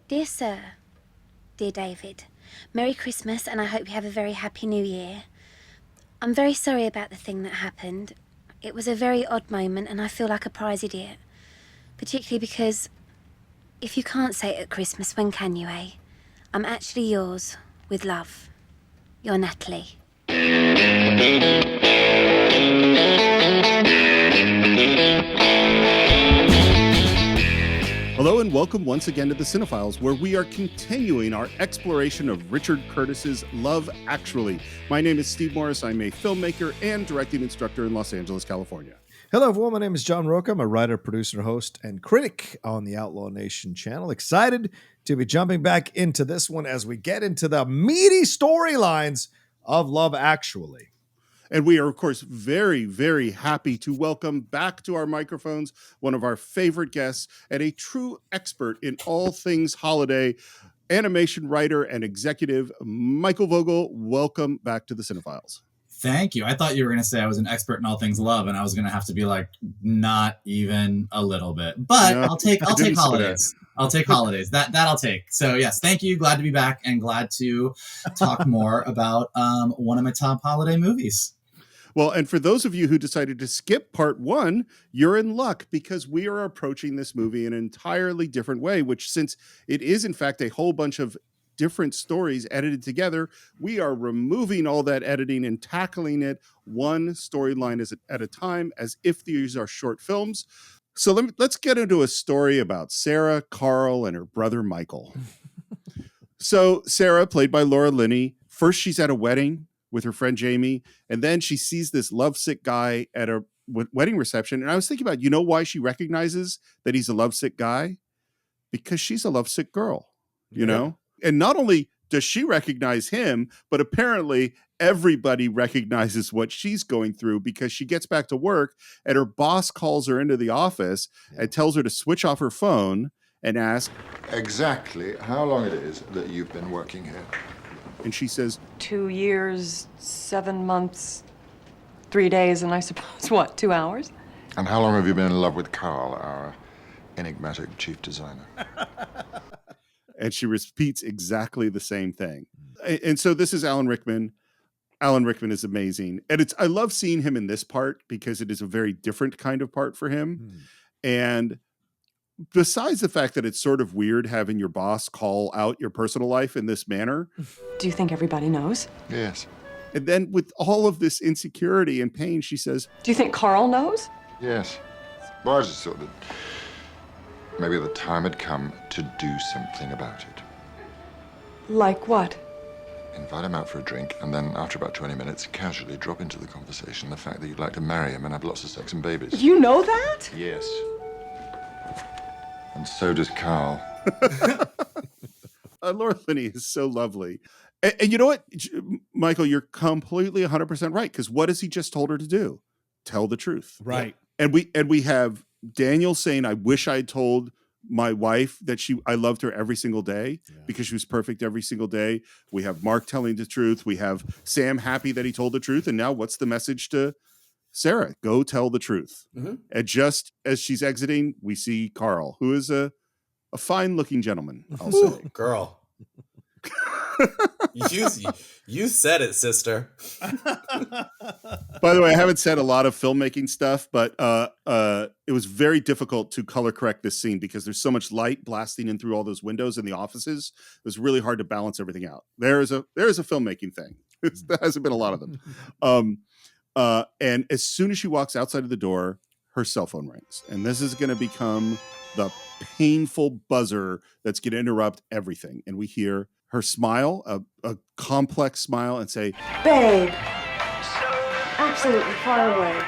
Dear Sir, dear David, Merry Christmas and I hope you have a very happy New Year. I'm very sorry about the thing that happened. It was a very odd moment and I feel like a prize idiot. Particularly because if you can't say it at Christmas, when can you, eh? I'm actually yours, with love. Your Natalie. Hello and welcome once again to the Cine-files, where we are continuing our exploration of Richard Curtis's Love Actually. My name is Steve Morris. I'm a filmmaker and directing instructor in Los Angeles, California. Hello, everyone. My name is John Roca. I'm a writer, producer, host, and critic on the Outlaw Nation channel. Excited to be jumping back into this one as we get into the meaty storylines of Love Actually. And we are, of course, very, very happy to welcome back to our microphones one of our favorite guests and a true expert in all things holiday, animation writer and executive, Michael Vogel. Welcome back to the Cine-files. Thank you. I thought you were going to say I was an expert in all things love, and I was going to have to be like, not even a little bit. But no, I'll take holidays. I'll take holidays. That I'll take. So yes, thank you. Glad to be back and glad to talk more about one of my top holiday movies. Well, and for those of you who decided to skip part one, you're in luck because we are approaching this movie in an entirely different way, which since it is in fact a whole bunch of different stories edited together, we are removing all that editing and tackling it one storyline at a time as if these are short films. So let's get into a story about Sarah, Carl, and her brother Michael. So Sarah, played by Laura Linney, first she's at a wedding with her friend Jamie, and then she sees this lovesick guy at a wedding reception. And I was thinking about, you know why she recognizes that he's a lovesick guy? Because she's a lovesick girl, you know? And not only does she recognize him, but apparently everybody recognizes what she's going through because she gets back to work and her boss calls her into the office and tells her to switch off her phone and ask, exactly how long it is that you've been working here. And she says, 2 years, 7 months, 3 days, and I suppose, what, 2 hours? And how long have you been in love with Carl, our enigmatic chief designer? And she repeats exactly the same thing. And so this is Alan Rickman. Alan Rickman is amazing. And I love seeing him in this part because it is a very different kind of part for him. And besides the fact that it's sort of weird having your boss call out your personal life in this manner. Do you think everybody knows? Yes. And then with all of this insecurity and pain, she says, do you think Carl knows? Yes. Well, I just thought that maybe the time had come to do something about it. Like what? Invite him out for a drink, and then after about 20 minutes, casually drop into the conversation the fact that you'd like to marry him and have lots of sex and babies. You know that? Yes. And so does Carl. Laura Linney is so lovely. And you know what, Michael, you're completely 100% right. Because what has he just told her to do? Tell the truth. Right. And we have Daniel saying, I wish I had told my wife that I loved her every single day because she was perfect every single day. We have Mark telling the truth. We have Sam happy that he told the truth. And now what's the message to Sarah? Go tell the truth. Mm-hmm. And just as she's exiting, we see Carl, who is a fine looking gentleman, I'll say. Girl. You said it, sister. By the way, I haven't said a lot of filmmaking stuff, but it was very difficult to color correct this scene because there's so much light blasting in through all those windows in the offices. It was really hard to balance everything out. There is a filmmaking thing. There hasn't been a lot of them. And as soon as she walks outside of the door, her cell phone rings. And this is going to become the painful buzzer that's going to interrupt everything. And we hear her smile, a complex smile, and say, babe, absolutely far away.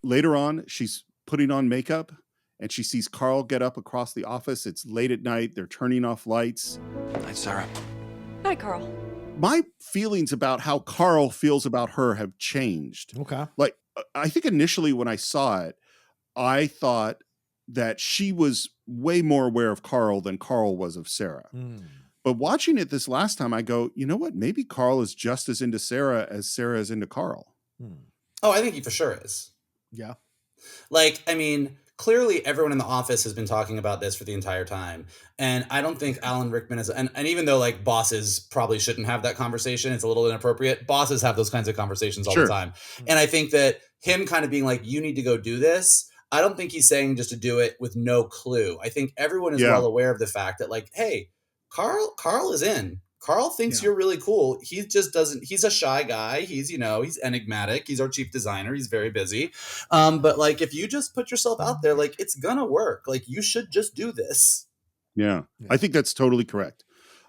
Later on, she's putting on makeup and she sees Carl get up across the office. It's late at night. They're turning off lights. Hi, Sarah. Hi, Carl. My feelings about how Carl feels about her have changed. Okay. Like, I think initially when I saw it, I thought that she was way more aware of Carl than Carl was of Sarah. But watching it this last time, I go, you know what? Maybe Carl is just as into Sarah as Sarah is into Carl. Oh, I think he for sure is. Yeah. Like, I mean, clearly everyone in the office has been talking about this for the entire time. And I don't think Alan Rickman is, and even though like bosses probably shouldn't have that conversation, it's a little inappropriate. Bosses have those kinds of conversations all the time. And I think that him kind of being like, you need to go do this. I don't think he's saying just to do it with no clue. I think everyone is well aware of the fact that like, hey, Carl is in. Carl thinks you're really cool. He just doesn't, he's a shy guy. He's, he's enigmatic. He's our chief designer. He's very busy. But like, if you just put yourself out there, like it's gonna work. Like you should just do this. Yeah, I think that's totally correct.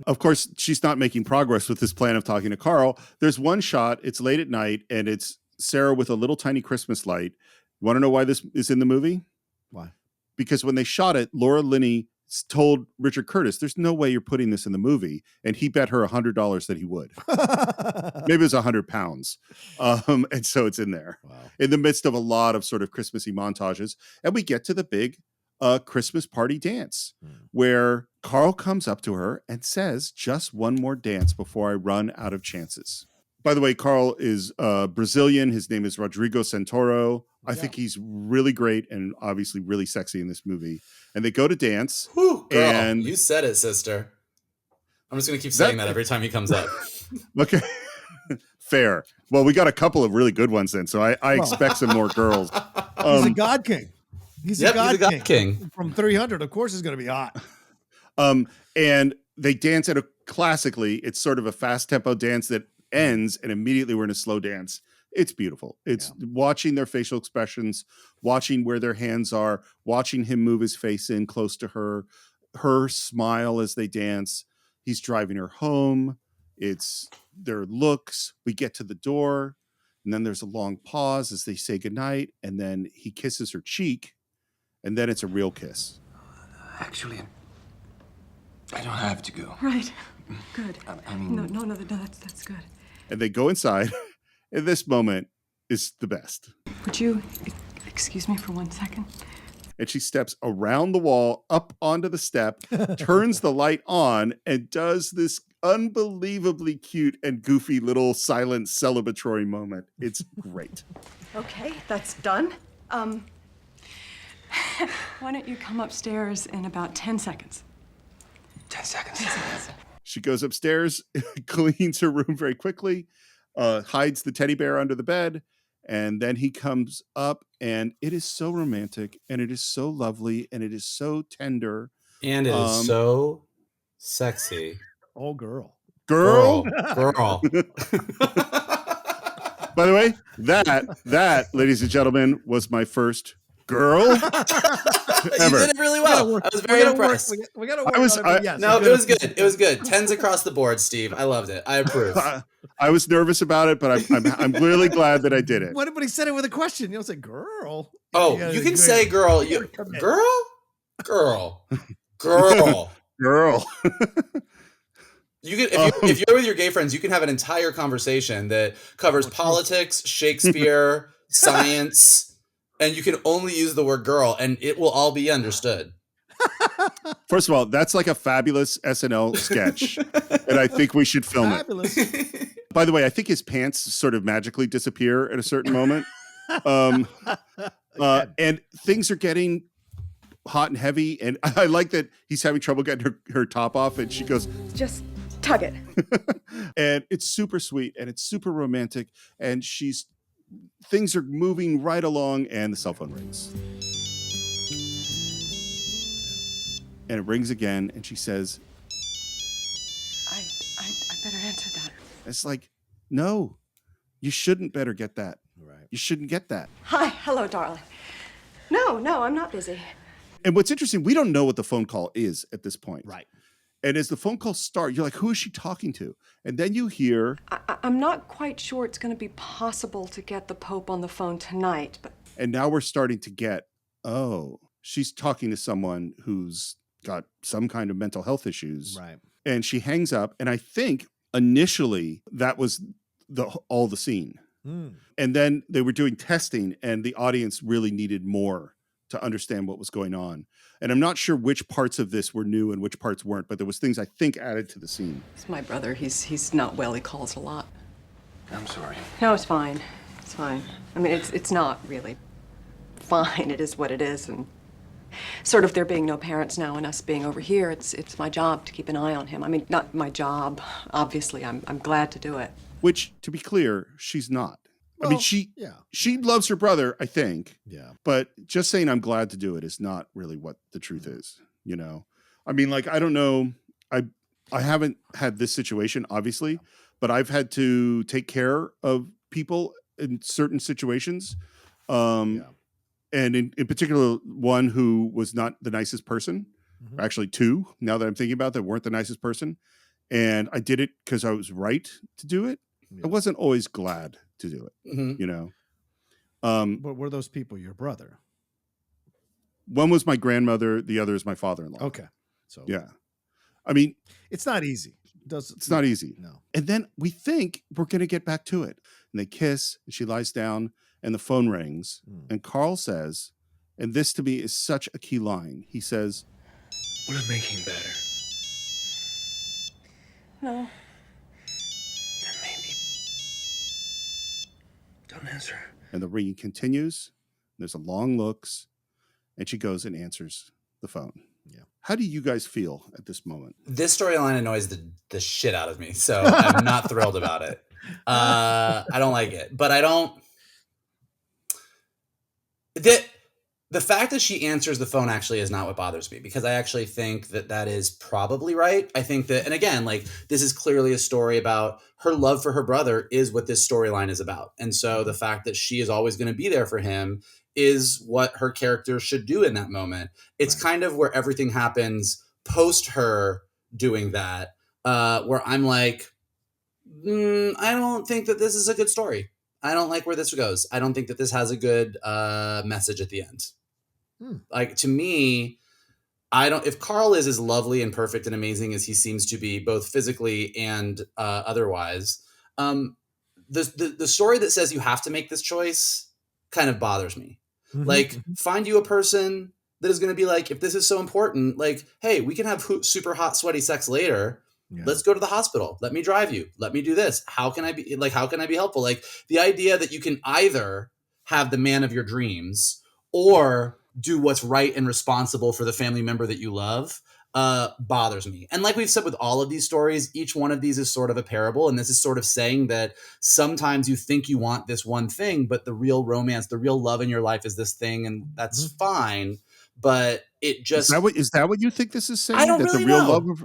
Of course, she's not making progress with this plan of talking to Carl. There's one shot, it's late at night, and it's Sarah with a little tiny Christmas light. You want to know why this is in the movie? Why? Because when they shot it, Laura Linney told Richard Curtis, there's no way you're putting this in the movie. And he bet her $100 that he would. Maybe it was 100 pounds. And so it's in there in the midst of a lot of sort of Christmassy montages. And we get to the big Christmas party dance where Carl comes up to her and says, just one more dance before I run out of chances. By the way, Carl is Brazilian. His name is Rodrigo Santoro. I think he's really great and obviously really sexy in this movie. And they go to dance. Whew, girl, and you said it, sister. I'm just going to keep saying that every time he comes up. Okay. Fair. Well, we got a couple of really good ones then, so I expect some more girls. He's a God King. He's a God King. From 300, of course, he's going to be hot. And they dance classically, it's sort of a fast tempo dance that ends and immediately we're in a slow dance. It's beautiful. It's watching their facial expressions, watching where their hands are, watching him move his face in close to her smile as they dance. He's driving her home. It's their looks. We get to the door and then there's a long pause as they say goodnight. And then he kisses her cheek and then it's a real kiss. Actually, I don't have to go. Right. Good. I mean, no, that's good. And they go inside. And this moment is the best. Would you excuse me for 1 second? And she steps around the wall, up onto the step, turns the light on, and does this unbelievably cute and goofy little silent celebratory moment. It's great. Okay, that's done. Why don't you come upstairs in about 10 seconds? 10 seconds. She goes upstairs, cleans her room very quickly, hides the teddy bear under the bed, and then he comes up, and it is so romantic, and it is so lovely, and it is so tender. And it is so sexy. Oh, girl. Girl. Girl. By the way, that, ladies and gentlemen, was my first girl ever. You did it really well. I was very impressed. We got to work on it. Yes, no, it was good. It was good. 10s across the board, Steve. I loved it. I approve. I was nervous about it, but I'm really glad that I did it. What? But he said it with a question. You know, say girl. Oh, you can say girl. Girl. You can, if you're with your gay friends, you can have an entire conversation that covers politics, Shakespeare, science, and you can only use the word girl, and it will all be understood. First of all, that's like a fabulous SNL sketch, and I think we should film it. By the way, I think his pants sort of magically disappear at a certain moment, and things are getting hot and heavy, and I like that he's having trouble getting her top off, and she goes, just tug it. And it's super sweet, and it's super romantic, and things are moving right along, and the cell phone rings. And it rings again, and she says, I better answer that. It's like, no, you shouldn't better get that. Right. You shouldn't get that. Hi, hello, darling. No, I'm not busy. And what's interesting, we don't know what the phone call is at this point. Right. And as the phone call starts, you're like, who is she talking to? And then you hear... I'm not quite sure it's going to be possible to get the Pope on the phone tonight, but... And now we're starting to get, she's talking to someone who's got some kind of mental health issues. Right. And she hangs up, and I think initially that was all the scene. And then they were doing testing, and the audience really needed more to understand what was going on. And I'm not sure which parts of this were new and which parts weren't, but there was things I think added to the scene. It's my brother. He's not well. He calls a lot. I'm sorry. No, it's fine. It's fine. I mean, it's not really fine. It is what it is, and Sort of there being no parents now and us being over here, it's my job to keep an eye on him. I mean, not my job. Obviously, I'm glad to do it. Which, to be clear, she's not. Well, I mean, she loves her brother, I think. Yeah. But just saying I'm glad to do it is not really what the truth is, you know? I mean, like, I don't know. I haven't had this situation, obviously, but I've had to take care of people in certain situations. And in particular, one who was not the nicest person. Mm-hmm. Actually, two, now that I'm thinking about that, weren't the nicest person. And I did it because I was right to do it. Yeah. I wasn't always glad to do it, you know? But were those people your brother? One was my grandmother. The other is my father-in-law. Okay. So yeah. I mean, it's not easy. It's not easy. No. And then we think we're going to get back to it. And they kiss, and she lies down, and the phone rings. And Carl says, and this to me is such a key line. He says, Will it make him better? No. Then maybe. Don't answer. and the ringing continues. There's a long looks, and she goes and answers the phone. Yeah. How do you guys feel at this moment? This storyline annoys the shit out of me, so I'm not thrilled about it. I don't like it, but I don't. The fact that she answers the phone actually is not what bothers me, because I actually think that is probably right. I think that, and again, like, this is clearly a story about her love for her brother is what this storyline is about. And so the fact that she is always going to be there for him is what her character should do in that moment. It's Right. kind of where everything happens post her doing that, where I'm like, I don't think that this is a good story. I don't like where this goes. I don't think that this has a good message at the end. Like, to me, if Carl is as lovely and perfect and amazing as he seems to be, both physically and otherwise, the story that says you have to make this choice kind of bothers me. Mm-hmm. Like, find you a person that is going to be like, if this is so important, like, hey, we can have super hot, sweaty sex later. Yeah. Let's go to the hospital. Let me drive you. Let me do this. How can I be helpful? Like, the idea that you can either have the man of your dreams or do what's right and responsible for the family member that you love bothers me. And like we've said with all of these stories, each one of these is sort of a parable. And this is sort of saying that sometimes you think you want this one thing, but the real romance, the real love in your life is this thing. And that's fine. But it just... Is that what you think this is saying? I don't that really the real know. Love of...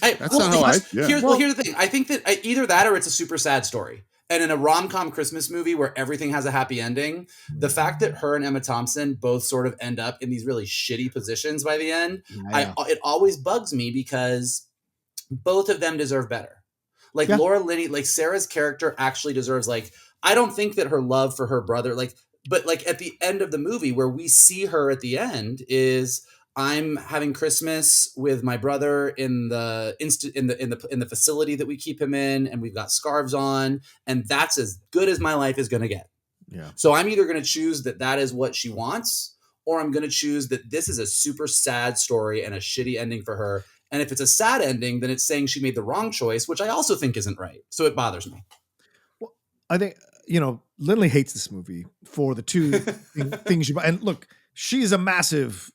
That's not how Here's the thing. I think that either that or it's a super sad story. And in a rom-com Christmas movie where everything has a happy ending, the fact that her and Emma Thompson both sort of end up in these really shitty positions by the end, it always bugs me, because both of them deserve better. Like, Laura Linney, like, Sarah's character actually deserves, like, I don't think that her love for her brother, like, but like at the end of the movie where we see her at the end is, I'm having Christmas with my brother in the facility that we keep him in, and we've got scarves on, and that's as good as my life is going to get. Yeah. So I'm either going to choose that is what she wants, or I'm going to choose that this is a super sad story and a shitty ending for her. And if it's a sad ending, then it's saying she made the wrong choice, which I also think isn't right. So it bothers me. Well, I think, Lindley hates this movie for the two things and look, she's a massive,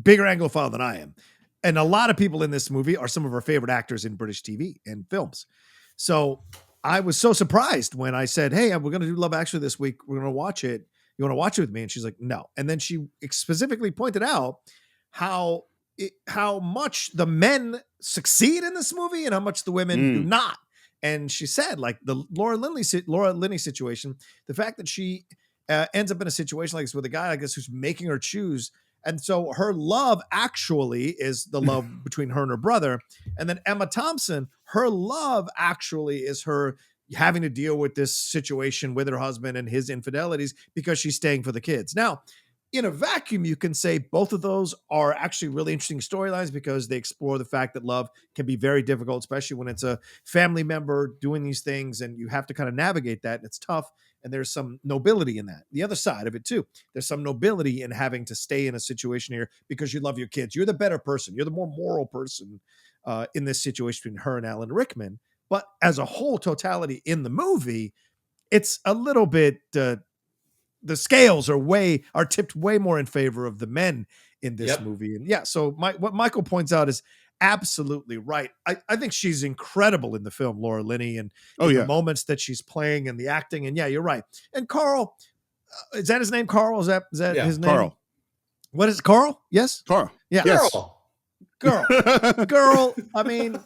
bigger Anglophile than I am. And a lot of people in this movie are some of her favorite actors in British TV and films. So I was so surprised when I said, hey, we're going to do Love Actually this week. We're going to watch it. You want to watch it with me? And she's like, no. And then she specifically pointed out how much the men succeed in this movie and how much the women do not. And she said, like, the Laura Linney situation, the fact that she ends up in a situation like this with a guy, I guess, who's making her choose. And so her love actually is the love between her and her brother. And then Emma Thompson, her love actually is her having to deal with this situation with her husband and his infidelities because she's staying for the kids. Now, in a vacuum, you can say both of those are actually really interesting storylines because they explore the fact that love can be very difficult, especially when it's a family member doing these things and you have to kind of navigate that. And it's tough. And there's some nobility in that. The other side of it too, there's some nobility in having to stay in a situation here because you love your kids. You're the better person. You're the more moral person in this situation between her and Alan Rickman. But as a whole totality in the movie, it's a little bit, the scales are tipped way more in favor of the men in this movie. And yeah, so what Michael points out is absolutely right. I think she's incredible in the film, Laura Linney, and the moments that she's playing and the acting. And yeah, you're right. And Carl, is that his name? Carl? Is that his name? Carl. What is Carl? Yes, Carl. Yeah, yes. Girl. I mean,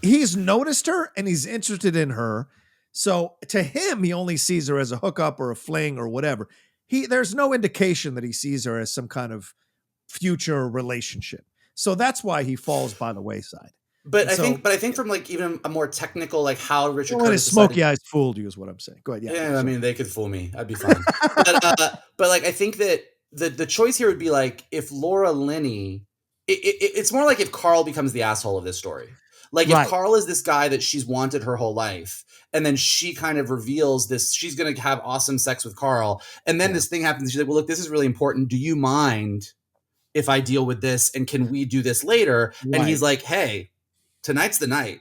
he's noticed her and he's interested in her. So to him, he only sees her as a hookup or a fling or whatever. There's no indication that he sees her as some kind of future relationship. So that's why he falls by the wayside. But I think from like even a more technical, like how Richard Curtis his smoky eyes fooled you is what I'm saying. Go ahead. Yeah, I mean they could fool me. I'd be fine. but like I think that the choice here would be like if Laura Linney, it's more like if Carl becomes the asshole of this story. Like if Carl is this guy that she's wanted her whole life, and then she kind of reveals this, she's going to have awesome sex with Carl, and then this thing happens. She's like, well, look, this is really important. Do you mind if I deal with this, and can we do this later? Right. And he's like, hey, tonight's the night.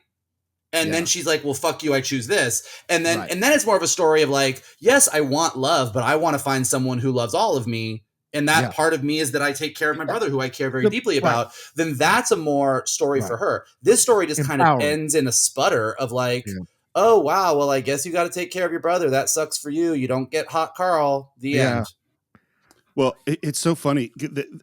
And then she's like, well, fuck you, I choose this. And then and then it's more of a story of like, yes, I want love, but I want to find someone who loves all of me. And that part of me is that I take care of my brother, who I care very deeply about. Then that's a more story for her. This story just kind of ends in a sputter of like, oh, wow, well, I guess you got to take care of your brother. That sucks for you. You don't get hot Carl. The end. Well, it's so funny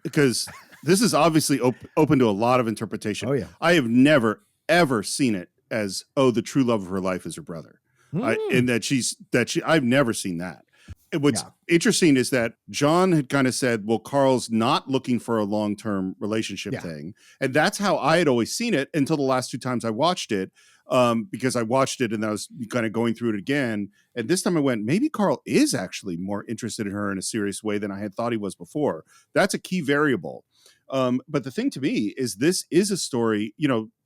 because this is obviously open to a lot of interpretation. Oh, yeah. I have never, ever seen it as, oh, the true love of her life is her brother. And I've never seen that. What's interesting is that John had kind of said, well, Carl's not looking for a long-term relationship thing. And that's how I had always seen it until the last two times I watched it, because I watched it and I was kind of going through it again. And this time I went, maybe Carl is actually more interested in her in a serious way than I had thought he was before. That's a key variable. But the thing to me is this is a story,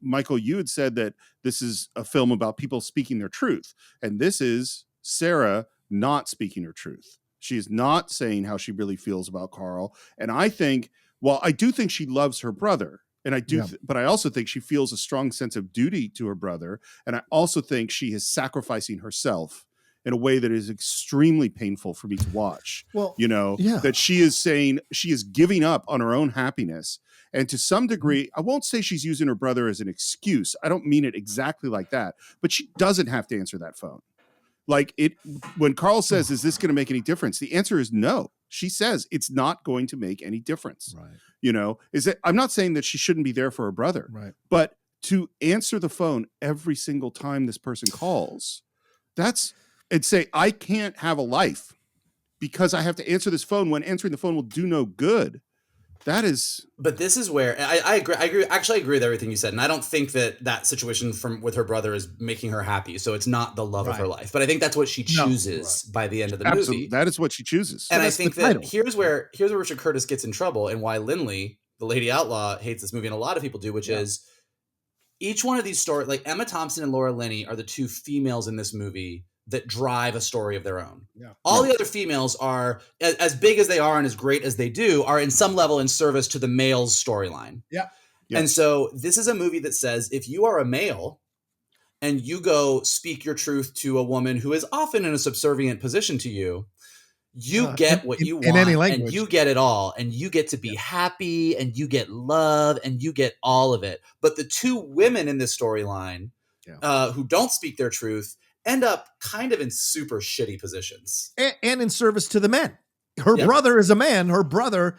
Michael, you had said that this is a film about people speaking their truth. And this is Sarah not speaking her truth. She is not saying how she really feels about Carl. And I think, well, I do think she loves her brother. And I do, but I also think she feels a strong sense of duty to her brother. And I also think she is sacrificing herself in a way that is extremely painful for me to watch. Well, that she is saying she is giving up on her own happiness. And to some degree, I won't say she's using her brother as an excuse. I don't mean it exactly like that, but she doesn't have to answer that phone. Like when Carl says, is this going to make any difference? The answer is no. She says it's not going to make any difference. Right. I'm not saying that she shouldn't be there for her brother, right? But to answer the phone every single time this person calls, and say, I can't have a life because I have to answer this phone when answering the phone will do no good. But this is where I agree. Actually, I agree with everything you said. And I don't think that situation with her brother is making her happy. So it's not the love of her life, but I think that's what she chooses by the end of the movie. That is what she chooses. And I think that here's where Richard Curtis gets in trouble and why Lindley, the lady outlaw, hates this movie. And a lot of people do, which is each one of these stories, like Emma Thompson and Laura Linney are the two females in this movie that drive a story of their own. All the other females are, as big as they are and as great as they do, are in some level in service to the male's storyline. And so this is a movie that says, if you are a male and you go speak your truth to a woman who is often in a subservient position to you, you get what you want in any language. And you get it all. And you get to be happy and you get love and you get all of it. But the two women in this storyline who don't speak their truth end up kind of in super shitty positions. And in service to the men. Her brother is a man. Her brother,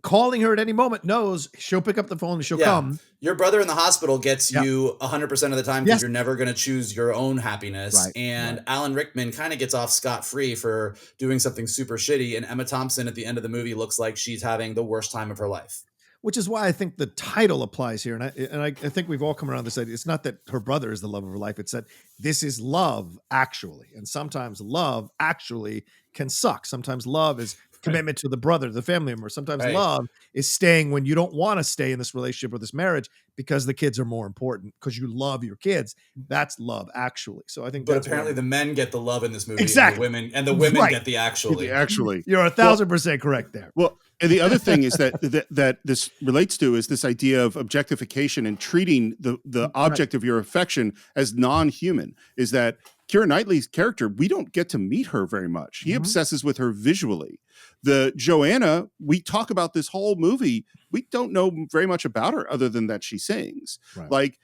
calling her at any moment, knows she'll pick up the phone and she'll come. Your brother in the hospital gets you 100% of the time because you're never going to choose your own happiness. Right. And Alan Rickman kind of gets off scot-free for doing something super shitty. And Emma Thompson at the end of the movie looks like she's having the worst time of her life. Which is why I think the title applies here. And I think we've all come around this idea. It's not that her brother is the love of her life. It's that this is love, actually. And sometimes love actually can suck. Sometimes love is commitment to the brother, the family member. Sometimes love is staying when you don't want to stay in this relationship or this marriage because the kids are more important because you love your kids. That's love, actually. So I think But that's apparently the men get the love in this movie. Exactly. And the women Right. get the actually. Actually. You're 1,000% correct there. Well, and the other thing is that this relates to is this idea of objectification and treating the object of your affection as non-human. Is that Keira Knightley's character, we don't get to meet her very much. He obsesses with her visually. The Joanna, we talk about this whole movie, we don't know very much about her other than that she sings. Right. Like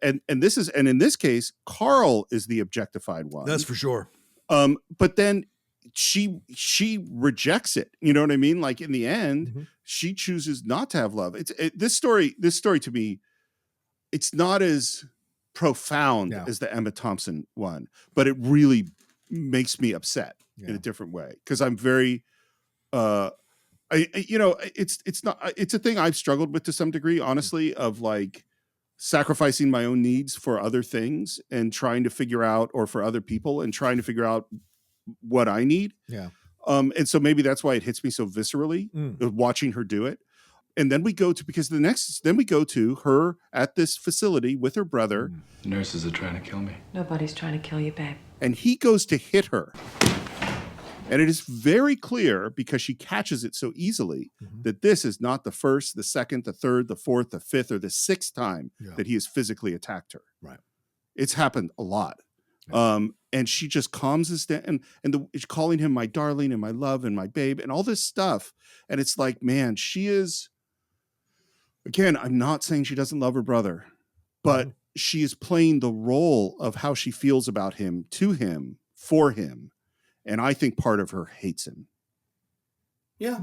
and in this case, Carl is the objectified one. That's for sure. But then she rejects it. You know what I mean? Like in the end, she chooses not to have love. This story to me, it's not as profound as the Emma Thompson one, but it really makes me upset in a different way. Cause I'm very, it's a thing I've struggled with to some degree, honestly, of like sacrificing my own needs for other things and trying to figure out, or for other people and trying to figure out what I need. Yeah. And so maybe that's why it hits me so viscerally watching her do it. And then we go to her at this facility with her brother. The nurses are trying to kill me. Nobody's trying to kill you, babe. And he goes to hit her. And it is very clear, because she catches it so easily, that this is not the first, the second, the third, the fourth, the fifth, or the sixth time that he has physically attacked her. Right. It's happened a lot. Yeah. And she just calms us down and calling him my darling and my love and my babe and all this stuff. And it's like, man, she is, again, I'm not saying she doesn't love her brother, but she is playing the role of how she feels about him, to him, for him. And I think part of her hates him. Yeah.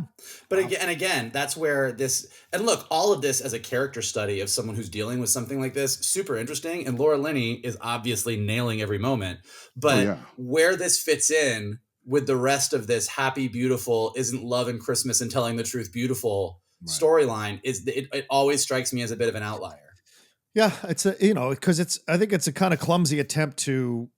But again, that's where and look, all of this as a character study of someone who's dealing with something like this, super interesting. And Laura Linney is obviously nailing every moment. But where this fits in with the rest of this happy, beautiful, isn't love and Christmas and telling the truth beautiful storyline, it always strikes me as a bit of an outlier. Yeah. It's because I think it's a kind of clumsy attempt to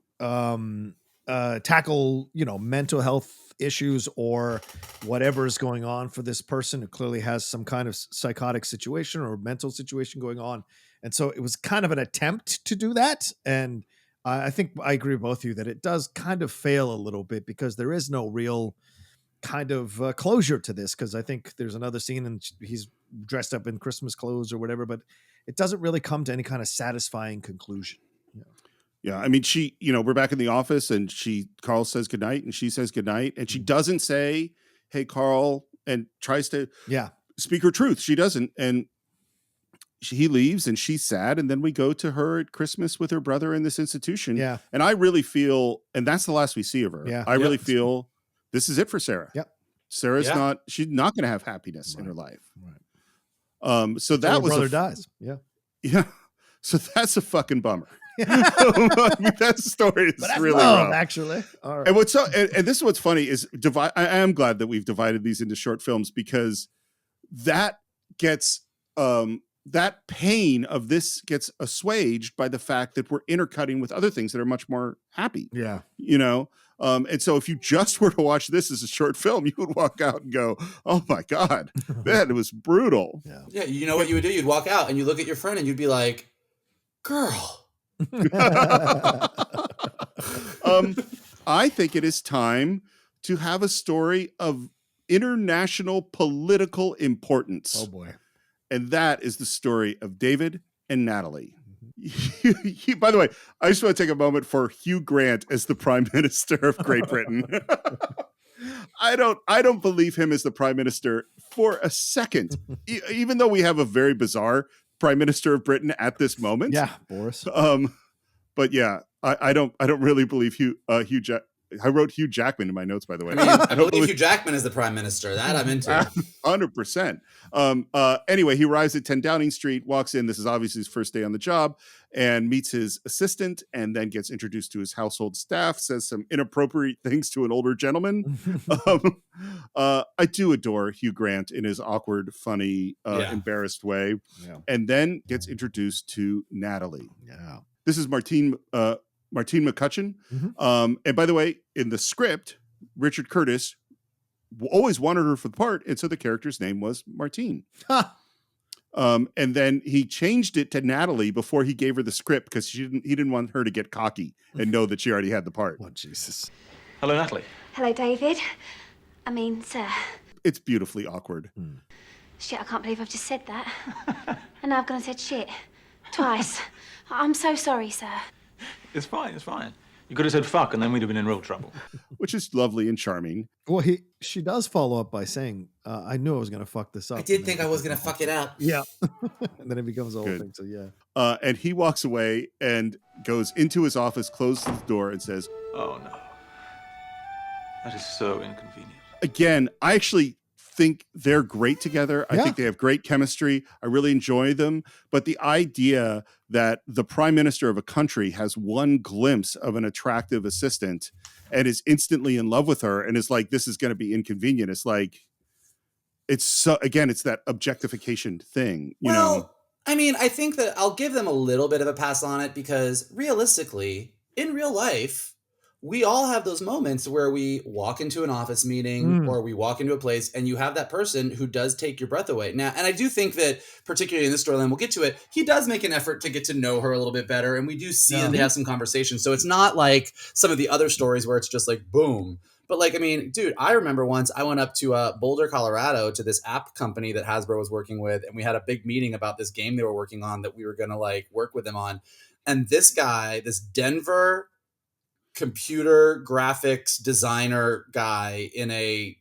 tackle, mental health issues or whatever is going on for this person who clearly has some kind of psychotic situation or mental situation going on. And so it was kind of an attempt to do that. And I think I agree with both of you that it does kind of fail a little bit because there is no real kind of closure to this. Cause I think there's another scene and he's dressed up in Christmas clothes or whatever, but it doesn't really come to any kind of satisfying conclusion. Yeah, I mean, we're back in the office and Carl says goodnight and she says goodnight and she doesn't say, hey, Carl, and tries to speak her truth. She doesn't. And he leaves and she's sad. And then we go to her at Christmas with her brother in this institution. Yeah. And I really feel, and that's the last we see of her. Yeah. I really feel this is it for Sarah. Yep. She's not going to have happiness in her life. Right. So that was brother dies. Yeah. Yeah. So that's a fucking bummer. That story is really rough, actually. All right. And and this is what's funny is I am glad that we've divided these into short films because that gets that pain of this gets assuaged by the fact that we're intercutting with other things that are much more happy. Yeah. And so if you just were to watch this as a short film, you would walk out and go, oh my God, man, it was brutal. Yeah. You know what you would do? You'd walk out and you look at your friend and you'd be like, girl. I think it is time to have a story of international political importance. Oh boy. And that is the story of David and Natalie. By the way, I just want to take a moment for Hugh Grant as the Prime Minister of Great Britain. I don't believe him as the Prime Minister for a second, even though we have a very bizarre Prime Minister of Britain at this moment. Yeah, Boris. But yeah, I don't really believe Hugh I wrote Hugh Jackman in my notes, by the way. I believe Hugh Jackman is the Prime Minister. That I'm into. 100%. Anyway, he arrives at 10 Downing Street, walks in. This is obviously his first day on the job, and meets his assistant, and then gets introduced to his household staff, says some inappropriate things to an older gentleman. I do adore Hugh Grant in his awkward, funny, embarrassed way. Yeah. And then gets introduced to Natalie. Yeah. This is Martine McCutcheon. Mm-hmm. And by the way, in the script, Richard Curtis always wanted her for the part, and so the character's name was Martine. And then he changed it to Natalie before he gave her the script because he didn't want her to get cocky and know that she already had the part. Oh, Jesus. Hello, Natalie. Hello, David. I mean, sir. It's beautifully awkward. Shit, I can't believe I've just said that. And now I've gone and said shit. Twice. I'm so sorry, sir. It's fine, it's fine. You could have said fuck and then we'd have been in real trouble. Which is lovely and charming. Well, she does follow up by saying, I knew I was going to fuck this up. I did think I was going to fuck it up. Yeah. And then it becomes a whole thing. So, yeah. And he walks away and goes into his office, closes the door, and says, Oh, no. That is so inconvenient. Again, I actually think they're great together. I think they have great chemistry. I really enjoy them. But the idea that the prime minister of a country has one glimpse of an attractive assistant and is instantly in love with her and is like, this is going to be inconvenient. It's like, it's so, again, it's that objectification thing, you know? I mean, I think that I'll give them a little bit of a pass on it because realistically, in real life, we all have those moments where we walk into an office meeting or we walk into a place and you have that person who does take your breath away. Now, and I do think that particularly in this storyline, we'll get to it, he does make an effort to get to know her a little bit better. And we do see that they have some conversations. So it's not like some of the other stories where it's just like, boom. But like, I mean, dude, I remember once I went up to Boulder, Colorado to this app company that Hasbro was working with. And we had a big meeting about this game they were working on that we were going to like work with them on. And this guy, this Denver computer graphics designer guy in a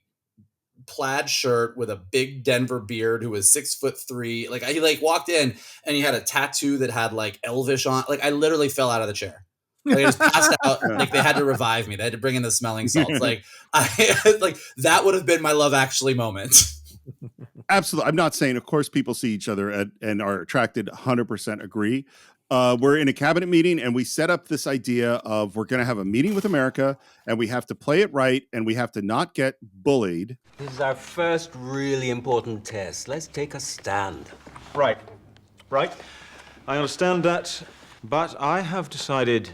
plaid shirt with a big Denver beard who was 6'3". Like he like walked in and he had a tattoo that had like Elvish on. Like I literally fell out of the chair. Like I just passed out. Like they had to revive me. They had to bring in the smelling salts. Like like that would have been my Love Actually moment. Absolutely. I'm not saying, of course, people see each other and are attracted. 100% agree. We're in a cabinet meeting and we set up this idea of we're going to have a meeting with America and we have to play it right and we have to not get bullied. This is our first really important test. Let's take a stand. Right. I understand that, but I have decided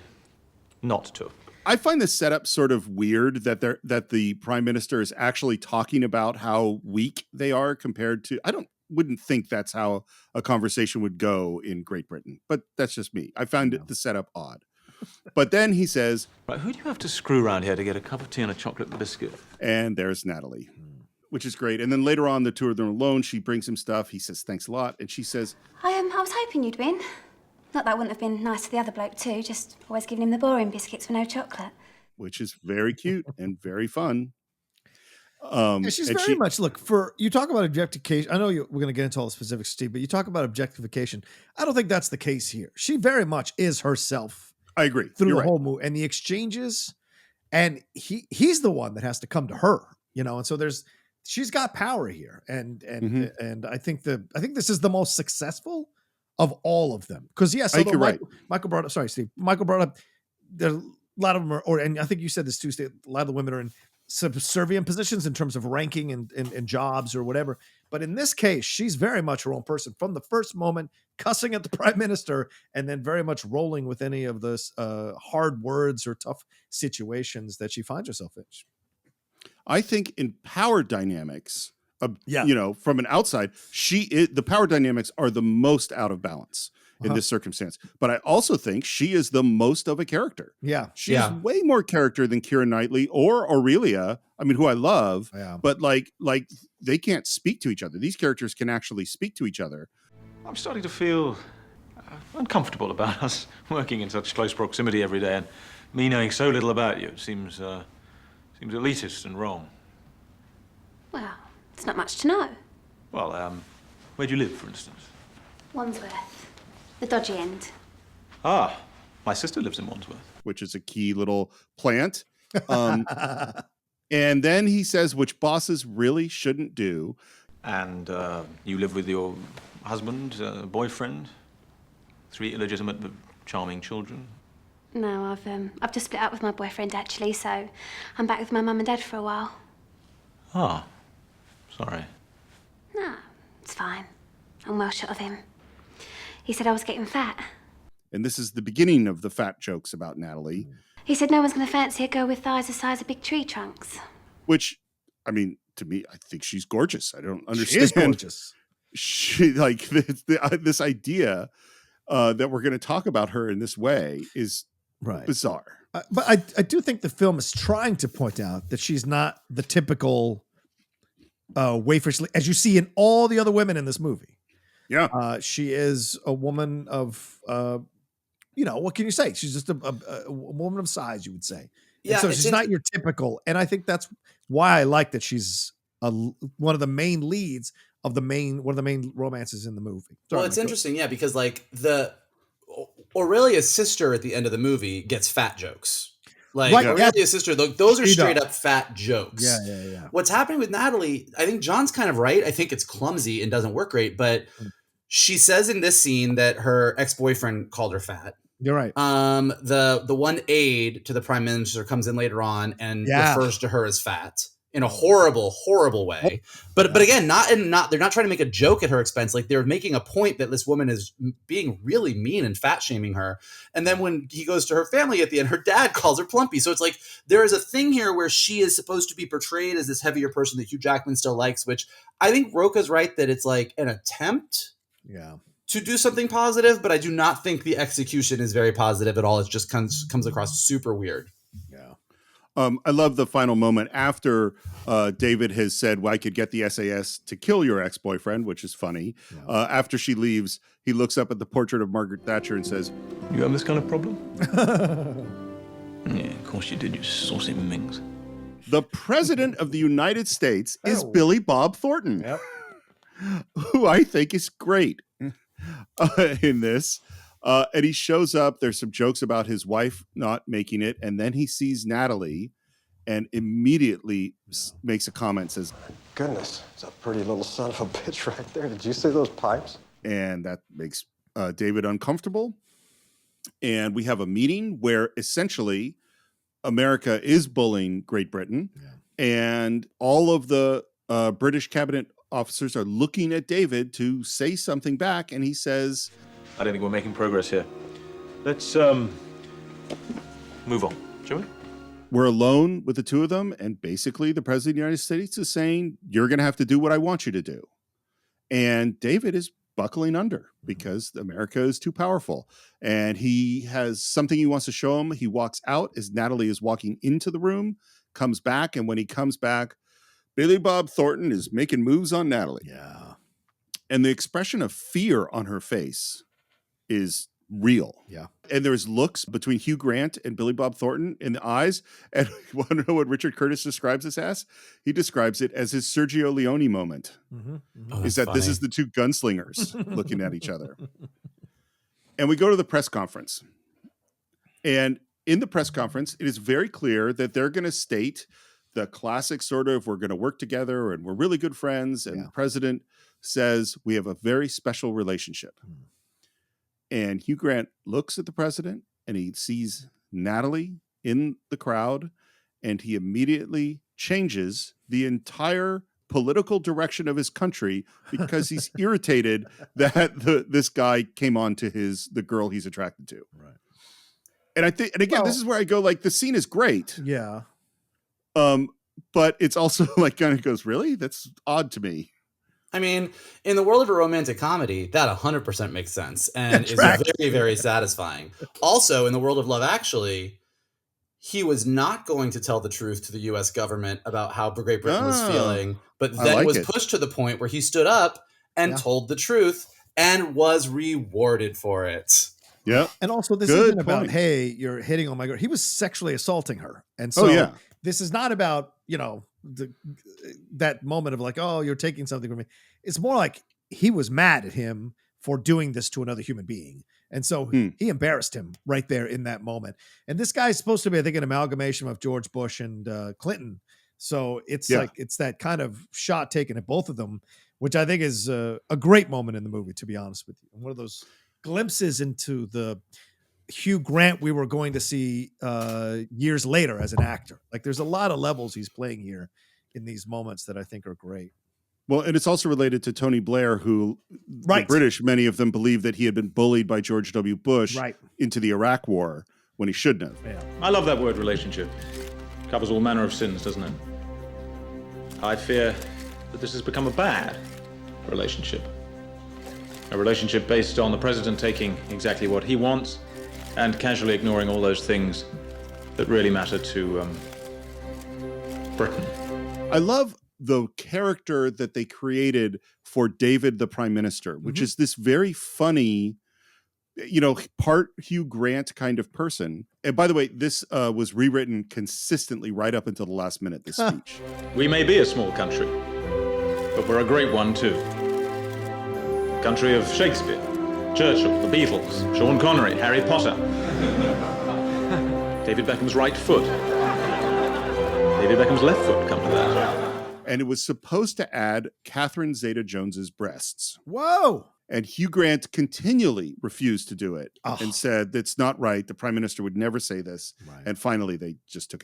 not to. I find this setup sort of weird that the prime minister is actually talking about how weak they are compared to, wouldn't think that's how a conversation would go in Great Britain, but that's just me. I found the setup odd. But then he says, Right, who do you have to screw around here to get a cup of tea and a chocolate biscuit? And there's Natalie, which is great. And then later on, the two of them alone, she brings him stuff. He says, thanks a lot. And she says, I was hoping you'd win. Not that wouldn't have been nice for the other bloke too, just always giving him the boring biscuits with no chocolate. Which is very cute and very fun. She's very much, look, you talk about objectification. I know we're going to get into all the specifics, Steve, but you talk about objectification. I don't think that's the case here. She very much is herself. I agree. Through the whole movie and the exchanges, and he's the one that has to come to her, you know. And so she's got power here, and I think this is the most successful of all of them. Because yes, I think you're right. Michael brought up. Sorry, Steve. Michael brought up. There a lot of them are, and I think you said this too, Steve. A lot of the women are in subservient positions in terms of ranking and jobs or whatever. But in this case, she's very much her own person from the first moment, cussing at the prime minister, and then very much rolling with any of those hard words or tough situations that she finds herself in. I think in power dynamics, you know, from an outside, the power dynamics are the most out of balance in this circumstance. But I also think she is the most of a character. Yeah. She's way more character than Keira Knightley or Aurelia. I mean, who I love, but like they can't speak to each other. These characters can actually speak to each other. I'm starting to feel uncomfortable about us working in such close proximity every day and me knowing so little about you. It seems elitist and wrong. Well, it's not much to know. Well, where do you live, for instance? Wandsworth. The dodgy end. Ah, my sister lives in Wandsworth. Which is a key little plant. And then he says, which bosses really shouldn't do. And you live with your husband, boyfriend, 3 illegitimate but charming children? No, I've just split up with my boyfriend, actually, so I'm back with my mum and dad for a while. Ah, sorry. No, it's fine. I'm well shut of him. He said I was getting fat. And this is the beginning of the fat jokes about Natalie. He said no one's going to fancy a girl with thighs the size of big tree trunks. Which, I mean, to me, I think she's gorgeous. I don't understand. She is gorgeous. she like this idea that we're going to talk about her in this way is bizarre. But I do think the film is trying to point out that she's not the typical wayfish, as you see in all the other women in this movie. Yeah. She is a woman of, what can you say? She's just a woman of size, you would say. Yeah. And so she's not your typical. And I think that's why I like that she's one of the main leads of one of the main romances in the movie. Well, it's interesting, yeah, because like Aurelia's sister at the end of the movie gets fat jokes. Like Aurelia's sister, those are straight up fat jokes. Yeah. What's happening with Natalie, I think John's kind of right. I think it's clumsy and doesn't work great, but she says in this scene that her ex-boyfriend called her fat. You're right. The one aide to the prime minister comes in later on and refers to her as fat in a horrible, horrible way. But again, they're not trying to make a joke at her expense. Like they're making a point that this woman is being really mean and fat shaming her. And then when he goes to her family at the end, her dad calls her plumpy. So it's like there is a thing here where she is supposed to be portrayed as this heavier person that Hugh Jackman still likes, which I think Roca's right that it's like an attempt to do something positive, but I do not think the execution is very positive at all. It just comes across super weird. I love the final moment after David has said, well, I could get the SAS to kill your ex-boyfriend, which is funny. After she leaves, he looks up at the portrait of Margaret Thatcher and says, you have this kind of problem? Yeah, of course you did, you saucy minx. The president of the United States is Billy Bob Thornton, who I think is great in this. And he shows up. There's some jokes about his wife not making it. And then he sees Natalie and immediately makes a comment, says, goodness, it's a pretty little son of a bitch right there. Did you see those pipes? And that makes David uncomfortable. And we have a meeting where essentially America is bullying Great Britain. And all of the British cabinet officers are looking at David to say something back. And he says, I don't think we're making progress here. Let's move on, shall we? We're alone with the two of them, and basically the president of the United States is saying, you're going to have to do what I want you to do. And David is buckling under because America is too powerful. And he has something he wants to show him. He walks out as Natalie is walking into the room, comes back, and when he comes back, Billy Bob Thornton is making moves on Natalie. And the expression of fear on her face is real. And there's looks between Hugh Grant and Billy Bob Thornton in the eyes. And you want to know what Richard Curtis describes this as? He describes it as his Sergio Leone moment. Is that this is the two gunslingers looking at each other. And we go to the press conference. And in the press conference, it is very clear that they're going to state the classic sort of, we're going to work together and we're really good friends. And the president says, we have a very special relationship. And Hugh Grant looks at the president and he sees Natalie in the crowd and he immediately changes the entire political direction of his country because he's irritated that this guy came on to the girl he's attracted to. And I think, and again, this is where I go, like, the scene is great. But it's also like kind of goes, really? That's odd to me. I mean, in the world of a romantic comedy, that 100% makes sense and is very, very satisfying. Also, in the world of Love Actually, he was not going to tell the truth to the U.S. government about how Great Britain was feeling, but then was pushed to the point where he stood up and told the truth and was rewarded for it. And also, this isn't about, hey, you're hitting on my girl. He was sexually assaulting her. And so this is not about, that moment of like, oh, you're taking something from me. It's more like he was mad at him for doing this to another human being. And so he embarrassed him right there in that moment. And this guy's supposed to be, I think, an amalgamation of George Bush and Clinton. So it's like, it's that kind of shot taken at both of them, which I think is a great moment in the movie, to be honest with you. And one of those glimpses into the Hugh Grant we were going to see years later as an actor. Like, there's a lot of levels he's playing here in these moments that I think are great. Well, and it's also related to Tony Blair, who the British, many of them believe that he had been bullied by George W. Bush into the Iraq War when he shouldn't have. I love that word relationship. Covers all manner of sins, doesn't it? I fear that this has become a bad relationship. A relationship based on the president taking exactly what he wants and casually ignoring all those things that really matter to Britain. I love the character that they created for David the Prime Minister, which is this very funny, part Hugh Grant kind of person. And by the way, this was rewritten consistently right up until the last minute, this speech. We may be a small country, but we're a great one too. Country of Shakespeare, Churchill, the Beatles, Sean Connery, Harry Potter. David Beckham's right foot. David Beckham's left foot, come to that. And it was supposed to add Catherine Zeta-Jones's breasts. Whoa! And Hugh Grant continually refused to do it and said that's not right. The Prime Minister would never say this. Right. And finally, they just just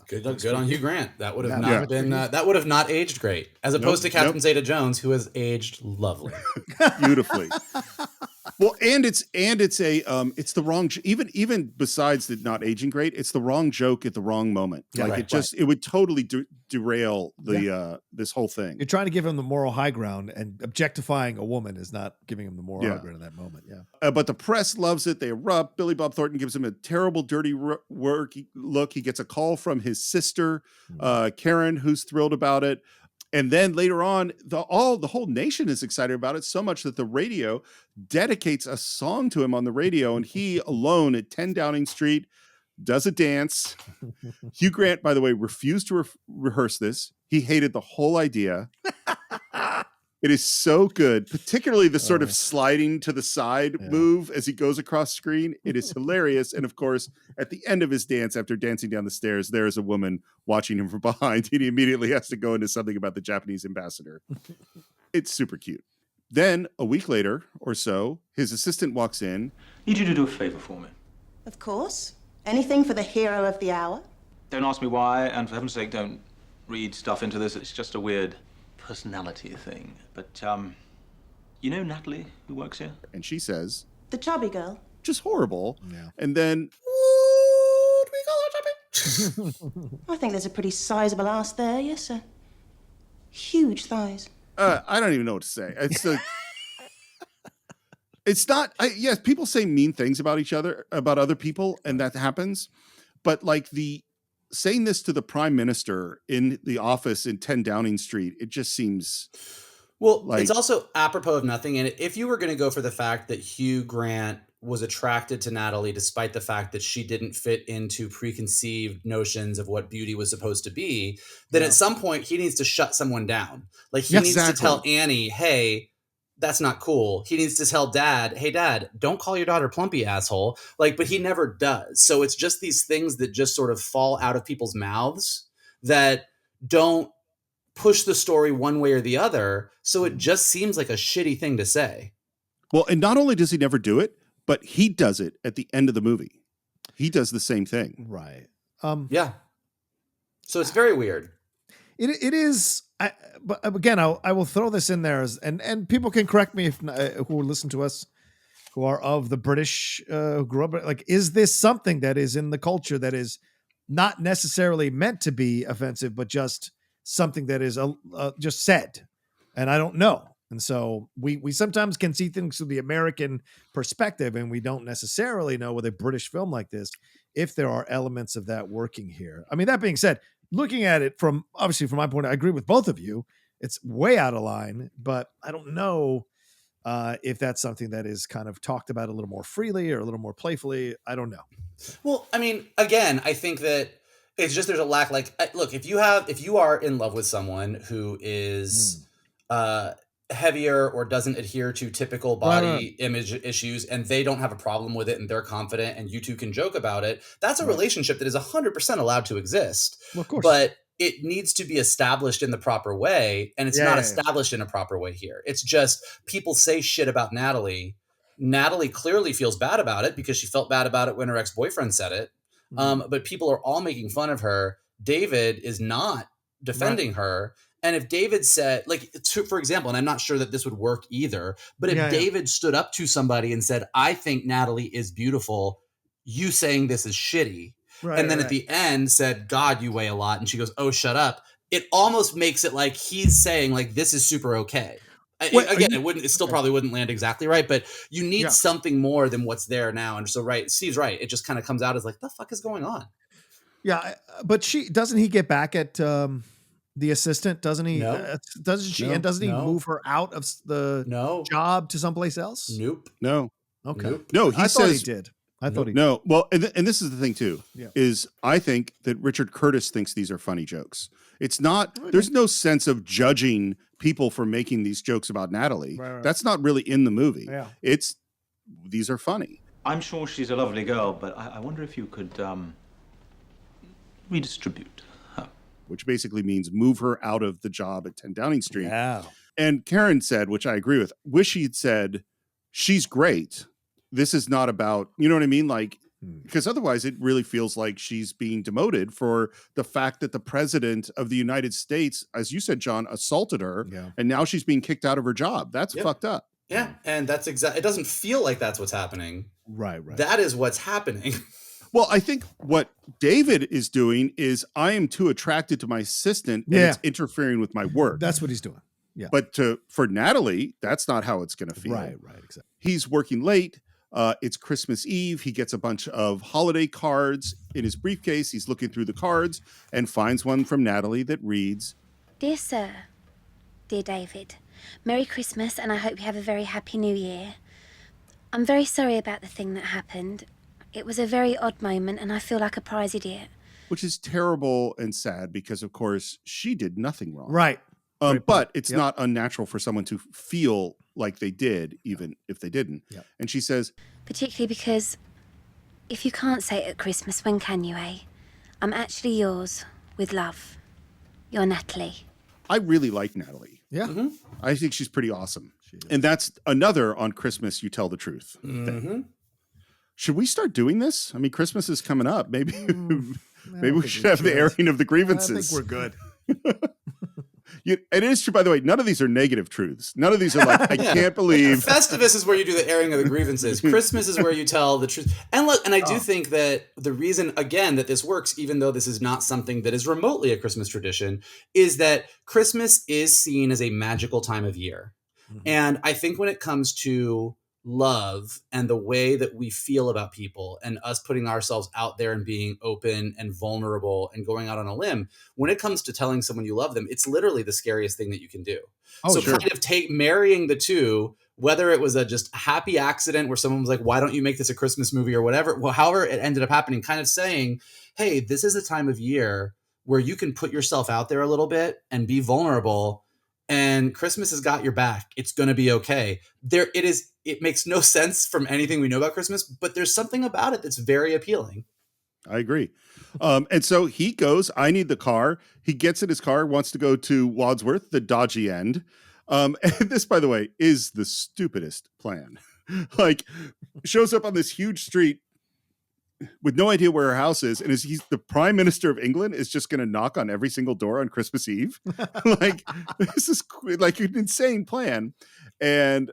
Good on Hugh Grant. That would have not been. That would have not aged great, as opposed to Catherine Zeta-Jones, who has aged lovely, beautifully. Well, and it's the wrong. Even besides the not aging great, it's the wrong joke at the wrong moment. It would totally derail the this whole thing. You're trying to give him the moral high ground, and objectifying a woman is not giving him the moral high ground in that moment. Yeah. But the press loves it. They erupt. Billy Bob Thornton gives him a terrible, dirty look. He gets a call from his sister, Karen, who's thrilled about it. And then later on, the whole nation is excited about it so much that the radio dedicates a song to him on the radio, and he alone at 10 Downing Street does a dance. Hugh Grant, by the way, refused to rehearse this. He hated the whole idea. It is so good, particularly the sort of sliding to the side move as he goes across screen. It is hilarious. And of course, at the end of his dance, after dancing down the stairs, there is a woman watching him from behind. And he immediately has to go into something about the Japanese ambassador. It's super cute. Then a week later or so, his assistant walks in. Need you to do a favor for me. Of course. Anything for the hero of the hour. Don't ask me why, and for heaven's sake, don't read stuff into this. It's just a weird personality thing. But, you know Natalie, who works here? And she says, The chubby girl. Just horrible. Yeah. And then, Would we call her chubby? I think there's a pretty sizable ass there, yes, sir. Huge thighs. I don't even know what to say. It's not, yes, people say mean things about each other, about other people, and that happens. But like saying this to the Prime Minister in the office in 10 Downing Street, it just seems... Well, it's also apropos of nothing. And if you were going to go for the fact that Hugh Grant was attracted to Natalie, despite the fact that she didn't fit into preconceived notions of what beauty was supposed to be, then at some point he needs to shut someone down. Like he needs to tell Annie, hey, that's not cool. He needs to tell Dad, hey, Dad, don't call your daughter Plumpy, asshole. But he never does. So it's just these things that just sort of fall out of people's mouths that don't push the story one way or the other. So it just seems like a shitty thing to say. Well, and not only does he never do it, but he does it at the end of the movie. He does the same thing. Right. Yeah. So it's very weird. It is. But again, I will throw this in there and people can correct me if who listen to us, who are of the British, who grew up. Like, is this something that is in the culture that is not necessarily meant to be offensive, but just something that is just said? And I don't know. And so we sometimes can see things through the American perspective, and we don't necessarily know with a British film like this if there are elements of that working here. I mean, that being said, looking at it from my point, I agree with both of you. It's way out of line, but I don't know if that's something that is kind of talked about a little more freely or a little more playfully. I don't know. Well, I mean, again, I think that it's just there's a lack. Like, look, if you are in love with someone who is heavier or doesn't adhere to typical body image issues, and they don't have a problem with it, and they're confident, and you two can joke about it, that's a relationship that is 100% allowed to exist. Well, of course. But it needs to be established in the proper way, and it's not established in a proper way here. It's just people say shit about Natalie. Natalie clearly feels bad about it because she felt bad about it when her ex-boyfriend said it. But people are all making fun of her. David is not defending her. And if David said, like, for example, and I'm not sure that this would work either, but if David stood up to somebody and said, I think Natalie is beautiful, you saying this is shitty. And then at the end said, God, you weigh a lot. And she goes, oh, shut up. It almost makes it like he's saying, like, this is super okay. It still probably wouldn't land exactly right, but you need something more than what's there now. And so, Steve's right. It just kind of comes out as like, the fuck is going on? Yeah, but doesn't he get back at the assistant? Doesn't he? No. Doesn't she? And doesn't he move her out of the job to someplace else? Nope. No. Okay. Nope. No, I thought he did. I thought he did. No. Well, and this is the thing too, is I think that Richard Curtis thinks these are funny jokes. It's not, there's no sense of judging people for making these jokes about Natalie. Right. That's not really in the movie. Yeah. These are funny. I'm sure she's a lovely girl, but I wonder if you could redistribute her. Which basically means move her out of the job at 10 Downing Street. Yeah. And Karen said, which I agree with, wish he'd said, she's great. This is not about, you know what I mean? Like, because otherwise it really feels like she's being demoted for the fact that the president of the United States, as you said, John, assaulted her. Yeah. And now she's being kicked out of her job. That's fucked up. Yeah. And that's it doesn't feel like that's what's happening. Right. That is what's happening. Well, I think what David is doing is I am too attracted to my assistant and it's interfering with my work. That's what he's doing. Yeah. But for Natalie, that's not how it's going to feel. Right, exactly. He's working late. It's Christmas Eve. He gets a bunch of holiday cards in his briefcase. He's looking through the cards and finds one from Natalie that reads, Dear Sir, Dear David, Merry Christmas and I hope you have a very happy New Year. I'm very sorry about the thing that happened. It was a very odd moment and I feel like a prize idiot. which is terrible and sad because, of course, she did nothing wrong. Right. But it's not unnatural for someone to feel like they did, even if they didn't. Yep. And she says, Particularly because if you can't say it at Christmas, when can you, eh? I'm actually yours, with love. You're Natalie. I really like Natalie. Yeah. Mm-hmm. I think she's pretty awesome. And that's another on Christmas, you tell the truth thing. Should we start doing this? I mean, Christmas is coming up. Maybe maybe we should have the airing of the grievances. I think we're good. It is true, by the way, none of these are negative truths. None of these are like, I can't believe. Festivus is where you do the airing of the grievances. Christmas is where you tell the truth. And look, and I do think that the reason, again, that this works, even though this is not something that is remotely a Christmas tradition, is that Christmas is seen as a magical time of year. Mm-hmm. And I think when it comes to love and the way that we feel about people and us putting ourselves out there and being open and vulnerable and going out on a limb, when it comes to telling someone you love them, it's literally the scariest thing that you can do. Kind of marrying the two, whether it was a just happy accident where someone was like, why don't you make this a Christmas movie or whatever, well, however it ended up happening, kind of saying, hey, this is a time of year where you can put yourself out there a little bit and be vulnerable. And Christmas has got your back. It's going to be okay. It makes no sense from anything we know about Christmas, but there's something about it that's very appealing. I agree. And so he goes, I need the car. He gets in his car, wants to go to Wadsworth, the dodgy end. And this, by the way, is the stupidest plan. Like, shows up on this huge street with no idea where her house is, and he's the Prime Minister of England is just going to knock on every single door on Christmas Eve. Like, this is like an insane plan. And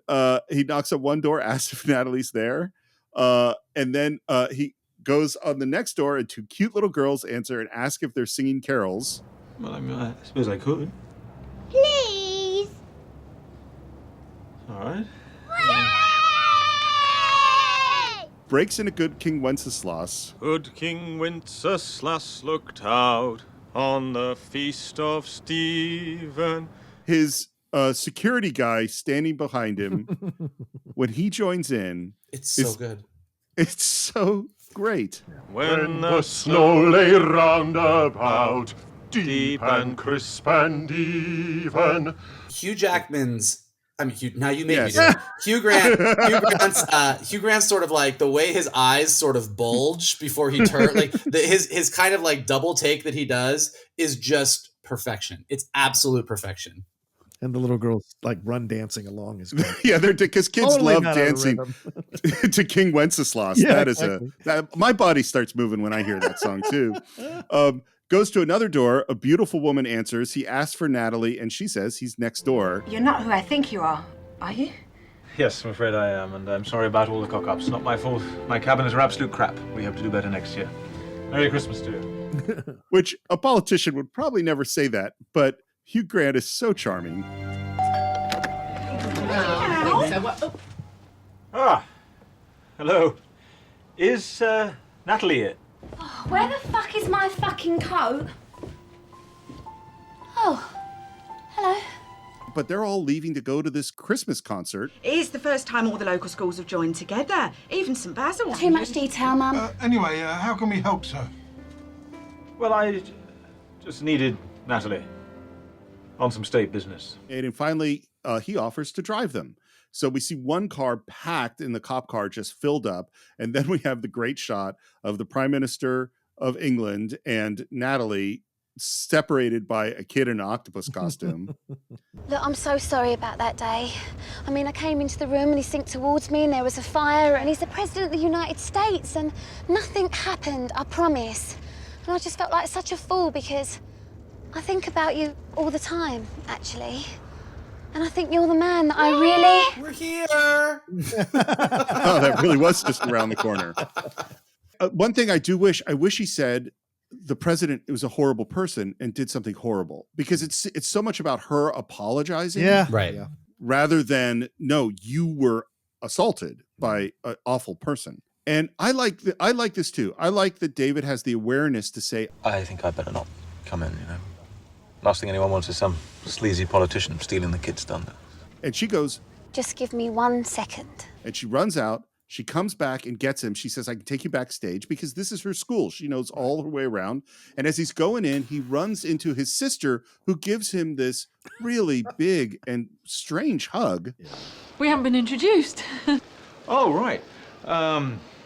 he knocks on one door, asks if Natalie's there, and then he goes on the next door, and two cute little girls answer and ask if they're singing carols. Well, I mean, I suppose I could. Please. All right. Breaks into Good King Wenceslas. Good King Wenceslas looked out on the feast of Stephen. His security guy standing behind him when he joins in. It's so good. It's so great. When the snow lay round about, deep and crisp and even. Hugh Jackman's. I mean, now you made me do it. Hugh Grant's sort of like the way his eyes sort of bulge before he turns, like his kind of like double take that he does is just perfection. It's absolute perfection. And the little girls like run dancing along as well. Yeah, they're because kids love dancing to King Wenceslas. Yeah, that is my body starts moving when I hear that song too. Goes to another door. A beautiful woman answers. He asks for Natalie, and she says he's next door. You're not who I think you are you? Yes, I'm afraid I am, and I'm sorry about all the cock-ups. Not my fault. My cabinets are absolute crap. We hope to do better next year. Merry Christmas to you. Which a politician would probably never say that, but Hugh Grant is so charming. So, Ah, hello. Is Natalie here? where the fuck is my fucking coat? Oh, hello. But they're all leaving to go to this Christmas concert. It is the first time all the local schools have joined together. Even St Basil. Too much detail, Mum. Anyway, how can we help, sir? Well, I just needed Natalie on some state business. And then finally, he offers to drive them. So we see one car packed in the cop car, just filled up. And then we have the great shot of the Prime Minister of England and Natalie separated by a kid in an octopus costume. Look, I'm so sorry about that day. I mean, I came into the room and he synced towards me and there was a fire and he's the President of the United States and nothing happened, I promise. And I just felt like such a fool because I think about you all the time, actually. And I think you're the man that I really... We're here! Oh, that really was just around the corner. One thing I wish he said, the president was a horrible person and did something horrible, because it's so much about her apologizing. Yeah. Right. Yeah. Rather than, no, you were assaulted by an awful person. And I like this too. I like that David has the awareness to say, I think I better not come in, Last thing anyone wants is some sleazy politician stealing the kids' thunder. and she goes, Just give me 1 second. and she runs out. She comes back and gets him. She says, I can take you backstage, because this is her school. She knows all her way around. And as he's going in, he runs into his sister, who gives him this really big and strange hug. We haven't been introduced. Oh, right.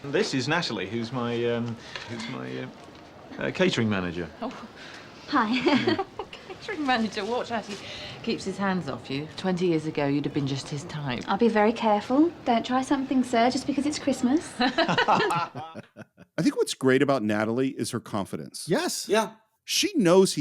This is Natalie, who's my catering manager. Oh, hi. Catering manager, watch out. He keeps his hands off you. 20 years ago, you'd have been just his type. I'll be very careful. Don't try something, sir, just because it's Christmas. I think what's great about Natalie is her confidence. Yes. Yeah. She knows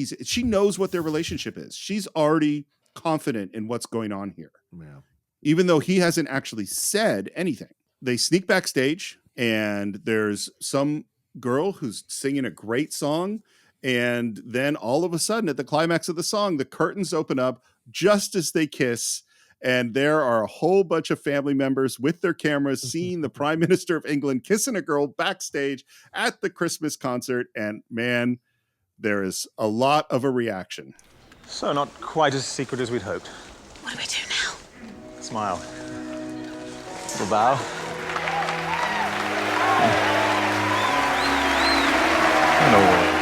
what their relationship is. She's already confident in what's going on here. Yeah. Even though he hasn't actually said anything. They sneak backstage, and there's some girl who's singing a great song. And then all of a sudden, at the climax of the song, the curtains open up just as they kiss. And there are a whole bunch of family members with their cameras seeing the Prime Minister of England kissing a girl backstage at the Christmas concert. And man, there is a lot of a reaction. So not quite as secret as we'd hoped. What do we do now? Smile. Little bow. And away.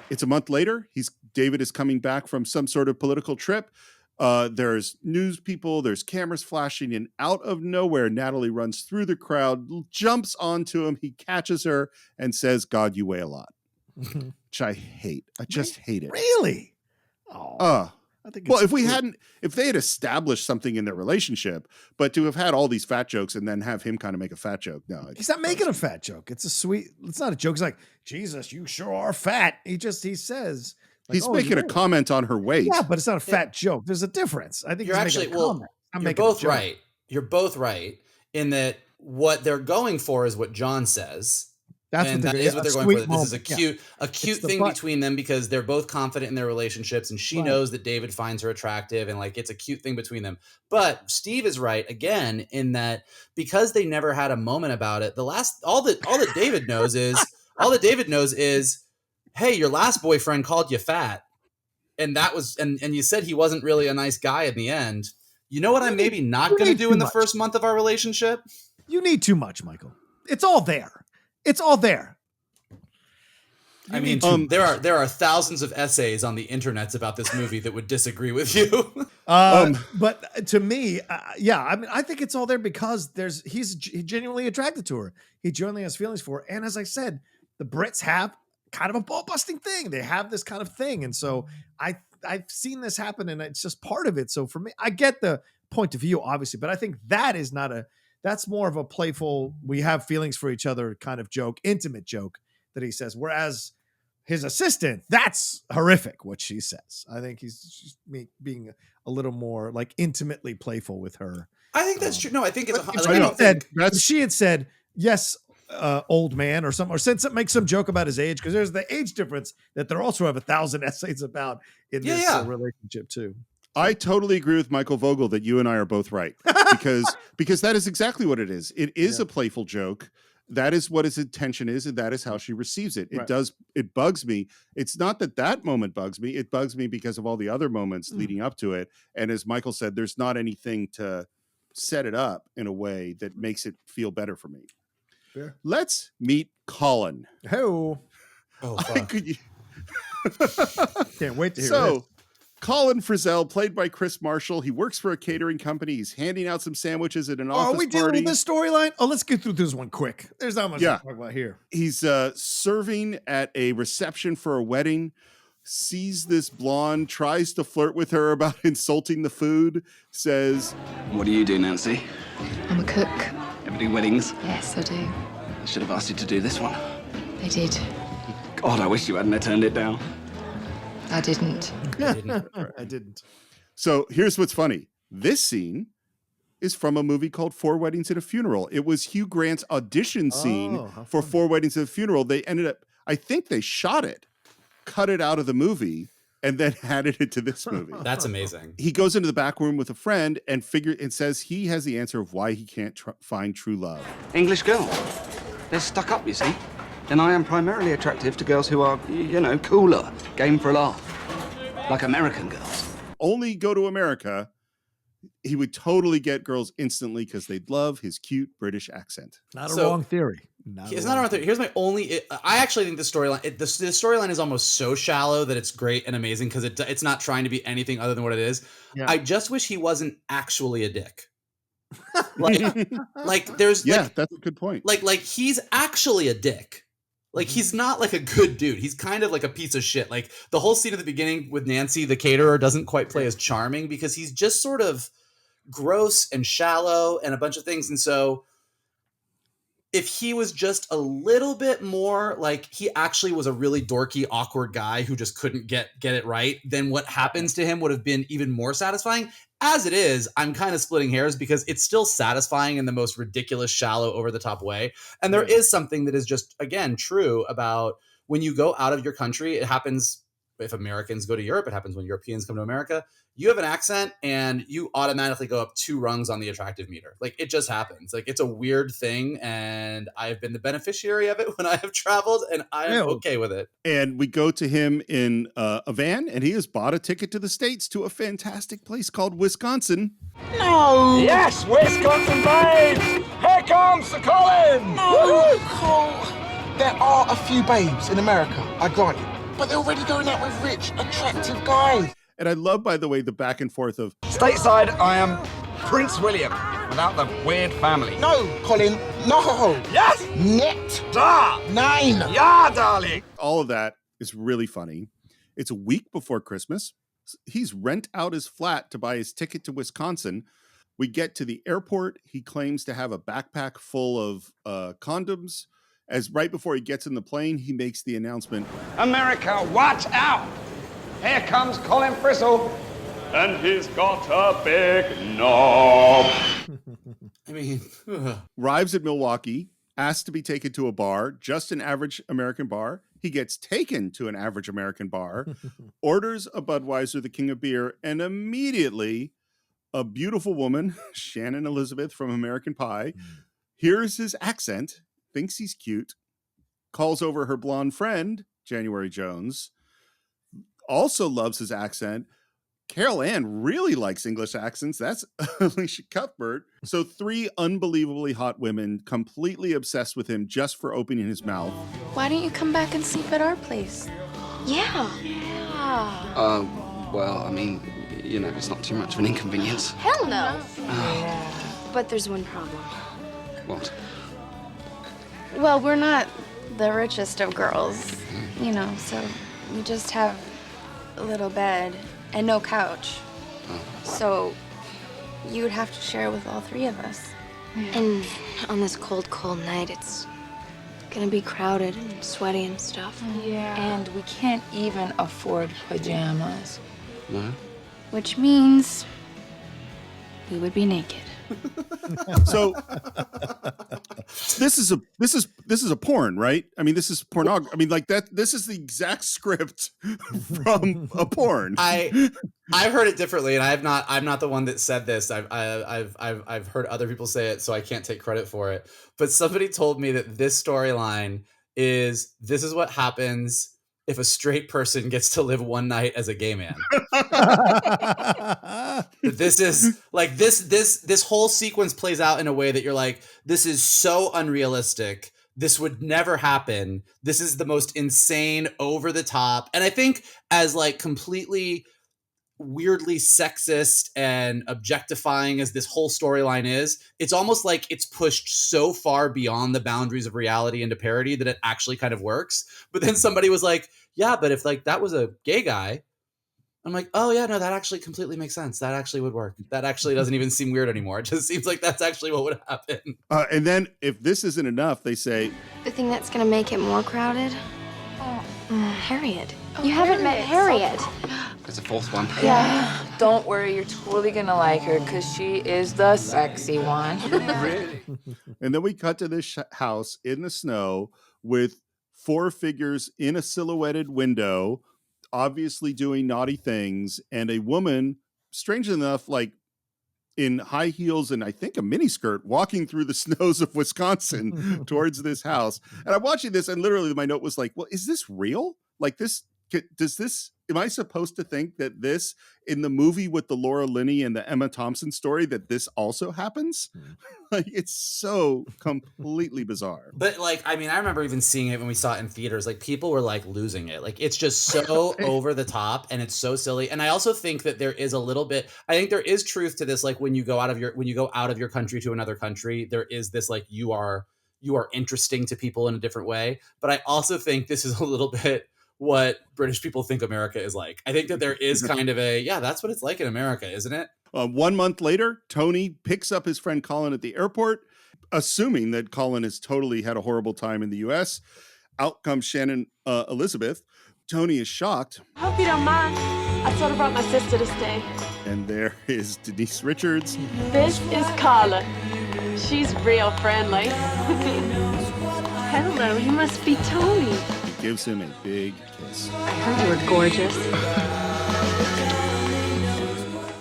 It's a month later. David is coming back from some sort of political trip. There's news people, there's cameras flashing, and out of nowhere, Natalie runs through the crowd, jumps onto him. He catches her and says, God, you weigh a lot. Which I hate. I just hate it. Really? Oh, I think. Well, if they had established something in their relationship, but to have had all these fat jokes and then have him kind of make a fat joke, no. He's not making a fat joke. It's not a joke. It's like, Jesus, you sure are fat. He says. Like, he's making a comment on her weight. Yeah, but it's not a fat joke. There's a difference. I think You're he's actually making a comment. you're both right. You're both right in that what they're going for is what John says. That's and what that they're is what they're going for. This is a cute It's the thing butt. between them, because they're both confident in their relationships, and she knows that David finds her attractive, and like it's a cute thing between them. But Steve is right again in that because they never had a moment about it. All that David knows is hey, your last boyfriend called you fat, and that was and you said he wasn't really a nice guy in the end. You know what I'm maybe not going to do in the first month of our relationship? You need too much, Michael. It's all there. It's all there. I mean, there are thousands of essays on the internets about this movie that would disagree with you. But to me, yeah, I mean, I think it's all there because he's genuinely attracted to her. He genuinely has feelings for her. And as I said, the Brits have kind of a ball busting thing. They have this kind of thing. And so I've seen this happen, and it's just part of it. So for me, I get the point of view, obviously, but I think that's more of a playful, we have feelings for each other kind of joke, intimate joke that he says. Whereas his assistant, that's horrific what she says. I think he's just being a little more like intimately playful with her. I think that's true. No, I think it's if she had said, yes, old man, or make some joke about his age, because there's the age difference that there also have 1,000 essays about in this relationship too. I totally agree with Michael Vogel that you and I are both right because that is exactly what it is. It is a playful joke. That is what his intention is, and that is how she receives it. It bugs me. It's not that moment bugs me. It bugs me because of all the other moments leading up to it. And as Michael said, there's not anything to set it up in a way that makes it feel better for me. Fair. Let's meet Colin. Oh, fuck. Can't wait to hear this. Colin Friscell, played by Chris Marshall. He works for a catering company. He's handing out some sandwiches at an office party. Are we dealing with this storyline? Oh, let's get through this one quick. There's not much to talk about here. He's serving at a reception for a wedding, sees this blonde, tries to flirt with her about insulting the food, says, "What do you do, Nancy?" I'm a cook. Ever do weddings? Yes, I do. I should have asked you to do this one. I did. God, I wish you hadn't turned it down. I didn't. I didn't. So here's what's funny. This scene is from a movie called 4 Weddings and a Funeral. It was Hugh Grant's audition scene for 4 Weddings and a Funeral. They ended up, I think they shot it, cut it out of the movie, and then added it to this movie. That's amazing. He goes into the back room with a friend and says he has the answer of why he can't find true love. English girl. They're stuck up, you see. And I am primarily attractive to girls who are, cooler, game for a laugh. Like American girls. Only go to America, he would totally get girls instantly because they'd love his cute British accent. Not a wrong theory. It's not a wrong theory. Here's my only... I actually think the storyline... The storyline is almost so shallow that it's great and amazing because it's not trying to be anything other than what it is. Yeah. I just wish he wasn't actually a dick. There's... Yeah, that's a good point. Like he's actually a dick. Like, he's not, like, a good dude. He's kind of like a piece of shit. Like, the whole scene at the beginning with Nancy, the caterer, doesn't quite play as charming because he's just sort of gross and shallow and a bunch of things. And so if he was just a little bit more, like, he actually was a really dorky, awkward guy who just couldn't get it right, then what happens to him would have been even more satisfying. As it is, I'm kind of splitting hairs because it's still satisfying in the most ridiculous, shallow, over-the-top way. And there is something that is just, again, true about when you go out of your country. It happens if Americans go to Europe. It happens when Europeans come to America. You have an accent and you automatically go up 2 rungs on the attractive meter. Like, it just happens. Like, it's a weird thing. And I've been the beneficiary of it when I have traveled, and I am okay with it. And we go to him in a van, and he has bought a ticket to the States to a fantastic place called Wisconsin. No! Yes, Wisconsin babes! Here comes the Colin! No, Cole. There are a few babes in America, I grant you. But they're already going out with rich, attractive guys. And I love, by the way, the back and forth of... Stateside, I am Prince William, without the weird family. No, Colin, no. Yes! Net. Da! 9. Yeah, darling. All of that is really funny. It's a week before Christmas. He's rent out his flat to buy his ticket to Wisconsin. We get to the airport. He claims to have a backpack full of condoms. As right before he gets in the plane, he makes the announcement, America, watch out! Here comes Colin Friscell, and he's got a big knob. I mean, arrives at Milwaukee, asked to be taken to a bar, just an average American bar. He gets taken to an average American bar, orders a Budweiser, the king of beer, and immediately a beautiful woman, Shannon Elizabeth from American Pie, hears his accent, thinks he's cute, calls over her blonde friend, January Jones, also loves his accent. Carol Ann really likes English accents. That's Alicia Cuthbert. So 3 unbelievably hot women completely obsessed with him just for opening his mouth. Why don't you come back and sleep at our place? Yeah. Well, I mean, it's not too much of an inconvenience. Hell no. But there's one problem. What? Well, we're not the richest of girls, so we just have a little bed and no couch. So you would have to share with all 3 of us. And on this cold, cold night, it's gonna be crowded and sweaty and stuff. Yeah. And we can't even afford pajamas. No? Which means we would be naked. So this is a porn, right? I mean, this is pornography. I mean, like that. This is the exact script from a porn. I heard it differently, and I'm not the one that said this. I've heard other people say it, so I can't take credit for it. But somebody told me that this storyline is what happens if a straight person gets to live one night as a gay man. This is like this whole sequence plays out in a way that you're like, this is so unrealistic. This would never happen. This is the most insane, over the top. And I think as like completely weirdly sexist and objectifying as this whole storyline is, it's almost like it's pushed so far beyond the boundaries of reality into parody that it actually kind of works. But then somebody was like, yeah, but if like that was a gay guy, I'm like, oh yeah, no, that actually completely makes sense. That actually would work. That actually doesn't even seem weird anymore. It just seems like that's actually what would happen. And then if this isn't enough, they say, The thing that's gonna make it more crowded? Harriet. You haven't met Harriet. There's a fourth one. Yeah. Don't worry, you're totally gonna like her because she is the sexy one. And then we cut to this house in the snow with 4 figures in a silhouetted window, obviously doing naughty things, and a woman, strangely enough, like in high heels and I think a miniskirt, walking through the snows of Wisconsin towards this house. And I'm watching this, and literally my note was like, well, is this real? Like this, am I supposed to think that this, in the movie with the Laura Linney and the Emma Thompson story, that this also happens? Like, it's so completely bizarre. But like, I mean, I remember even seeing it when we saw it in theaters. Like, people were like losing it. Like, it's just so over the top and it's so silly. And I also think that there is a little bit, I think there is truth to this. Like, when you go out of your country to another country, there is this like, you are interesting to people in a different way. But I also think this is a little bit what British people think America is like. I think that there is kind of that's what it's like in America, isn't it? 1 month later, Tony picks up his friend Colin at the airport, assuming that Colin has totally had a horrible time in the U.S. Out comes Shannon Elizabeth. Tony is shocked. Hope you don't mind. I sort of brought my sister to stay. And there is Denise Richards. This is Carla. She's real friendly. Hello, you must be Tony. Gives him a big kiss. I heard you were gorgeous.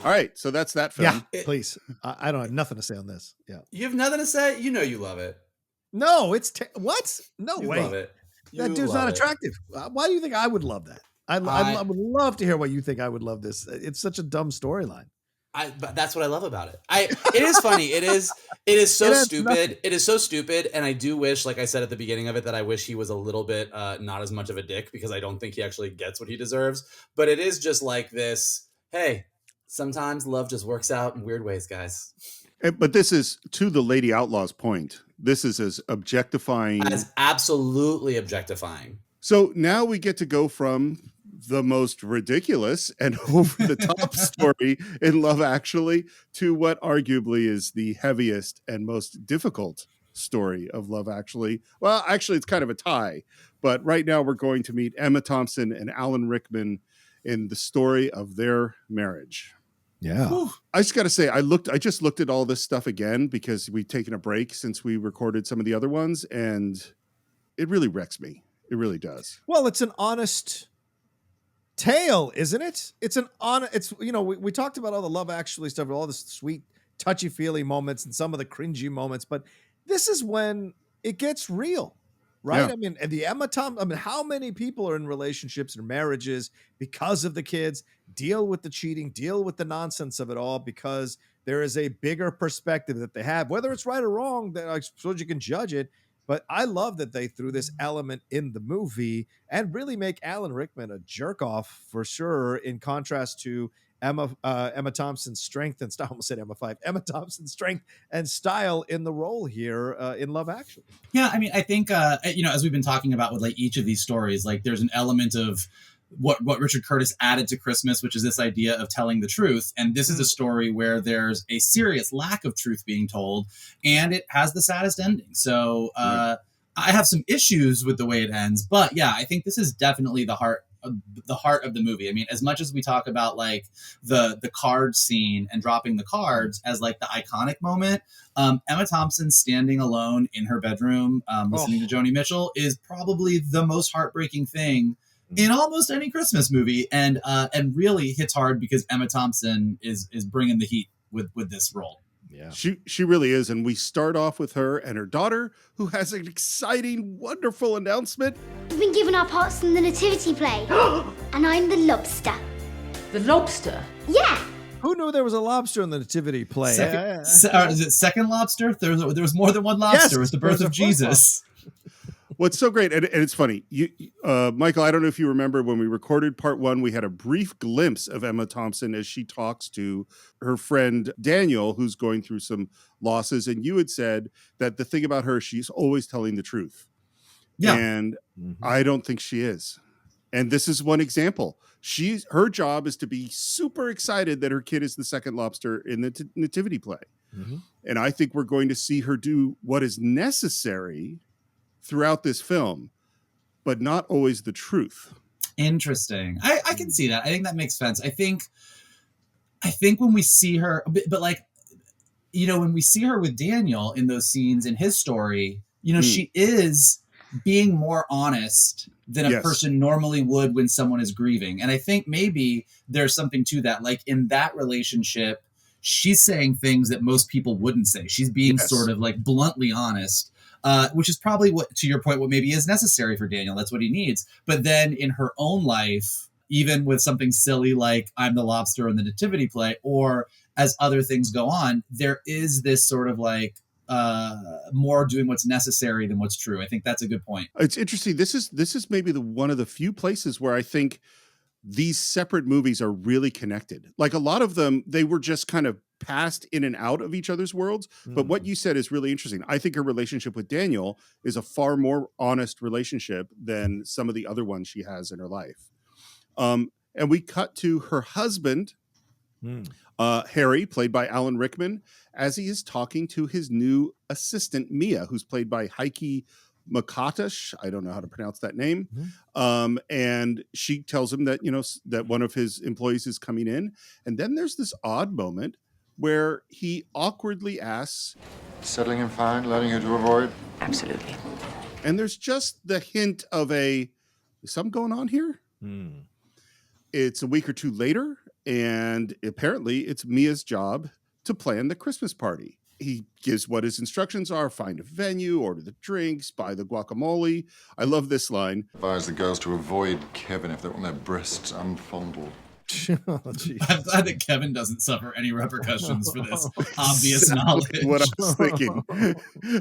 All right, so that's that film. Yeah, please. I don't have nothing to say on this. Yeah. You have nothing to say? You know you love it. No, it's what? No you way. Love it. That dude's not attractive. Why do you think I would love that? I would love to hear why you think I would love this. It's such a dumb storyline. But that's what I love about it. It is funny. It is so stupid. Nothing. It is so stupid. And I do wish, like I said at the beginning of it, that I wish he was a little bit not as much of a dick, because I don't think he actually gets what he deserves. But it is just like this, hey, sometimes love just works out in weird ways, guys. But this is, to the Lady Outlaw's point, this is as objectifying. As absolutely objectifying. So now we get to go from the most ridiculous and over the top story in Love Actually to what arguably is the heaviest and most difficult story of Love Actually. Well, actually, it's kind of a tie, but right now we're going to meet Emma Thompson and Alan Rickman in the story of their marriage. Yeah. Whew. I just got to say, I just looked at all this stuff again because we've taken a break since we recorded some of the other ones, and it really wrecks me. It really does. Well, it's an honest tale, isn't it? It's we talked about all the Love Actually stuff, all the sweet touchy-feely moments and some of the cringy moments, but this is when it gets real, right? Yeah. I mean, and the Emma Thompson, how many people are in relationships and marriages because of the kids, deal with the cheating, deal with the nonsense of it all, because there is a bigger perspective that they have, whether it's right or wrong, that I suppose you can judge it. But I love that they threw this element in the movie and really make Alan Rickman a jerk off for sure, in contrast to Emma Thompson's strength and style. I almost said Emma Thompson's strength and style in the role here in Love Actually. Yeah, I mean, I think as we've been talking about with like each of these stories, like there's an element of what Richard Curtis added to Christmas, which is this idea of telling the truth. And this is a story where there's a serious lack of truth being told, and it has the saddest ending. So I have some issues with the way it ends, but yeah, I think this is definitely the heart the heart of the movie. I mean, as much as we talk about like the card scene and dropping the cards as like the iconic moment, Emma Thompson standing alone in her bedroom listening to Joni Mitchell is probably the most heartbreaking thing in almost any Christmas movie, and really hits hard because Emma Thompson is bringing the heat with this role. Yeah, she really is. And we start off with her and her daughter, who has an exciting, wonderful announcement. We've been given our parts in the nativity play, and I'm the lobster. The lobster? Yeah. Who knew there was a lobster in the nativity play? Is it second lobster? There was more than one lobster with the birth of Jesus. What's so great, and it's funny, Michael, I don't know if you remember when we recorded part 1, we had a brief glimpse of Emma Thompson as she talks to her friend Daniel, who's going through some losses, and you had said that the thing about her, she's always telling the truth. Yeah. And I don't think she is. And this is one example. Her job is to be super excited that her kid is the second lobster in the nativity play. And I think we're going to see her do what is necessary throughout this film, but not always the truth. Interesting. I can see that. I think that makes sense. I think when we see her, but like, you know, when we see her with Daniel in those scenes in his story, you know, she is being more honest than a person normally would when someone is grieving. And I think maybe there's something to that. Like in that relationship, she's saying things that most people wouldn't say. She's being sort of like bluntly honest. Which is probably what, to your point, what maybe is necessary for Daniel. That's what he needs. But then in her own life, even with something silly like I'm the lobster in the nativity play, or as other things go on, there is this sort of like more doing what's necessary than what's true. I think that's a good point. It's interesting. This is maybe one of the few places where I think these separate movies are really connected. Like a lot of them, they were just kind of passed in and out of each other's worlds. But what you said is really interesting. I think her relationship with Daniel is a far more honest relationship than some of the other ones she has in her life. And we cut to her husband, Harry, played by Alan Rickman, as he is talking to his new assistant, Mia, who's played by Heike Makatash. I don't know how to pronounce that name. And she tells him that, you know, that one of his employees is coming in. And then there's this odd moment where he awkwardly asks, Settling in fine, learning who to avoid? Absolutely. And there's just the hint of is something going on here? It's a week or two later, and apparently it's Mia's job to plan the Christmas party. He gives what his instructions are: find a venue, order the drinks, buy the guacamole. I love this line. Advise the girls to avoid Kevin if they want their breasts unfondled. I'm glad that Kevin doesn't suffer any repercussions for this obvious knowledge. What I was thinking.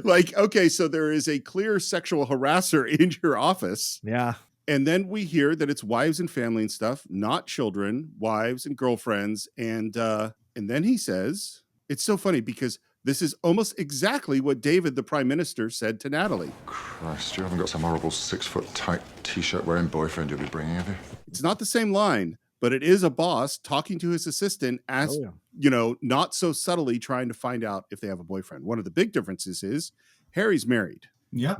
Like, okay, so there is a clear sexual harasser in your office. Yeah. And then we hear that it's wives and family and stuff, not children, wives and girlfriends. And then he says, it's so funny because this is almost exactly what David, the Prime Minister, said to Natalie. Christ, you haven't got some horrible 6-foot tight t-shirt wearing boyfriend you'll be bringing, have you? It's not the same line, but it is a boss talking to his assistant as, you know, not so subtly trying to find out if they have a boyfriend. One of the big differences is Harry's married. Yeah.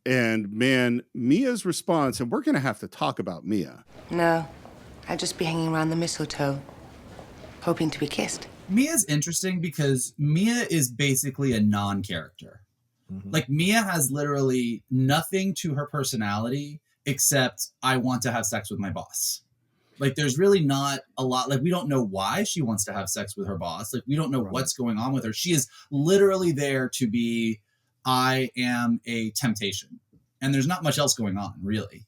And man, Mia's response, and we're going to have to talk about Mia. No, I'd just be hanging around the mistletoe, hoping to be kissed. Mia's interesting because Mia is basically a non-character. Like Mia has literally nothing to her personality except I want to have sex with my boss. Like there's really not a lot, like we don't know why she wants to have sex with her boss. Like we don't know what's going on with her. She is literally there to be, I am a temptation. And there's not much else going on, really.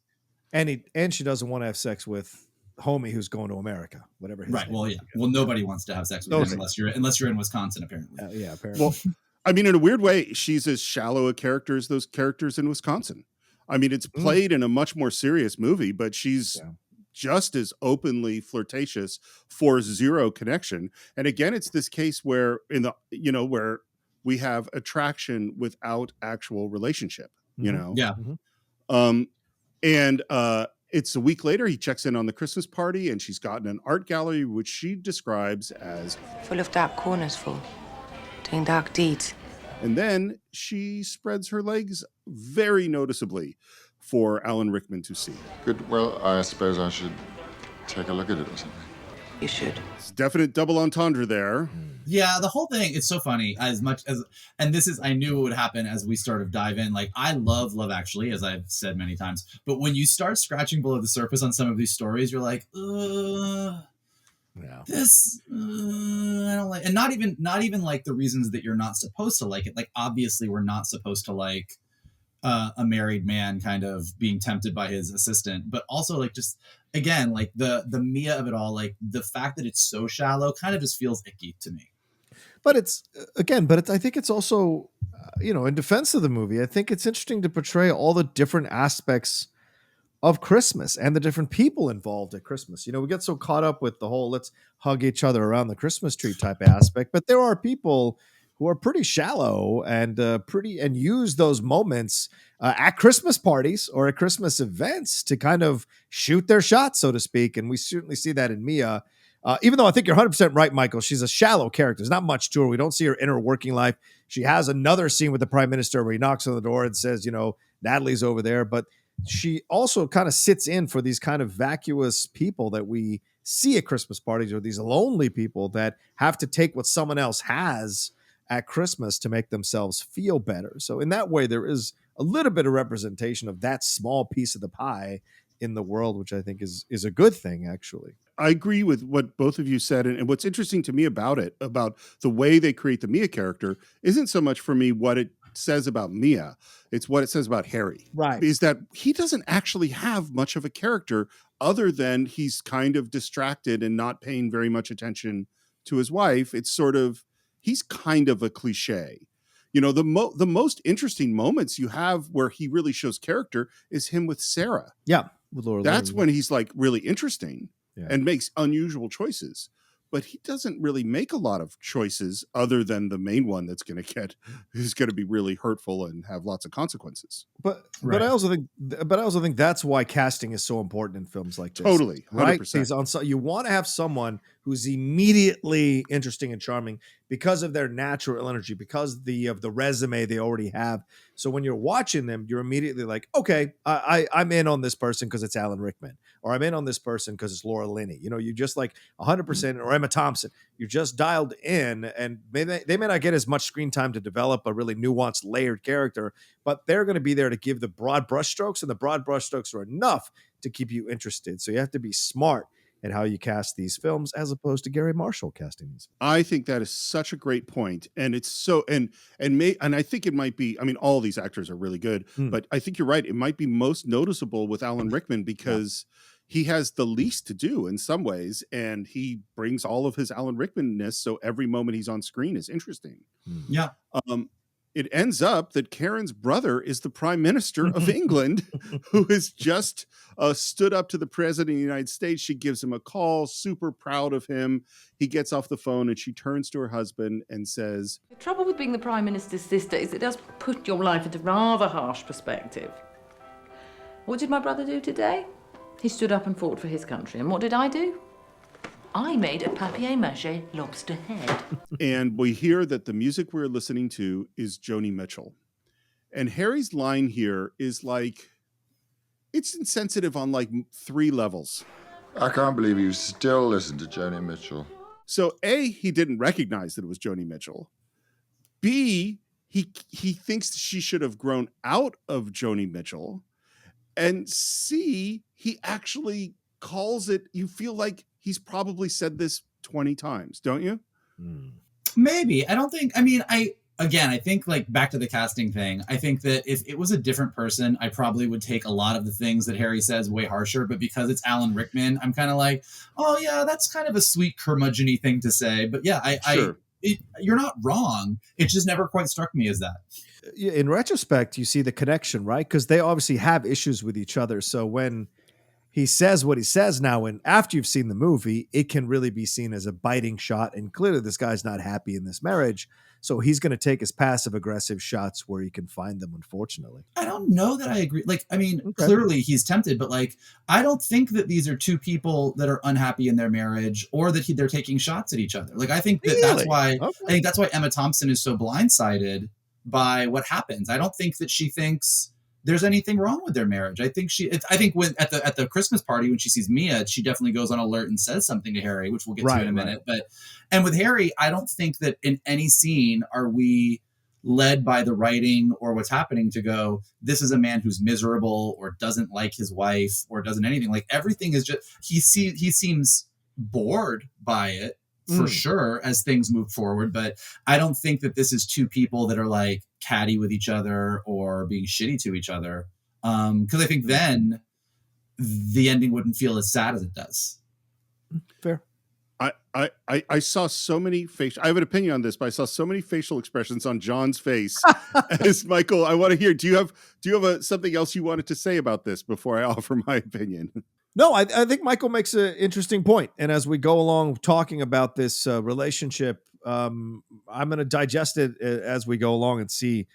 And she doesn't want to have sex with homie who's going to America, whatever his name Well, is. yeah. Well, nobody wants to have sex with him unless you're in Wisconsin, apparently. Yeah, apparently. Well, I mean, in a weird way, she's as shallow a character as those characters in Wisconsin. I mean, it's played in a much more serious movie, but she's just as openly flirtatious for zero connection. And again, it's this case where where we have attraction without actual relationship, you know? Yeah. It's a week later, he checks in on the Christmas party, and she's gotten an art gallery, which she describes as full of dark corners, doing dark deeds. And then she spreads her legs very noticeably. for Alan Rickman to see. Good. Well, I suppose I should take a look at it or something. You should. It's definite double entendre there. Yeah, the whole thing, it's so funny as much as, and this is, I knew it would happen as we sort of dive in. Like, I love Love Actually, as I've said many times, but when you start scratching below the surface on some of these stories, you're like, this, I don't like, and not even like the reasons that you're not supposed to like it. Like, obviously we're not supposed to like a married man kind of being tempted by his assistant, but also like just, again, like the Mia of it all, like the fact that it's so shallow kind of just feels icky to me. But it's I think it's also, in defense of the movie, I think it's interesting to portray all the different aspects of Christmas and the different people involved at Christmas. We get so caught up with the whole let's hug each other around the Christmas tree type aspect, but there are people who are pretty shallow and use those moments at Christmas parties or at Christmas events to kind of shoot their shot, so to speak. And we certainly see that in Mia. Even though I think you're 100% right, Michael, she's a shallow character. There's not much to her. We don't see her inner working life. She has another scene with the prime minister where he knocks on the door and says, Natalie's over there. But she also kind of sits in for these kind of vacuous people that we see at Christmas parties, or these lonely people that have to take what someone else has at Christmas to make themselves feel better. So in that way, there is a little bit of representation of that small piece of the pie in the world, which I think is a good thing, actually. I agree with what both of you said. And what's interesting to me about the way they create the Mia character isn't so much for me what it says about Mia. It's what it says about Harry. Right. Is that he doesn't actually have much of a character other than he's kind of distracted and not paying very much attention to his wife. It's sort of, he's kind of a cliche. The most interesting moments you have where he really shows character is him with Sarah. Yeah. With Laura That's Linney. when he's like really interesting and makes unusual choices. But he doesn't really make a lot of choices other than the main one that's going to be really hurtful and have lots of consequences. But I also think that's why casting is so important in films like this. Totally, 100%. Right? Because you want to have someone who's immediately interesting and charming because of their natural energy, because of the resume they already have. So when you're watching them, you're immediately like, okay, I'm in on this person because it's Alan Rickman, or I'm in on this person because it's Laura Linney. You just like 100%, or Emma Thompson. You're just dialed in, and they may not get as much screen time to develop a really nuanced, layered character, but they're going to be there to give the broad brushstrokes, and the broad brushstrokes are enough to keep you interested. So you have to be smart at how you cast these films, as opposed to Gary Marshall casting these. I think that is such a great point, and it's so and I think it might be. I mean, all these actors are really good, but I think you're right. It might be most noticeable with Alan Rickman because he has the least to do in some ways, and he brings all of his Alan Rickman-ness. So every moment he's on screen is interesting. Yeah. It ends up that Karen's brother is the Prime Minister of England, who has just stood up to the President of the United States. She gives him a call, super proud of him. He gets off the phone and she turns to her husband and says, The trouble with being the Prime Minister's sister is it does put your life into rather harsh perspective. What did my brother do today? He stood up and fought for his country. And what did I do? I made a papier-mâché lobster head. And we hear that the music we're listening to is Joni Mitchell. And Harry's line here is like, it's insensitive on like 3 levels. I can't believe you still listen to Joni Mitchell. So A, he didn't recognize that it was Joni Mitchell. B, he thinks she should have grown out of Joni Mitchell. And C, he actually calls it, you feel like he's probably said this 20 times, don't you? Maybe. I think like back to the casting thing, I think that if it was a different person, I probably would take a lot of the things that Harry says way harsher, but because it's Alan Rickman, I'm kind of like, oh yeah, that's kind of a sweet curmudgeon-y thing to say. But yeah, Sure. You're not wrong. It just never quite struck me as that. In retrospect, you see the connection, right? Because they obviously have issues with each other. So when he says what he says now, and after you've seen the movie, it can really be seen as a biting shot. And clearly this guy's not happy in this marriage. So he's going to take his passive aggressive shots where he can find them, unfortunately. I don't know that I agree. Clearly he's tempted, but I don't think that these are two people that are unhappy in their marriage or that they're taking shots at each other. I think that that's why Emma Thompson is so blindsided by what happens. I don't think that she thinks there's anything wrong with their marriage. I think when at the Christmas party, when she sees Mia, she definitely goes on alert and says something to Harry, which we'll get to in a minute. And with Harry, I don't think that in any scene are we led by the writing or what's happening to go, this is a man who's miserable or doesn't like his wife or doesn't anything. Like everything is just, he seems bored by it for sure as things move forward. But I don't think that this is two people that are like catty with each other or being shitty to each other. Because I think then the ending wouldn't feel as sad as it does. Fair. I saw so many facial. I have an opinion on this, but I saw so many facial expressions on John's face. As Michael, I want to hear. Do you have something else you wanted to say about this before I offer my opinion? No, I think Michael makes an interesting point. And as we go along talking about this relationship, I'm going to digest it as we go along and see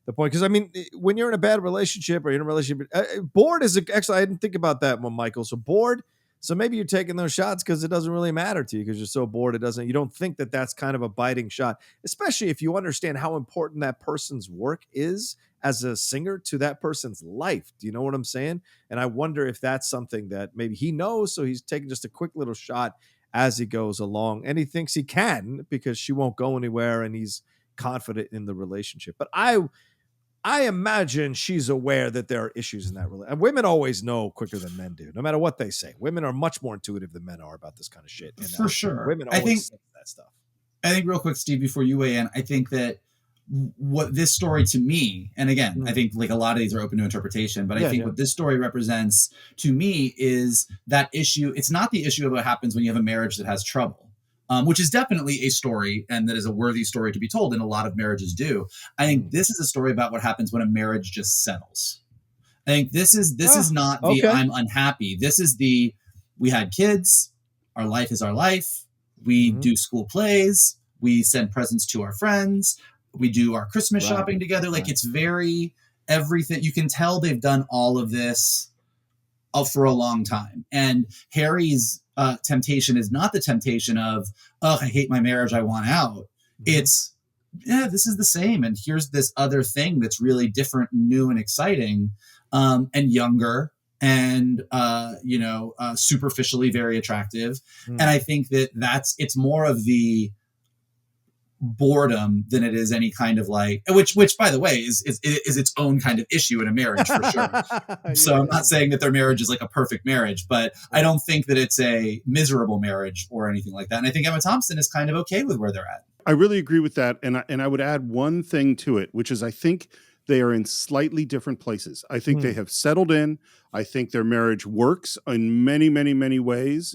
the point. Because I mean, when you're in a bad relationship or you're in a relationship, bored is actually, I didn't think about that one, Michael. So bored. So maybe you're taking those shots because it doesn't really matter to you because you're so bored. You don't think that that's kind of a biting shot, especially if you understand how important that person's work is as a singer to that person's life. Do you know what I'm saying? And I wonder if that's something that maybe he knows. So he's taking just a quick little shot as he goes along, and he thinks he can because she won't go anywhere and he's confident in the relationship. But I imagine she's aware that there are issues in that relationship. And women always know quicker than men do, no matter what they say. Women are much more intuitive than men are about this kind of shit. And, for sure. Women always say that stuff. I think real quick, Steve, before you weigh in, I think that what this story to me, and again, I think like a lot of these are open to interpretation, but I think what this story represents to me is that issue. It's not the issue of what happens when you have a marriage that has trouble. Which is definitely a story and that is a worthy story to be told. And a lot of marriages do. I think this is a story about what happens when a marriage just settles. I think this is not the I'm unhappy. This is we had kids. Our life is our life. We do school plays. We send presents to our friends. We do our Christmas shopping together. Like it's very everything. You can tell they've done all of this for a long time. And Harry's temptation is not the temptation of, oh, I hate my marriage, I want out. It's, this is the same. And here's this other thing that's really different, new and exciting, and younger and, superficially very attractive. And I think it's more of the boredom than it is any kind of like, which by the way is its own kind of issue in a marriage for sure. So I'm not saying that their marriage is like a perfect marriage, but I don't think that it's a miserable marriage or anything like that. And I think Emma Thompson is kind of okay with where they're at. I really agree with that. And I would add one thing to it, which is I think they are in slightly different places. I think they have settled in. I think their marriage works in many, many, many ways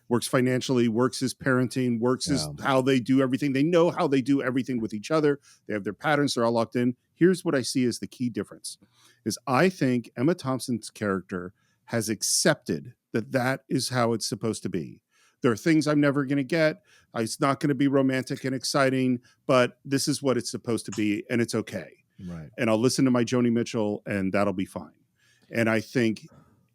works financially, works as parenting, works as how they do everything. They know how they do everything with each other. They have their patterns. They're all locked in. Here's what I see as the key difference is I think Emma Thompson's character has accepted that is how it's supposed to be. There are things I'm never going to get. It's not going to be romantic and exciting, but this is what it's supposed to be. And it's okay. Right. And I'll listen to my Joni Mitchell and that'll be fine. And I think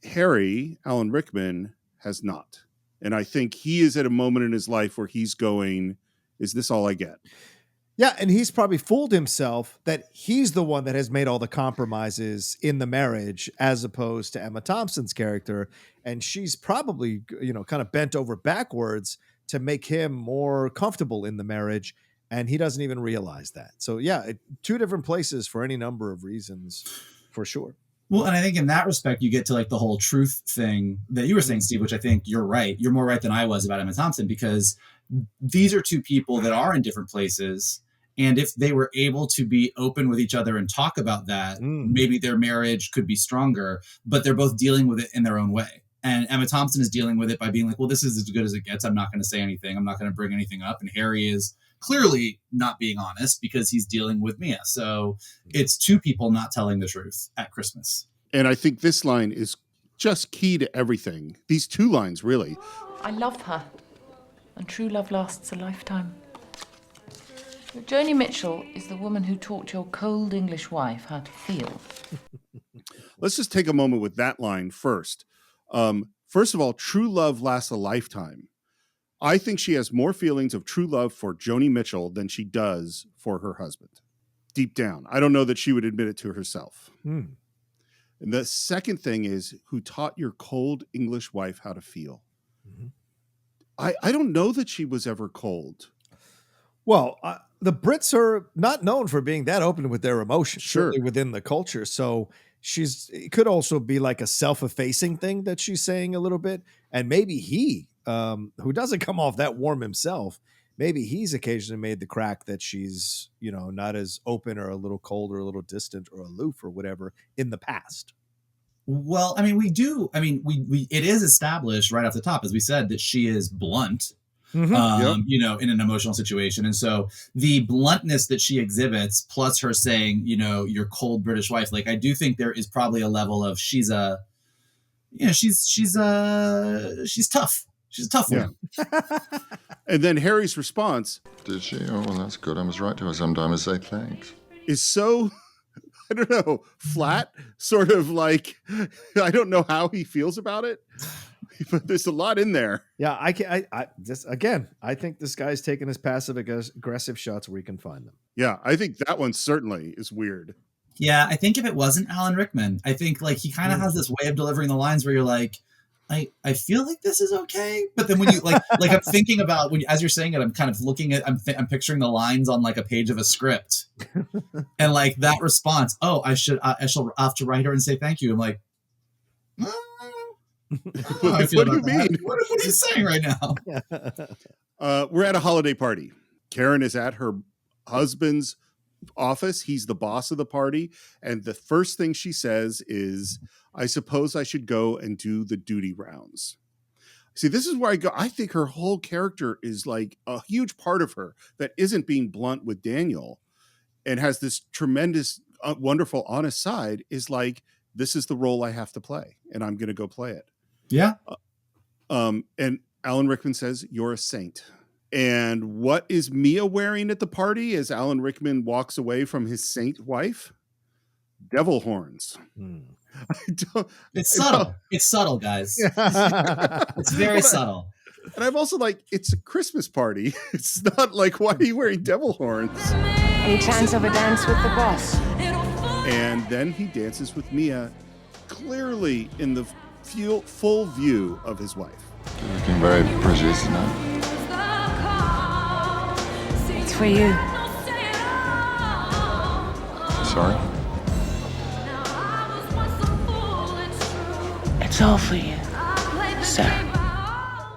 Harry, Alan Rickman, has not. And I think he is at a moment in his life where he's going, is this all I get? Yeah, and he's probably fooled himself that he's the one that has made all the compromises in the marriage as opposed to Emma Thompson's character. And she's probably, kind of bent over backwards to make him more comfortable in the marriage. And he doesn't even realize that. So yeah, two different places for any number of reasons, for sure. Well, and I think in that respect, you get to like the whole truth thing that you were saying, Steve, which I think you're right. You're more right than I was about Emma Thompson, because these are two people that are in different places. And if they were able to be open with each other and talk about that, maybe their marriage could be stronger, but they're both dealing with it in their own way. And Emma Thompson is dealing with it by being like, well, this is as good as it gets. I'm not going to say anything. I'm not going to bring anything up. And Harry is clearly not being honest because he's dealing with Mia. So it's two people not telling the truth at Christmas. And I think this line is just key to everything. These two lines, really. I love her, and true love lasts a lifetime. Joni Mitchell is the woman who taught your cold English wife how to feel. Let's just take a moment with that line first. First of all, true love lasts a lifetime. I think she has more feelings of true love for Joni Mitchell than she does for her husband. deep down. I don't know that she would admit it to herself. Hmm. And the second thing is, who taught your cold English wife how to feel? Mhm. I don't know that she was ever cold. Well, the Brits are not known for being that open with their emotions, Sure. certainly within the culture. So it could also be like a self-effacing thing that she's saying a little bit. And maybe he, who doesn't come off that warm himself, maybe he's occasionally made the crack that she's, not as open or a little cold or a little distant or aloof or whatever in the past. Well, I mean, it is established right off the top, as we said, that she is blunt, Mhm. in an emotional situation. And so the bluntness that she exhibits, plus her saying, your cold British wife, like, I do think there is probably a level of she's tough. She's a tough one. And then Harry's response, Did she? Oh, well, that's good. I was right to her sometimes say thanks. is so, I don't know, flat, sort of like, I don't know how he feels about it, but there's a lot in there. Yeah, I think this guy's taking his passive aggressive shots where he can find them. Yeah, I think that one certainly is weird. Yeah, I think if it wasn't Alan Rickman, I think like he kind of has this way of delivering the lines where you're like, I feel like this is okay, but then when you like I'm thinking about as you're saying it, I'm kind of looking at I'm picturing the lines on like a page of a script, and like that response. Oh, I shall have to write her and say thank you. I'm like, What do you mean? What are you saying right now? We're at a holiday party. Karen is at her husband's office. He's the boss of the party. And the first thing she says is, I suppose I should go and do the duty rounds. See, this is where I think her whole character is like a huge part of her that isn't being blunt with Daniel and has this tremendous, wonderful, honest side, is like, this is the role I have to play and I'm going to go play it. Yeah. And Alan Rickman says, you're a saint. And what is Mia wearing at the party as Alan Rickman walks away from his saint wife? Devil horns. It's subtle. It's subtle, guys. It's very subtle. And I'm also like, it's a Christmas party. It's not like, why are you wearing devil horns? Any chance of a dance with the boss? And then he dances with Mia, clearly in the full view of his wife. You're looking very pretty tonight. It's for you. Sorry? It's all for you, sir.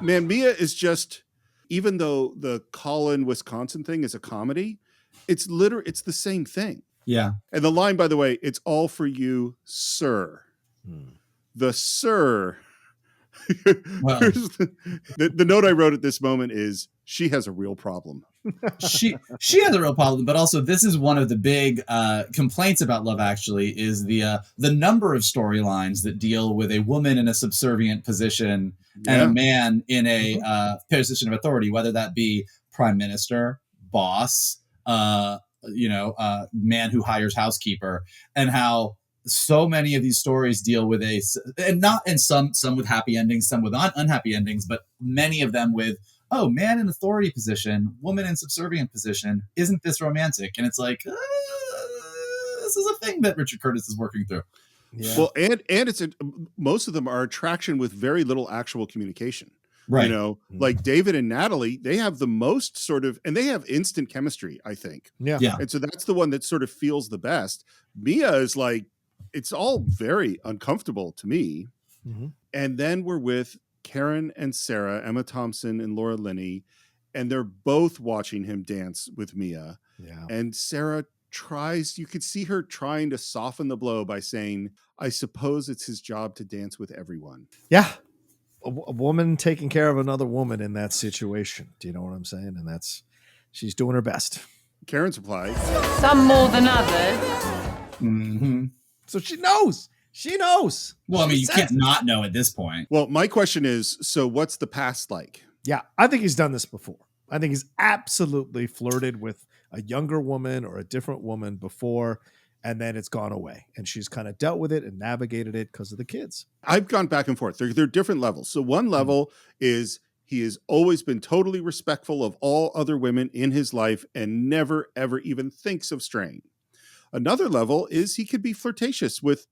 Man, Mia is just, even though the Colin, Wisconsin thing is a comedy, it's the same thing. Yeah. And the line, by the way, it's all for you, sir. The sir. Well, the note I wrote at this moment is, she has a real problem. she has a real problem, but also this is one of the big complaints about Love Actually is the number of storylines that deal with a woman in a subservient position and a man in a position of authority, whether that be prime minister, boss, man who hires housekeeper, and how so many of these stories deal with some with happy endings, some with unhappy endings, but many of them with, oh, man in authority position, woman in subservient position. Isn't this romantic? And it's like, this is a thing that Richard Curtis is working through. Yeah. Well, and it's most of them are attraction with very little actual communication. Right. Like David and Natalie, they have the most sort of, and they have instant chemistry, I think. Yeah. And so that's the one that sort of feels the best. Mia is like, it's all very uncomfortable to me. Mm-hmm. And then we're with Karen and Sarah, Emma Thompson and Laura Linney, and they're both watching him dance with Mia. Yeah. And Sarah you could see her trying to soften the blow by saying, I suppose it's his job to dance with everyone. Yeah. A woman taking care of another woman in that situation. Do you know what I'm saying? And she's doing her best. Karen's reply. Some more than others. Mm-hmm. So she knows. She knows. Well, I mean, She you says can't it. not know at this point. Well, my question is, so what's the past like? Yeah, I think he's done this before. I think he's absolutely flirted with a younger woman or a different woman before, and then it's gone away. And she's kind of dealt with it and navigated it because of the kids. I've gone back and forth. They're different levels. So one level is he has always been totally respectful of all other women in his life and never, ever even thinks of straying. Another level is he could be flirtatious with,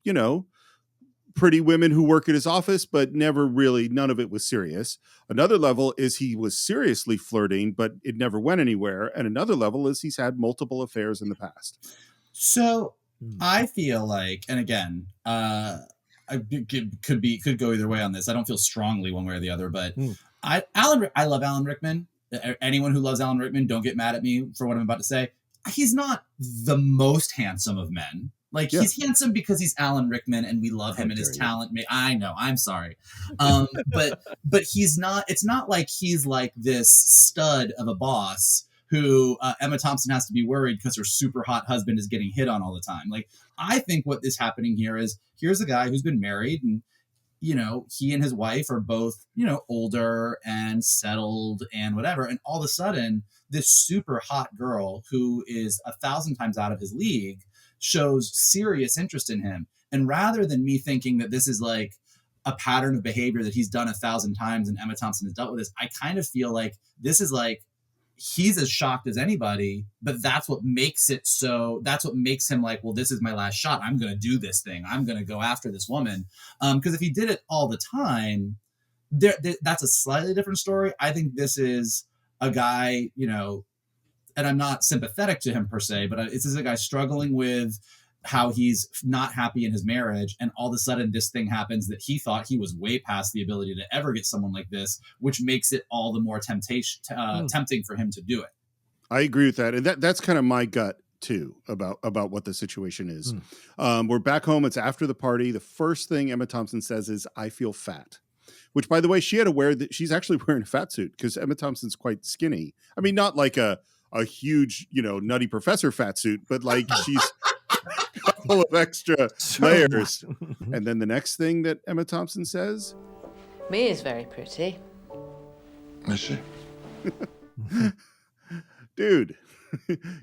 pretty women who work at his office, but never really, none of it was serious. Another level is he was seriously flirting, but it never went anywhere. And another level is he's had multiple affairs in the past. So I feel like, and again, could go either way on this. I don't feel strongly one way or the other, but I love Alan Rickman. Anyone who loves Alan Rickman, don't get mad at me for what I'm about to say. He's not the most handsome of men. Like, he's handsome because he's Alan Rickman and we love him and his talent. I know, I'm sorry. But he's not, it's not like he's like this stud of a boss who Emma Thompson has to be worried because her super hot husband is getting hit on all the time. Like, I think what is happening here is, here's a guy who's been married and, he and his wife are both, older and settled and whatever. And all of a sudden, this super hot girl who is 1,000 times out of his league shows serious interest in him. And rather than me thinking that this is like a pattern of behavior that he's done 1,000 times and Emma Thompson has dealt with this, I kind of feel like this is like, he's as shocked as anybody, but that's what makes it so, that's what makes him like, well, this is my last shot. I'm going to do this thing. I'm going to go after this woman. Because if he did it all the time, that's a slightly different story. I think this is a guy, and I'm not sympathetic to him per se, but this is a guy struggling with how he's not happy in his marriage. And all of a sudden this thing happens that he thought he was way past the ability to ever get someone like this, which makes it all the more tempting for him to do it. I agree with that. And that's kind of my gut too, about what the situation is. We're back home. It's after the party. The first thing Emma Thompson says is, I feel fat. Which, by the way, she had to wear that. She's actually wearing a fat suit because Emma Thompson's quite skinny. I mean, not like a huge, Nutty Professor fat suit, but like she's a couple of extra layers. And then the next thing that Emma Thompson says, Mia's very pretty. Is she? Dude,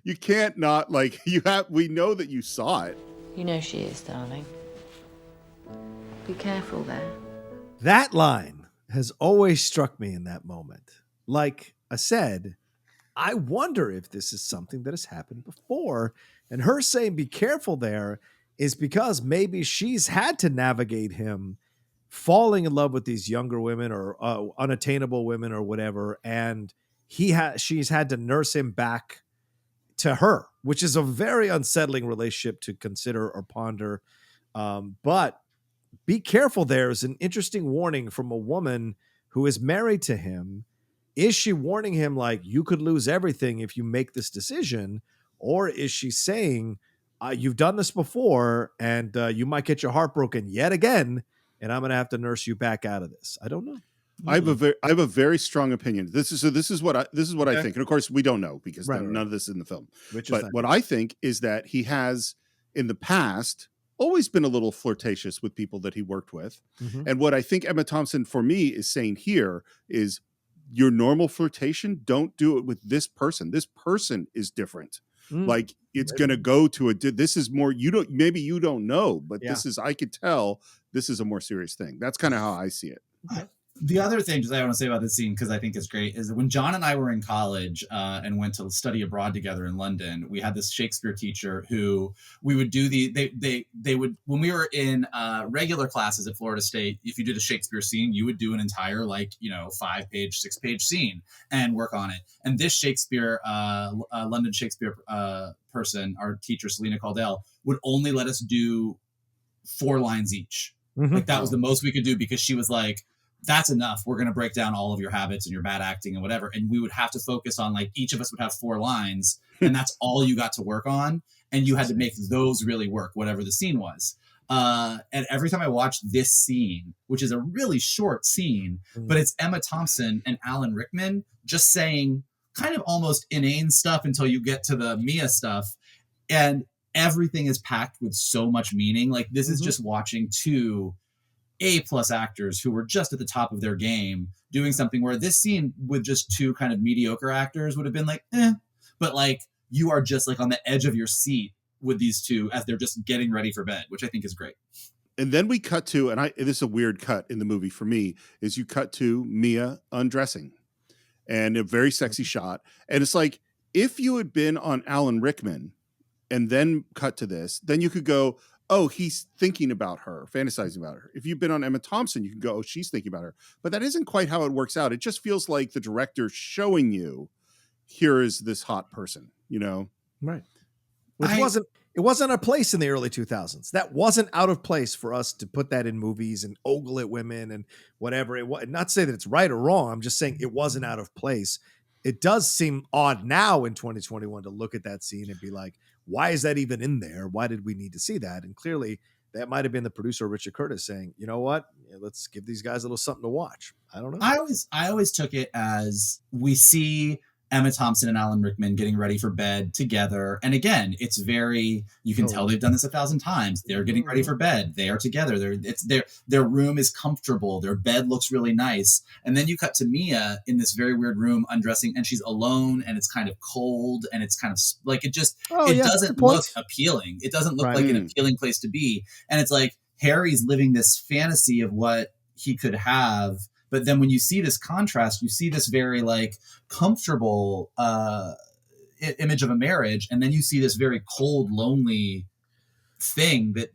you can't not like, we know that you saw it. You know she is, darling. Be careful there. That line has always struck me in that moment. Like I said, I wonder if this is something that has happened before. And her saying, be careful there, is because maybe she's had to navigate him falling in love with these younger women or unattainable women or whatever. And she's had to nurse him back to her, which is a very unsettling relationship to consider or ponder. But be careful there is an interesting warning from a woman who is married to him. Is she warning him like, you could lose everything if you make this decision? Or is she saying, you've done this before and you might get your heart broken yet again, and I'm going to have to nurse you back out of this? I don't know. I have a very strong opinion. This is what I think. And of course we don't know because none of this is in the film. But what I think is that he has in the past always been a little flirtatious with people that he worked with. Mm-hmm. And what I think Emma Thompson for me is saying here is, your normal flirtation, don't do it with this person. This person is different. Like it's going to go to this is more, maybe you don't know, but this is, I could tell this is a more serious thing. That's kind of how I see it. The other thing I want to say about this scene, because I think it's great, is that when John and I were in college and went to study abroad together in London, we had this Shakespeare teacher who we would do they would, when we were in regular classes at Florida State, if you did a Shakespeare scene, you would do an entire 5-page, 6-page scene and work on it. And this Shakespeare, London Shakespeare person, our teacher, Selena Caldell, would only let us do 4 lines each. Mm-hmm. Like that was the most we could do because she was like, that's enough. We're going to break down all of your habits and your bad acting and whatever. And we would have to focus on each of us would have 4 lines and that's all you got to work on. And you had to make those really work, whatever the scene was. And every time I watch this scene, which is a really short scene, but it's Emma Thompson and Alan Rickman just saying kind of almost inane stuff until you get to the Mia stuff. And everything is packed with so much meaning. Like this is just watching 2 A+ actors who were just at the top of their game doing something where this scene with just 2 kind of mediocre actors would have been but you are just on the edge of your seat with these 2 as they're just getting ready for bed, which I think is great. And then we cut to, and this is a weird cut in the movie for me, is you cut to Mia undressing and a very sexy shot. And it's like, if you had been on Alan Rickman and then cut to this, then you could go, oh, he's thinking about her, fantasizing about her. If you've been on Emma Thompson, you can go, oh, she's thinking about her. But that isn't quite how it works out. It just feels like the director showing you, here is this hot person, you know? Right. It wasn't a place in the early 2000s. That wasn't out of place for us to put that in movies and ogle at women and whatever. It was not to say that it's right or wrong. I'm just saying it wasn't out of place. It does seem odd now in 2021 to look at that scene and be like, why is that even in there? Why did we need to see that? And clearly that might have been the producer, Richard Curtis, saying, you know what? Let's give these guys a little something to watch. I don't know. I always took it as we see Emma Thompson and Alan Rickman getting ready for bed together. And again, it's very, you can tell they've done this 1,000 times. They're getting ready for bed. They are together. Their room is comfortable. Their bed looks really nice. And then you cut to Mia in this very weird room undressing, and she's alone, and it's kind of cold, and it's kind of like, doesn't look appealing. It doesn't look like an appealing place to be. And it's like Harry's living this fantasy of what he could have. But then when you see this contrast, you see this very like comfortable image of a marriage. And then you see this very cold, lonely thing that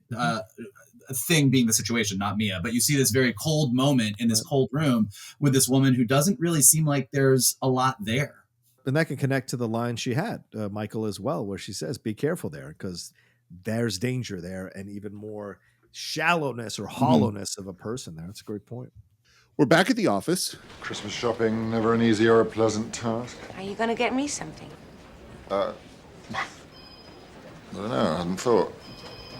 thing being the situation, not Mia, but you see this very cold moment in this cold room with this woman who doesn't really seem like there's a lot there. And that can connect to the line she had, Michael, as well, where she says, be careful there because there's danger there and even more shallowness or hollowness of a person there. That's a great point. We're back at the office. Christmas shopping, never an easy or a pleasant task. Are you going to get me something? I don't know, I hadn't thought.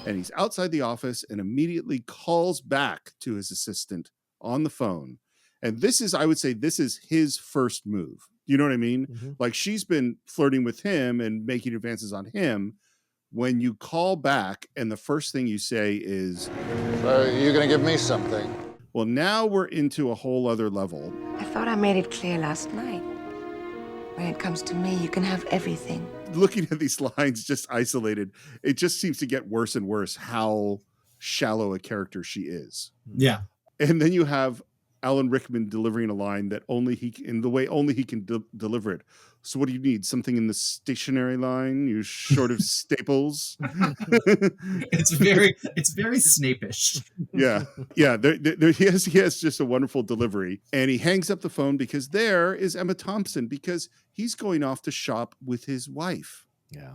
And he's outside the office and immediately calls back to his assistant on the phone. And this is, I would say, this is his first move. You know what I mean? Mm-hmm. Like she's been flirting with him and making advances on him. When you call back and the first thing you say is, so you're going to give me something? Well, now we're into a whole other level. I thought I made it clear last night. When it comes to me, you can have everything. Looking at these lines just isolated, it just seems to get worse and worse how shallow a character she is. Yeah. And then you have Alan Rickman delivering a line that only he can deliver it. So what do you need? Something in the stationary line? You short of staples? It's very Snape-ish. Yeah. He has just a wonderful delivery. And he hangs up the phone because there is Emma Thompson because he's going off to shop with his wife. Yeah.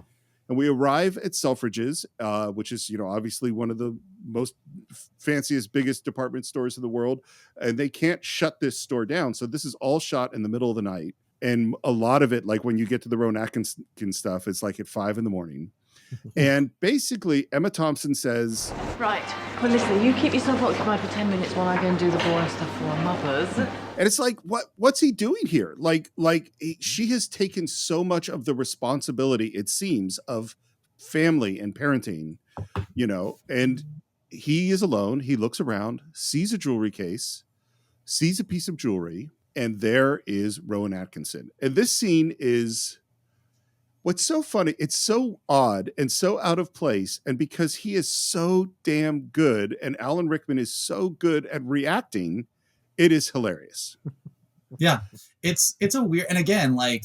And we arrive at Selfridges, which is, obviously one of the most fanciest, biggest department stores in the world. And they can't shut this store down. So this is all shot in the middle of the night. And a lot of it, like when you get to the Rowan Atkinson stuff, it's like at 5 a.m. And basically, Emma Thompson says, right, well, listen, you keep yourself occupied for 10 minutes while I go and do the boring stuff for our mothers. And it's like, what's he doing here? She has taken so much of the responsibility, it seems, of family and parenting, and he is alone. He looks around, sees a jewelry case, sees a piece of jewelry, and there is Rowan Atkinson. And this scene is, what's so funny, it's so odd and so out of place. And because he is so damn good and Alan Rickman is so good at reacting, it is hilarious. Yeah, it's a weird, and again, like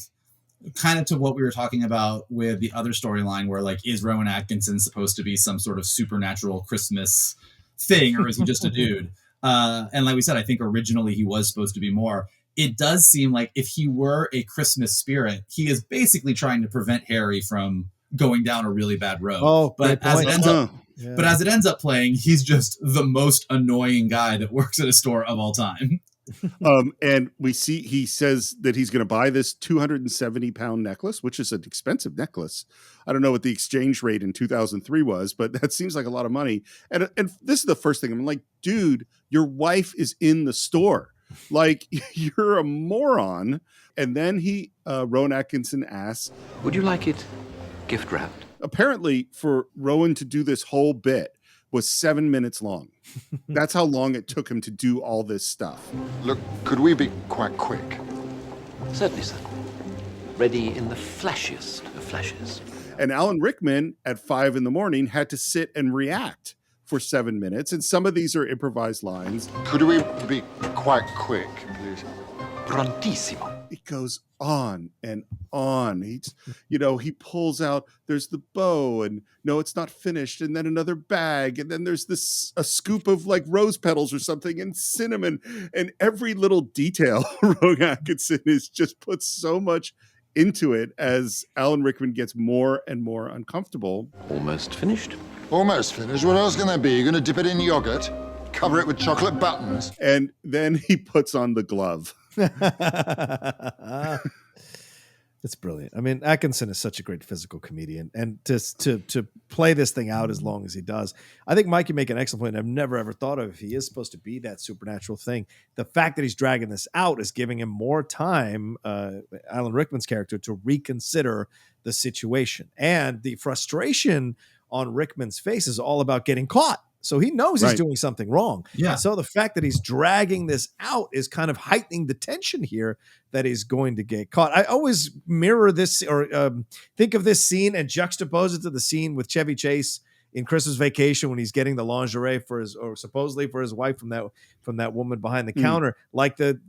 kind of to what we were talking about with the other storyline where like, is Rowan Atkinson supposed to be some sort of supernatural Christmas thing or is he just a dude? And like we said, I think originally he was supposed to be more. It does seem like if he were a Christmas spirit, he is basically trying to prevent Harry from going down a really bad road. But as it ends up playing, he's just the most annoying guy that works at a store of all time. And we see he says that he's going to buy this 270-pound necklace, which is an expensive necklace. I don't know what the exchange rate in 2003 was, but that seems like a lot of money. And this is the first thing I'm like, dude, your wife is in the store. Like, you're a moron. And then Rowan Atkinson asks, would you like it gift wrapped? Apparently, for Rowan to do this whole bit was 7 minutes long. That's how long it took him to do all this stuff. Look, could we be quite quick? Certainly, sir. Ready in the flashiest of flashes. And Alan Rickman at 5 a.m. had to sit and react for 7 minutes. And some of these are improvised lines. Could we be quite quick, please? Prontissimo. It goes on and on. He pulls out, there's the bow, and no, it's not finished, and then another bag, and then there's a scoop of like rose petals or something, and cinnamon, and every little detail Rowan Atkinson is just puts so much into it as Alan Rickman gets more and more uncomfortable. Almost finished. Almost finished? What else can there be? You're going to dip it in yogurt? Cover it with chocolate buttons? And then he puts on the glove. It's brilliant. I mean, Atkinson is such a great physical comedian, and to play this thing out as long as he does, I think Mike, you make an excellent point. I've never ever thought of if he is supposed to be that supernatural thing. The fact that he's dragging this out is giving him more time, Alan Rickman's character, to reconsider the situation, and the frustration on Rickman's face is all about getting caught. So he knows he's doing something wrong. Yeah. So the fact that he's dragging this out is kind of heightening the tension here that he's going to get caught. I always mirror this or think of this scene and juxtapose it to the scene with Chevy Chase in Christmas Vacation when he's getting the lingerie supposedly for his wife from that woman behind the counter.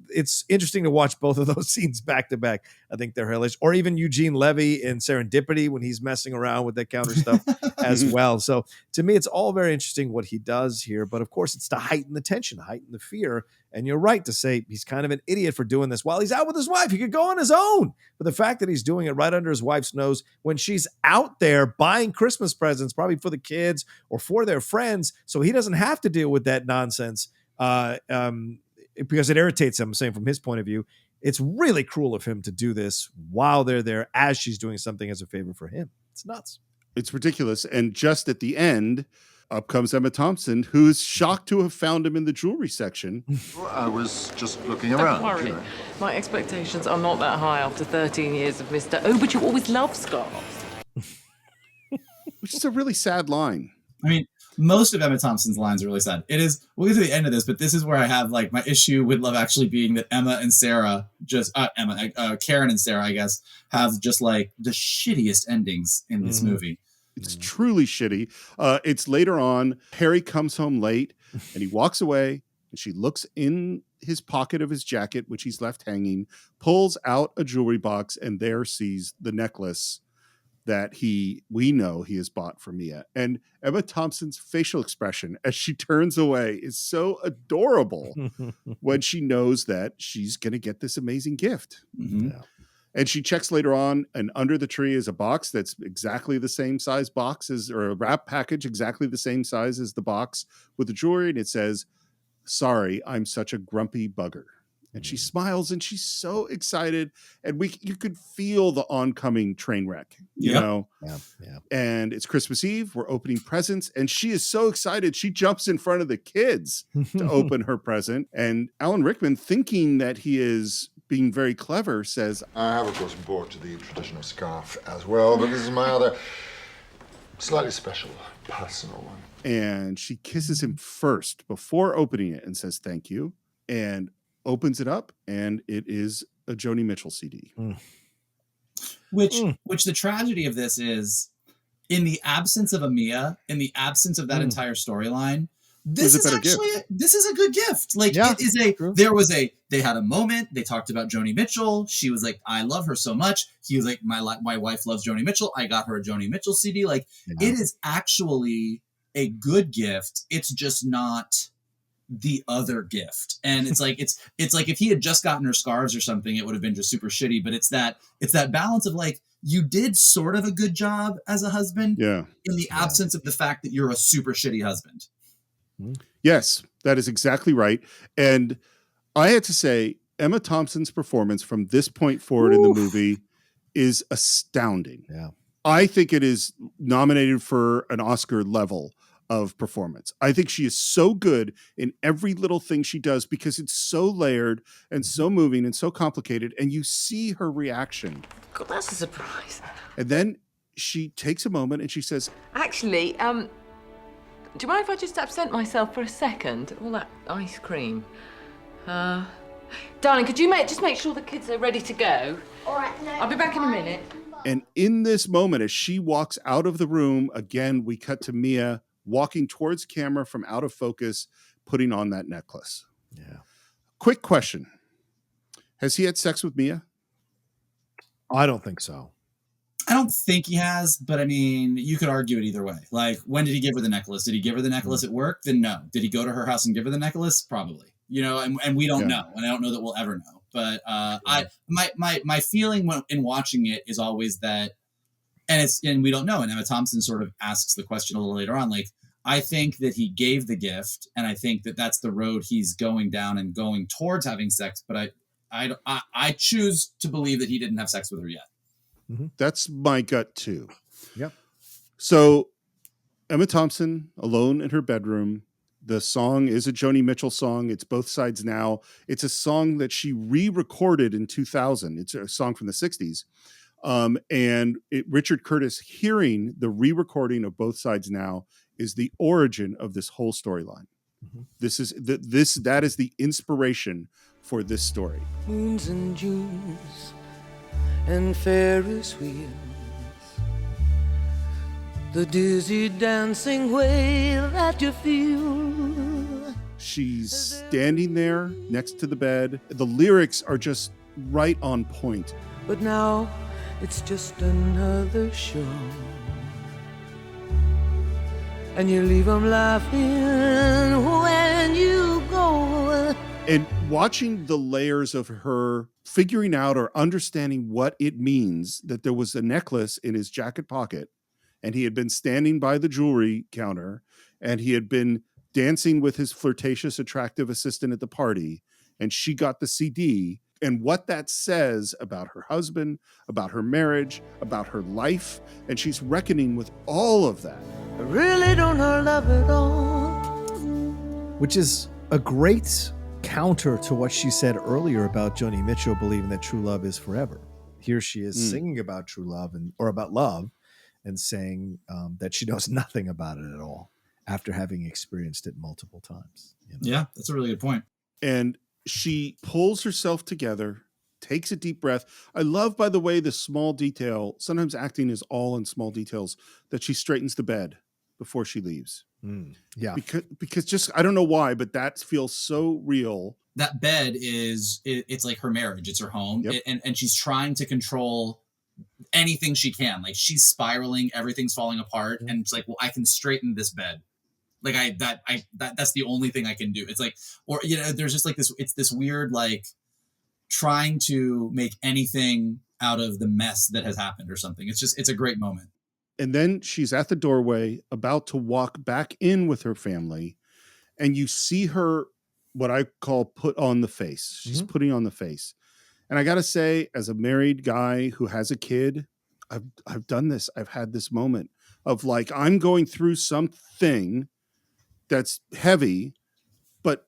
It's interesting to watch both of those scenes back to back. I think they're hilarious. Or even Eugene Levy in Serendipity when he's messing around with that counter stuff as well. So to me, it's all very interesting what he does here. But of course, it's to heighten the tension, heighten the fear. And you're right to say he's kind of an idiot for doing this while he's out with his wife. He could go on his own. But the fact that he's doing it right under his wife's nose when she's out there buying Christmas presents, probably for the kids or for their friends, so he doesn't have to deal with that nonsense because it irritates him. I'm saying from his point of view, it's really cruel of him to do this while they're there as she's doing something as a favor for him. It's nuts. It's ridiculous. And just at the end, up comes Emma Thompson, who's shocked to have found him in the jewelry section. I was just looking Don't around. worry. My expectations are not that high after 13 years of Mr. Oh, but you always love scarves. Which is a really sad line. I mean, most of Emma Thompson's lines are really sad. It is, we'll get to the end of this, but this is where I have like my issue with Love Actually being that Emma and Sarah Karen and Sarah, I guess, have just like the shittiest endings in this movie. It's truly shitty. It's later on. Harry comes home late and he walks away, and she looks in his pocket of his jacket, which he's left hanging, pulls out a jewelry box, and there sees the necklace that we know he has bought for Mia. And Emma Thompson's facial expression as she turns away is so adorable when she knows that she's going to get this amazing gift. Yeah. And she checks later on, and under the tree is a box that's exactly the same size or a wrap package exactly the same size as the box with the jewelry. And it says, "Sorry, I'm such a grumpy bugger." And she smiles and she's so excited. And you could feel the oncoming train wreck, you know? Yeah. And it's Christmas Eve. We're opening presents. And she is so excited. She jumps in front of the kids to open her present. And Alan Rickman, thinking that he is being very clever, says, I have, of course, bought the traditional scarf as well, but this is my other slightly special personal one. And she kisses him first before opening it and says, "Thank you." And opens it up, and it is a Joni Mitchell CD. Which the tragedy of this is, in the absence of a Mia, in the absence of that entire storyline, this is actually this is a good gift. Like it is they had a moment, they talked about Joni Mitchell. She was like, "I love her so much." He was like, my wife loves Joni Mitchell. I got her a Joni Mitchell CD. Like it is actually a good gift. It's just not the other gift. And it's like it's like if he had just gotten her scarves or something, it would have been just super shitty. But it's that balance of like, you did sort of a good job as a husband in the absence of the fact that you're a super shitty husband. Yes, that is exactly right. And I had to say, Emma Thompson's performance from this point forward in the movie is astounding. Yeah. I think it is nominated for an Oscar level of performance. I think she is so good in every little thing she does because it's so layered and so moving and so complicated, and you see her reaction. God, that's a surprise. And then she takes a moment and she says, Actually, do you mind if I just absent myself for a second? All that ice cream. Darling, could you just make sure the kids are ready to go? All right, no. I'll be back in a minute. and in this moment, as she walks out of the room, again, we cut to Mia walking towards camera from out of focus, putting on that necklace. Yeah. Quick question. Has he had sex with Mia? I don't think so. I don't think he has, but I mean, you could argue it either way. Like, when did he give her the necklace? Did he give her the necklace at work? Then no. Did he go to her house and give her the necklace? Probably. You know, and we don't know, and I don't know that we'll ever know. But my feeling in watching it is always that, and we don't know. And Emma Thompson sort of asks the question a little later on, like, I think that he gave the gift, and I think that that's the road he's going down and going towards having sex. But I choose to believe that he didn't have sex with her yet. That's my gut too. Yep. So Emma Thompson alone in her bedroom. The song is a Joni Mitchell song. It's Both Sides Now. It's a song that she re-recorded in 2000. It's a song from the 60s. Richard Curtis hearing the re-recording of Both Sides Now is the origin of this whole storyline. That is the inspiration for this story. Moons and Junes and Ferris wheels, the dizzy dancing way that you feel. She's standing there next to the bed. The lyrics are just right on point. But now it's just another show, and you leave them laughing when you go. And watching the layers of her figuring out or understanding what it means that there was a necklace in his jacket pocket, and he had been standing by the jewelry counter, and he had been dancing with his flirtatious, attractive assistant at the party, and she got the CD, and what that says about her husband, about her marriage, about her life, and she's reckoning with all of that. I really don't love it all. Which is a great counter to what she said earlier about Joni Mitchell believing that true love is forever. Here she is singing about true love or about love, and saying that she knows nothing about it at all after having experienced it multiple times. You know? Yeah, that's a really good point. And she pulls herself together, takes a deep breath. I love, by the way, the small detail. Sometimes acting is all in small details, that she straightens the bed before she leaves. Yeah. Because just, I don't know why, but that feels so real. That bed it's like her marriage. It's her home. Yep. And she's trying to control anything she can. Like, she's spiraling, everything's falling apart. And it's like, well, I can straighten this bed. Like that's the only thing I can do. It's like, or, you know, there's just like this, it's this weird, like, trying to make anything out of the mess that has happened or something. It's a great moment. And then she's at the doorway about to walk back in with her family. And you see her, what I call put on the face. She's putting on the face. And I got to say, as a married guy who has a kid, I've done this. I've had this moment of, like, I'm going through something that's heavy, but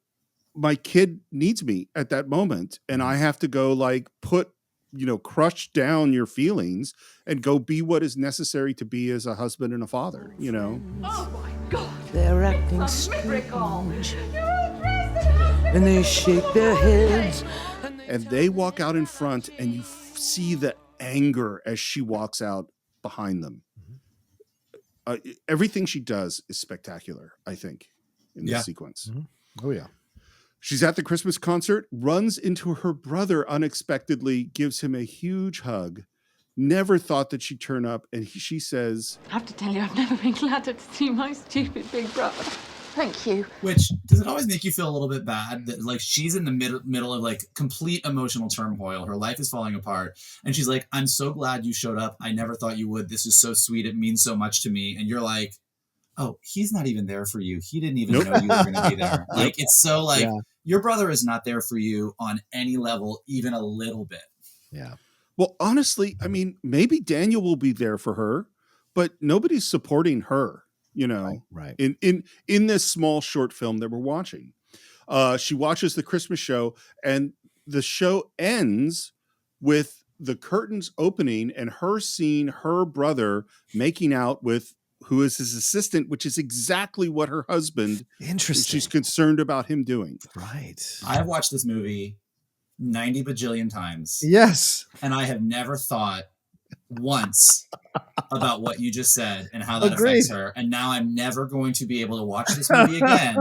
my kid needs me at that moment. And I have to go, like, crush down your feelings and go be what is necessary to be as a husband and a father, you know? Oh my God! They're acting strange, and they shake their heads. And they walk out in front, and you see the anger as she walks out behind them. Everything she does is spectacular, I think, in this sequence. Oh, yeah. She's at the Christmas concert, runs into her brother unexpectedly, gives him a huge hug. Never thought that she'd turn up, and she says, I have to tell you, I've never been gladder to see my stupid big brother. Thank you. Which, does it always make you feel a little bit bad that, like, she's in the middle of, like, complete emotional turmoil. Her life is falling apart. And she's like, I'm so glad you showed up. I never thought you would. This is so sweet. It means so much to me. And you're like, oh, he's not even there for you. He didn't even know you were going to be there. Like, it's so, like, your brother is not there for you on any level, even a little bit. Yeah. Well, honestly, I mean, maybe Daniel will be there for her, but nobody's supporting her. You know, right. In this small short film that we're watching, she watches the Christmas show, and the show ends with the curtains opening and her seeing her brother making out with who is his assistant, which is exactly what her husband. Interesting. She's concerned about him doing. Right. I've watched this movie 90 bajillion times. Yes. And I have never thought once about what you just said and how that affects her. And now I'm never going to be able to watch this movie again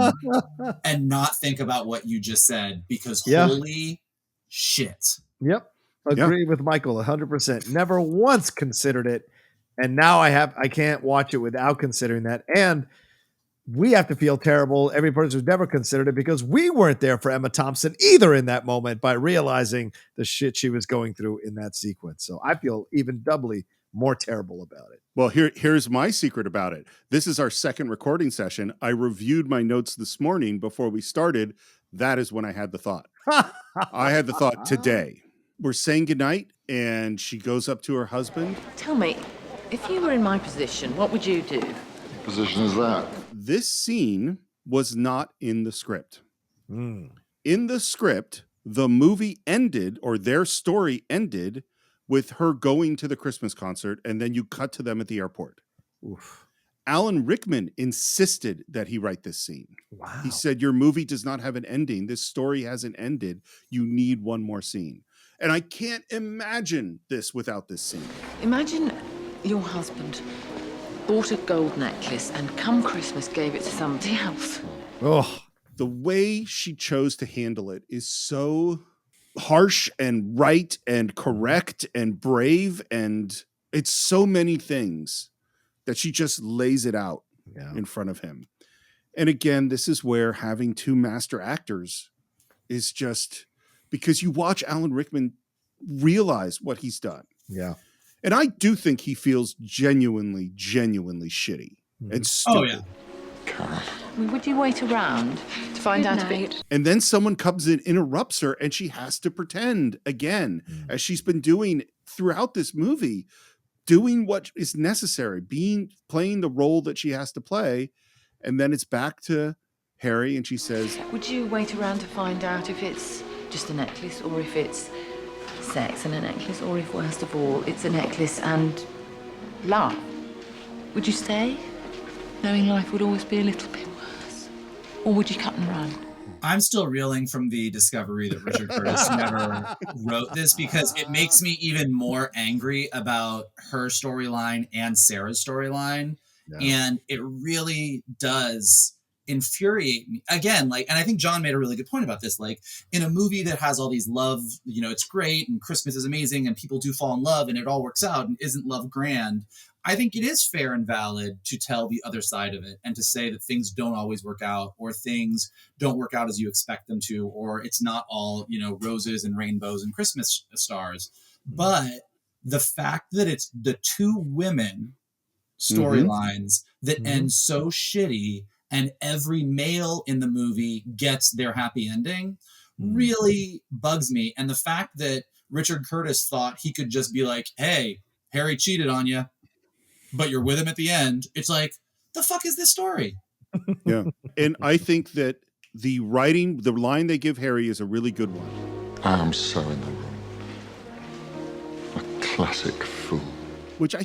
and not think about what you just said, because holy shit. Yep. Agree with Michael 100%. Never once considered it, and now I can't watch it without considering that. And we have to feel terrible, every person who's never considered it, because we weren't there for Emma Thompson either in that moment by realizing the shit she was going through in that sequence. So I feel even doubly more terrible about it. Well, here's my secret about it. This is our second recording session. I reviewed my notes this morning before we started. That is when I had the thought. I had the thought today. We're saying goodnight, and she goes up to her husband. Tell me, if you were in my position, what would you do? What position is that? This scene was not in the script. In the script, the movie ended, or their story ended, with her going to the Christmas concert, and then you cut to them at the airport. Oof. Alan Rickman insisted that he write this scene. Wow. He said, your movie does not have an ending. This story hasn't ended. You need one more scene. And I can't imagine this without this scene. Imagine your husband bought a gold necklace and come Christmas gave it to somebody else. Oh, the way she chose to handle it is so harsh and right and correct and brave. And it's so many things that she just lays it out in front of him. And again, this is where having two master actors is just, because you watch Alan Rickman realize what he's done. Yeah. And I do think he feels genuinely shitty and stupid. Oh, yeah. I mean, would you wait around to find out if it... And then someone comes in, interrupts her, and she has to pretend again, as she's been doing throughout this movie, doing what is necessary, playing the role that she has to play. And then it's back to Harry, and she says, Would you wait around to find out if it's just a necklace, or if it's sex and a necklace, or if, worst of all, it's a necklace and love? Would you stay, knowing life would always be a little bit worse? Or would you cut and run? I'm still reeling from the discovery that Richard Curtis never wrote this, because it makes me even more angry about her storyline and Sarah's storyline. Yeah. And it really does infuriate me again. Like, and I think John made a really good point about this. Like, in a movie that has all these love, it's great and Christmas is amazing and people do fall in love and it all works out and isn't love grand, I think it is fair and valid to tell the other side of it and to say that things don't always work out, or things don't work out as you expect them to, or it's not all, roses and rainbows and Christmas stars. But the fact that it's the two women storylines that end so shitty and every male in the movie gets their happy ending really bugs me. And the fact that Richard Curtis thought he could just be like, hey, Harry cheated on you, but you're with him at the end. It's like, the fuck is this story? Yeah. And I think that the line they give Harry is a really good one. I am so in the wrong. A classic fool. Which I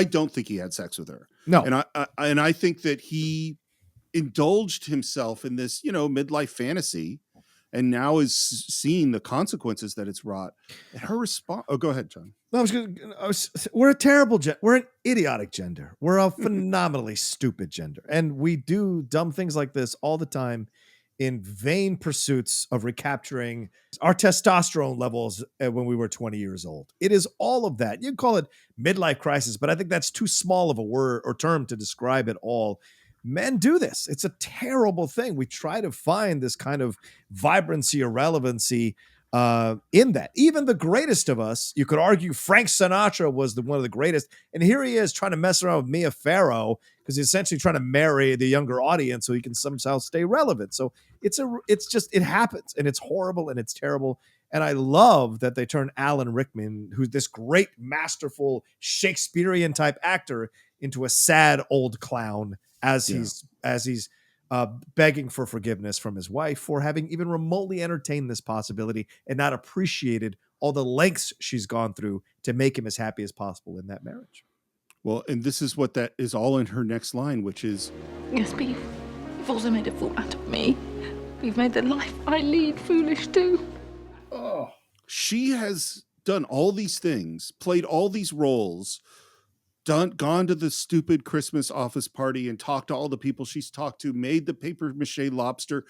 don't think he had sex with her. No. And I think that he indulged himself in this, midlife fantasy, and now is seeing the consequences that it's wrought. And her response. Oh, go ahead, John. No, we're a terrible we're an idiotic gender. We're a phenomenally stupid gender. And we do dumb things like this all the time in vain pursuits of recapturing our testosterone levels when we were 20 years old. It is all of that. You can call it midlife crisis, but I think that's too small of a word or term to describe it all. Men do this. It's a terrible thing. We try to find this kind of vibrancy or relevancy in that. Even the greatest of us, you could argue Frank Sinatra was one of the greatest. And here he is trying to mess around with Mia Farrow because he's essentially trying to marry the younger audience so he can somehow stay relevant. So it happens, and it's horrible and it's terrible. And I love that they turn Alan Rickman, who's this great, masterful Shakespearean type actor, into a sad old clown as he's begging for forgiveness from his wife for having even remotely entertained this possibility and not appreciated all the lengths she's gone through to make him as happy as possible in that marriage. Well, and this is what that is all in her next line, which is, yes, but you've also made a fool out of me. You've made the life I lead foolish too. She has done all these things, played all these roles, gone to the stupid Christmas office party and talked to all the people she's talked to, made the paper mache lobster,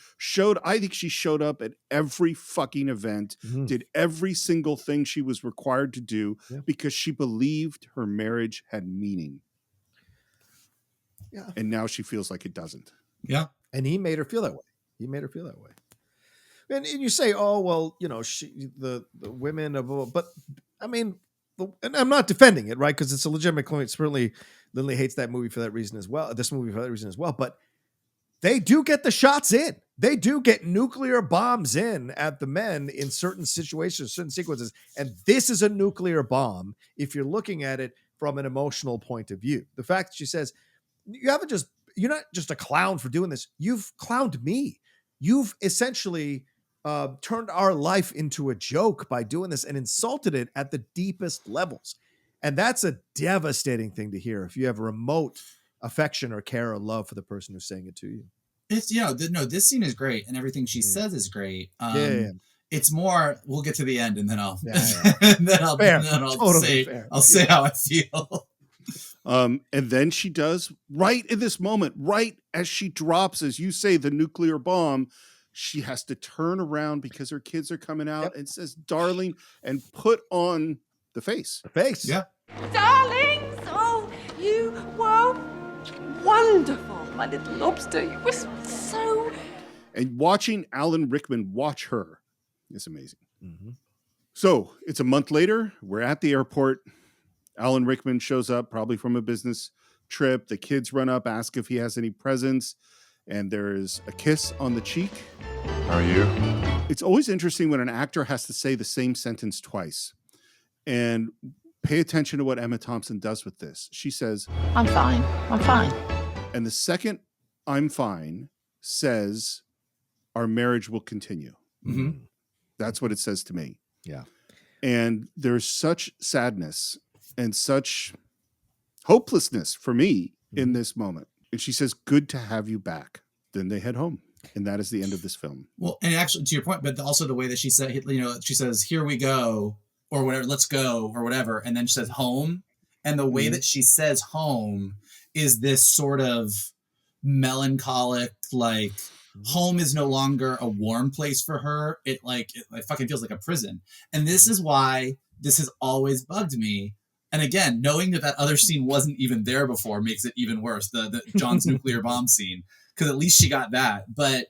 I think she showed up at every fucking event, did every single thing she was required to do because she believed her marriage had meaning. Yeah. And now she feels like it doesn't. Yeah. And he made her feel that way. And you say, oh, well, you know, the women of, but I mean, and I'm not defending it, right? Because it's a legitimate claim. Certainly, Lindley hates that movie for that reason as well. This movie for that reason as well. But they do get the shots in. They do get nuclear bombs in at the men in certain situations, certain sequences. And this is a nuclear bomb if you're looking at it from an emotional point of view. The fact that she says, you're not just a clown for doing this. You've clowned me. You've essentially turned our life into a joke by doing this and insulted it at the deepest levels. And that's a devastating thing to hear if you have a remote affection or care or love for the person who's saying it to you. It's, this scene is great and everything she says is great. It's more, we'll get to the end and then I'll say how I feel. And then she does, right in this moment, right as she drops, as you say, the nuclear bomb, she has to turn around because her kids are coming out and says, darling, and put on the face. Yeah. Darlings, oh, you were wonderful, my little lobster. You were so... And watching Alan Rickman watch her is amazing. So it's a month later. We're at the airport. Alan Rickman shows up, probably from a business trip. The kids run up, ask if he has any presents, and there's a kiss on the cheek. How are you? It's always interesting when an actor has to say the same sentence twice. And pay attention to what Emma Thompson does with this. She says, I'm fine. I'm fine. And the second I'm fine says, our marriage will continue. That's what it says to me. Yeah. And there's such sadness and such hopelessness for me in this moment. And she says, good to have you back. Then they head home. And that is the end of this film. Well, and actually, to your point, but also the way that she said, she says, here we go, or whatever, let's go, or whatever. And then she says home. And the way that she says home is this sort of melancholic, like, home is no longer a warm place for her. It fucking feels like a prison. And this is why this has always bugged me. And again, knowing that other scene wasn't even there before makes it even worse. The John's nuclear bomb scene, because at least she got that. But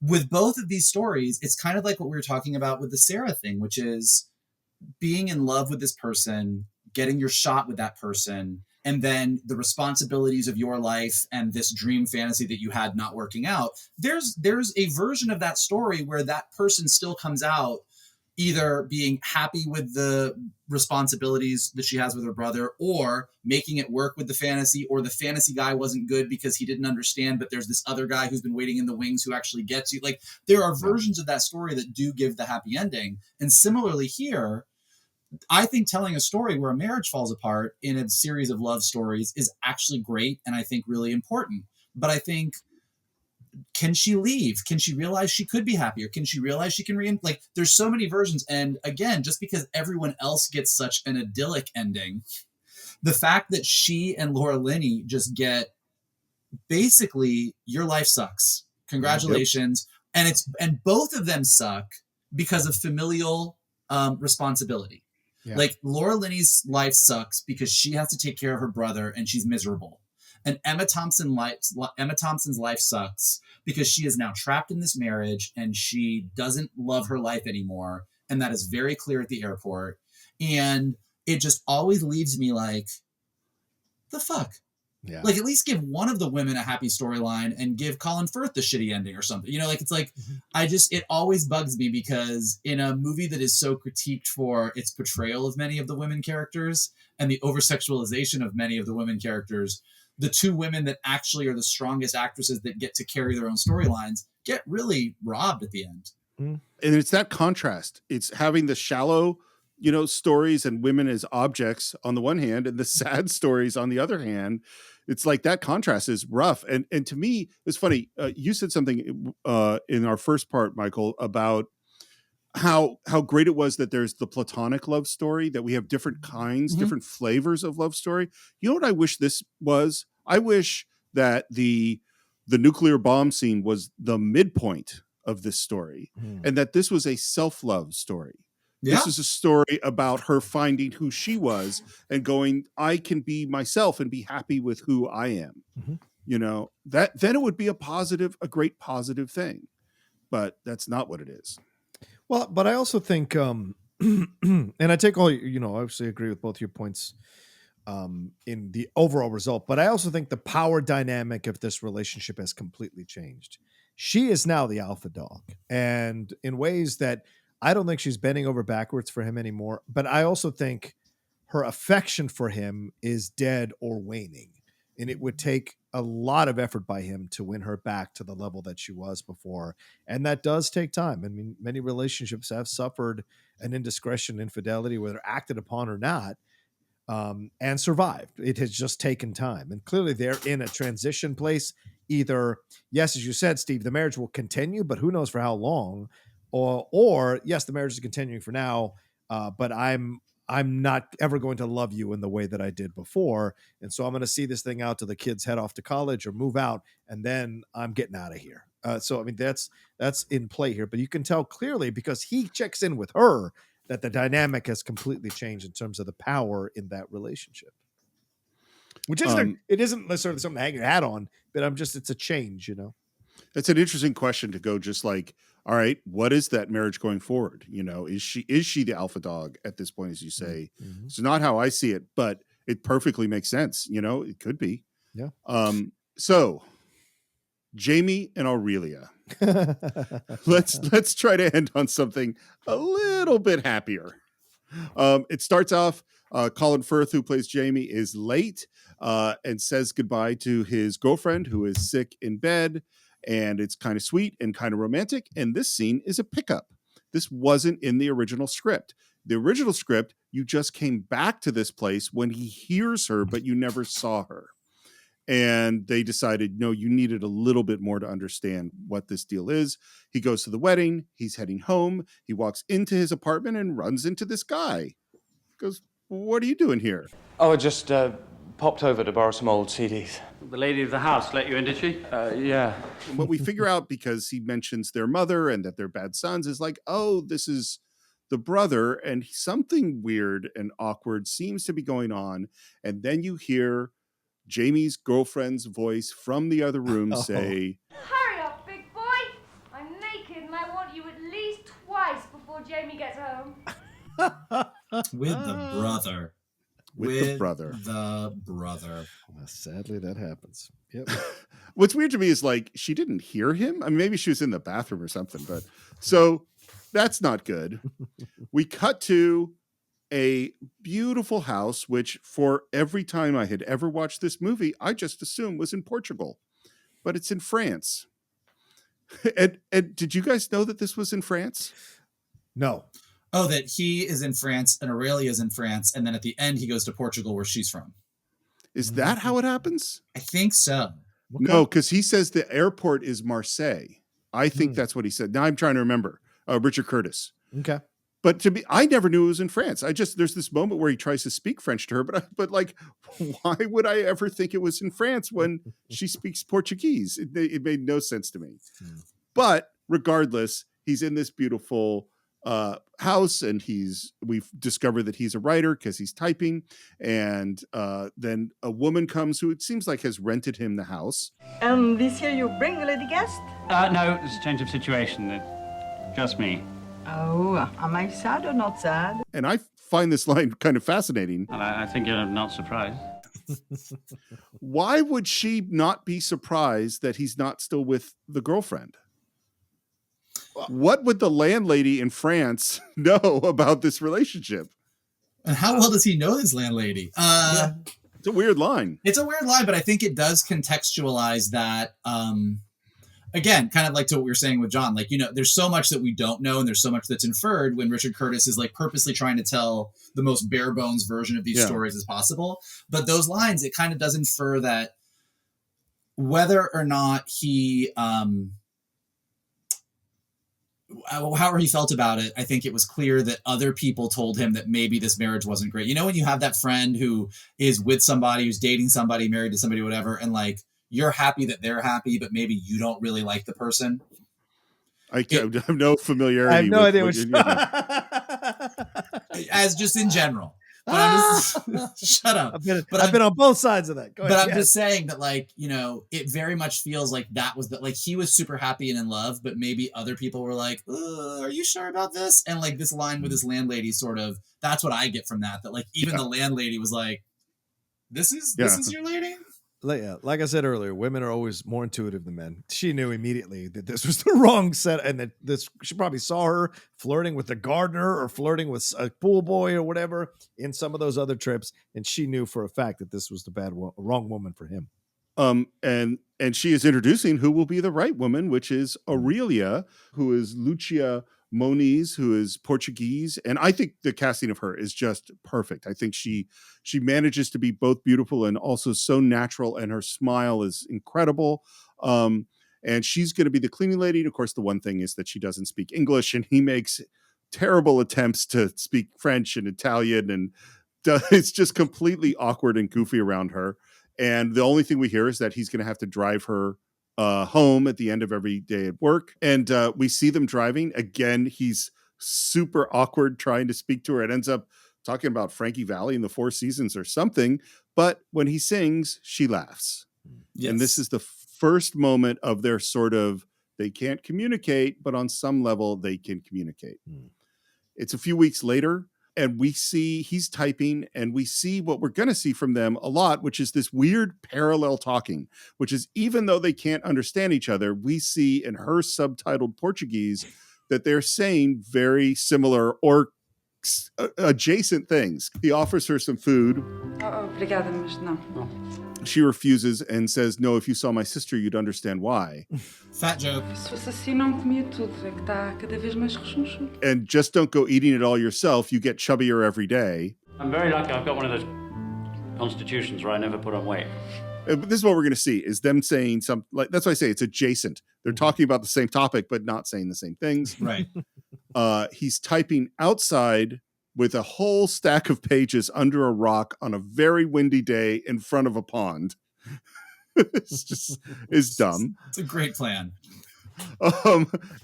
with both of these stories, it's kind of like what we were talking about with the Sarah thing, which is being in love with this person, getting your shot with that person, and then the responsibilities of your life and this dream fantasy that you had not working out. There's a version of that story where that person still comes out either being happy with the responsibilities that she has with her brother, or making it work with the fantasy, or the fantasy guy wasn't good because he didn't understand, but there's this other guy who's been waiting in the wings who actually gets you. Like, there are versions of that story that do give the happy ending. And similarly here, I think telling a story where a marriage falls apart in a series of love stories is actually great, and I think really important. But I think, can she leave? Can she realize she could be happier? Can she realize she can there's so many versions. And again, just because everyone else gets such an idyllic ending, the fact that she and Laura Linney just get basically, your life sucks. Congratulations. And both of them suck because of familial responsibility. Yeah. Like, Laura Linney's life sucks because she has to take care of her brother and she's miserable. And Emma Thompson's life sucks because she is now trapped in this marriage and she doesn't love her life anymore. And that is very clear at the airport. And it just always leaves me like, the fuck? Yeah. Like, at least give one of the women a happy storyline and give Colin Firth the shitty ending or something. It always bugs me because in a movie that is so critiqued for its portrayal of many of the women characters and the over-sexualization of many of the women characters, the two women that actually are the strongest actresses that get to carry their own storylines get really robbed at the end. And it's that contrast. It's having the shallow, stories and women as objects on the one hand, and the sad stories on the other hand. It's like that contrast is rough. And to me, it's funny. You said something in our first part, Michael, about how great it was that there's the platonic love story, that we have different kinds, different flavors of love story. You know what I wish this was? I wish that the nuclear bomb scene was the midpoint of this story, and that this was a self-love story. Yeah. This is a story about her finding who she was and going, I can be myself and be happy with who I am. You know, that then it would be a great positive thing. But that's not what it is. Well, but I also think, and I take all, obviously agree with both your points in the overall result, but I also think the power dynamic of this relationship has completely changed. She is now the alpha dog, and in ways that I don't think she's bending over backwards for him anymore. But I also think her affection for him is dead or waning. And it would take a lot of effort by him to win her back to the level that she was before. And that does take time. I mean, many relationships have suffered an indiscretion, infidelity, whether acted upon or not, and survived. It has just taken time. And clearly they're in a transition place. Either, yes, as you said, Steve, the marriage will continue, but who knows for how long, or yes, the marriage is continuing for now, but I'm not ever going to love you in the way that I did before. And so I'm going to see this thing out till the kids head off to college or move out, and then I'm getting out of here. So, I mean, that's in play here, but you can tell clearly because he checks in with her that the dynamic has completely changed in terms of the power in that relationship. Which isn't, it isn't necessarily something to hang your hat on, but it's a change, you know? It's an interesting question to go just like, all right, what is that marriage going forward? You know, is she the alpha dog at this point, as you say? It's not how I see it, but it perfectly makes sense. You know, it could be. Yeah. So Jamie and Aurelia, let's try to end on something a little bit happier. It starts off, Colin Firth, who plays Jamie, is late and says goodbye to his girlfriend who is sick in bed. And it's kind of sweet and kind of romantic. And this scene is a pickup. This wasn't in the original script. The original script, you just came back to this place when he hears her, but you never saw her. And they decided, no, you needed a little bit more to understand what this deal is. He goes to the wedding. He's heading home. He walks into his apartment and runs into this guy. Goes, what are you doing here? Oh, I just popped over to borrow some old CDs. The lady of the house let you in, did she? Yeah. And what we figure out, because he mentions their mother and that they're bad sons, is like, oh, this is the brother, and something weird and awkward seems to be going on. And then you hear Jamie's girlfriend's voice from the other room say, Hurry up, big boy! I'm naked and I want you at least twice before Jamie gets home. With the brother. With the brother. The brother. Well, sadly, that happens. Yep. What's weird to me is like, she didn't hear him. I mean, maybe she was in the bathroom or something, but so that's not good. We cut to a beautiful house, which for every time I had ever watched this movie, I just assumed was in Portugal, but it's in France. And did you guys know that this was in France? No. Oh, that he is in France and Aurelia is in France, and then at the end he goes to Portugal where she's from. Is that how it happens? I think so. Okay. No, because he says the airport is Marseille. I think that's what he said. Now I'm trying to remember. Richard Curtis. Okay. But I never knew it was in France. There's this moment where he tries to speak French to her, but like, why would I ever think it was in France when she speaks Portuguese? It made no sense to me. But regardless, he's in this beautiful house, and we've discovered that he's a writer because he's typing. And then a woman comes who it seems like has rented him the house. This year you bring a lady guest? No, it's a change of situation. Just me. Oh, am I sad or not sad? And I find this line kind of fascinating. Well, I think you're not surprised. Why would she not be surprised that he's not still with the girlfriend? What would the landlady in France know about this relationship? And how well does he know this landlady? It's a weird line. It's a weird line, but I think it does contextualize that. Again, kind of like to what we were saying with John, like, you know, there's so much that we don't know and there's so much that's inferred when Richard Curtis is like purposely trying to tell the most bare bones version of these stories as possible. But those lines, it kind of does infer that whether or not he however he felt about it, I think it was clear that other people told him that maybe this marriage wasn't great. You know, when you have that friend who is with somebody, who's dating somebody, married to somebody, whatever, and like you're happy that they're happy, but maybe you don't really like the person. I have no familiarity. I have no idea as just in general. But I'm just shut up. I've been on both sides of that. Go ahead. But I'm just saying that, like, you know, it very much feels like that was like he was super happy and in love, but maybe other people were like, "Are you sure about this?" And like this line with his landlady, sort of. That's what I get from that. That like even the landlady was like, "This is your lady." Like I said earlier, women are always more intuitive than men. She knew immediately that this was the wrong set, and that she probably saw her flirting with the gardener or flirting with a pool boy or whatever in some of those other trips, and she knew for a fact that this was the wrong woman for him. And she is introducing who will be the right woman, which is Aurelia, who is Lucia Moniz, who is Portuguese, and I think the casting of her is just perfect. I think she manages to be both beautiful and also so natural, and her smile is incredible. And she's going to be the cleaning lady. And of course, the one thing is that she doesn't speak English, and he makes terrible attempts to speak French and Italian, and it's just completely awkward and goofy around her. And the only thing we hear is that he's going to have to drive her home at the end of every day at work. And we see them driving. Again, he's super awkward trying to speak to her. It ends up talking about Frankie Valli and the Four Seasons or something. But when he sings, she laughs. Yes. And this is the first moment of their sort of, they can't communicate, but on some level they can communicate. It's a few weeks later, and we see he's typing, and we see what we're going to see from them a lot, which is this weird parallel talking, which is even though they can't understand each other, we see in her subtitled Portuguese that they're saying very similar or adjacent things. He offers her some food. Obrigada, mas não. She refuses and says, "No, if you saw my sister, you'd understand why." Fat joke. Se fosse assim, não comia tudo. É que está cada vez mais rechonchudo. And just don't go eating it all yourself. You get chubbier every day. I'm very lucky I've got one of those constitutions where I never put on weight. This is what we're going to see, is them saying some, like, that's why I say it's adjacent. They're talking about the same topic, but not saying the same things. Right. He's typing outside with a whole stack of pages under a rock on a very windy day in front of a pond. It's dumb. It's a great plan.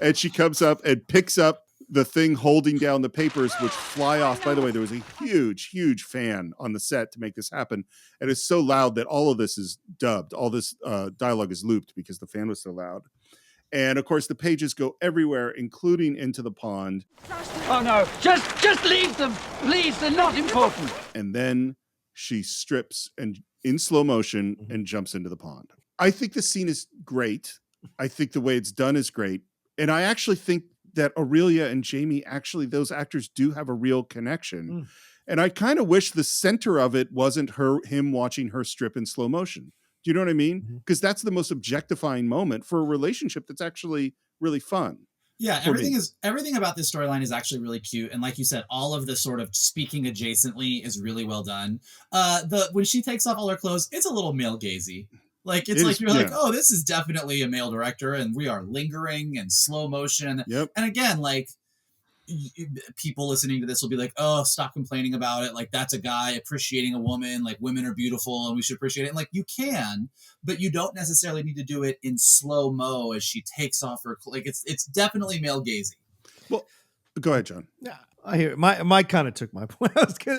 And she comes up and picks up the thing holding down the papers, which fly off. By the way, there was a huge, huge fan on the set to make this happen. And it's so loud that all of this is dubbed. All this dialogue is looped because the fan was so loud. And of course, the pages go everywhere, including into the pond. Oh no, just leave them, please, they're not important. And then she strips and in slow motion and jumps into the pond. I think the scene is great. I think the way it's done is great. And I actually think that Aurelia and Jamie, actually, those actors do have a real connection. And I kind of wish the center of it wasn't him watching her strip in slow motion. Do you know what I mean? Because that's the most objectifying moment for a relationship that's actually really fun. Yeah, everything about this storyline is actually really cute, and like you said, all of the sort of speaking adjacently is really well done. When she takes off all her clothes, it's a little male gazy. Like it's like you're like, oh, this is definitely a male director, and we are lingering and slow motion. Yep. And again, like people listening to this will be like, oh, stop complaining about it. Like that's a guy appreciating a woman. Like women are beautiful and we should appreciate it. And like you can, but you don't necessarily need to do it in slow mo as she takes off her. Like it's definitely male gazy. Well, go ahead, John. Yeah, I hear it. Mike kind of took my point.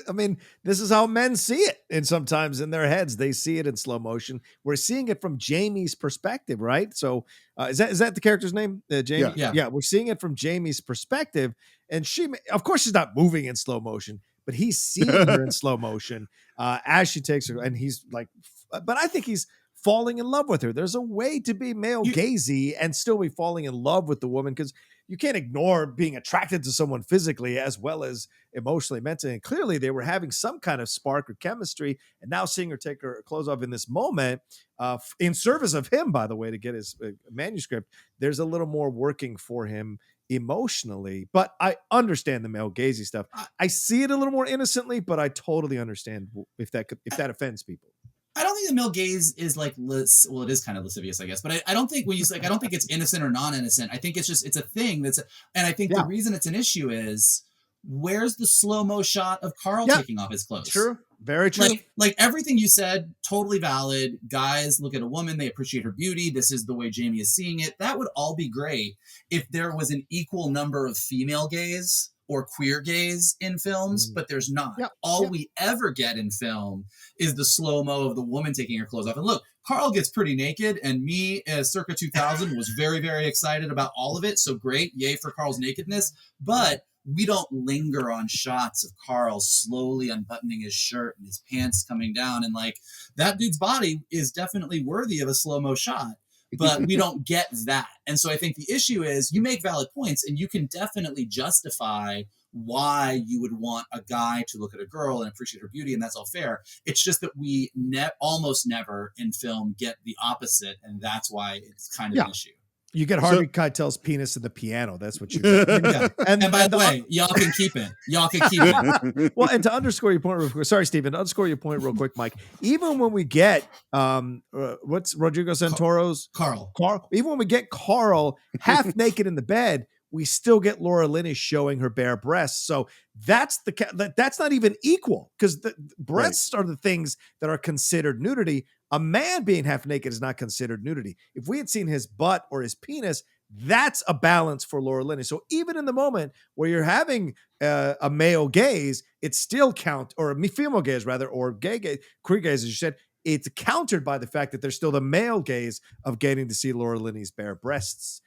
I mean, this is how men see it, and sometimes in their heads they see it in slow motion. We're seeing it from Jamie's perspective, right? So, is that the character's name? Jamie. Yeah. We're seeing it from Jamie's perspective, and she, of course, she's not moving in slow motion, but he's seeing her in slow motion as she takes her, and he's like, but I think he's falling in love with her. There's a way to be male gazy and still be falling in love with the woman, because you can't ignore being attracted to someone physically as well as emotionally, mentally. And clearly they were having some kind of spark or chemistry. And now seeing her take her clothes off in this moment, in service of him, by the way, to get his manuscript, there's a little more working for him emotionally. But I understand the male gazy stuff. I see it a little more innocently, but I totally understand if that offends people. I don't think the male gaze is like well, it is kind of lascivious, I guess, but I don't think when you say, like, I don't think it's innocent or non-innocent. I think it's just, it's a thing and I think the reason it's an issue is, where's the slow-mo shot of Carl taking off his clothes? True. Very true. Like everything you said, totally valid. Guys look at a woman, they appreciate her beauty. This is the way Jamie is seeing it. That would all be great if there was an equal number of female gaze or queer gaze in films, but there's not. All we ever get in film is the slow-mo of the woman taking her clothes off. And look, Carl gets pretty naked, and me, circa 2000, was very, very excited about all of it. So great, yay for Carl's nakedness. But we don't linger on shots of Carl slowly unbuttoning his shirt and his pants coming down. And like, that dude's body is definitely worthy of a slow-mo shot, but we don't get that. And so I think the issue is, you make valid points, and you can definitely justify why you would want a guy to look at a girl and appreciate her beauty, and that's all fair. It's just that we almost never in film get the opposite, and that's why it's kind of an issue. You get Harvey Keitel's penis in the piano. That's what you get. And by the way, y'all can keep it. Y'all can keep it. Well, and to underscore your point real quick, sorry, Stephen, to underscore your point real quick, Mike, even when we get, what's Rodrigo Santoro's? Carl. Even when we get Carl half naked in the bed, we still get Laura Linney showing her bare breasts. So that's not even equal, because the breasts are the things that are considered nudity. A man being half naked is not considered nudity. If we had seen his butt or his penis, that's a balance for Laura Linney. So even in the moment where you're having a male gaze, it's still or a female gaze rather, or gay gaze, queer gaze, as you said, it's countered by the fact that there's still the male gaze of getting to see Laura Linney's bare breasts.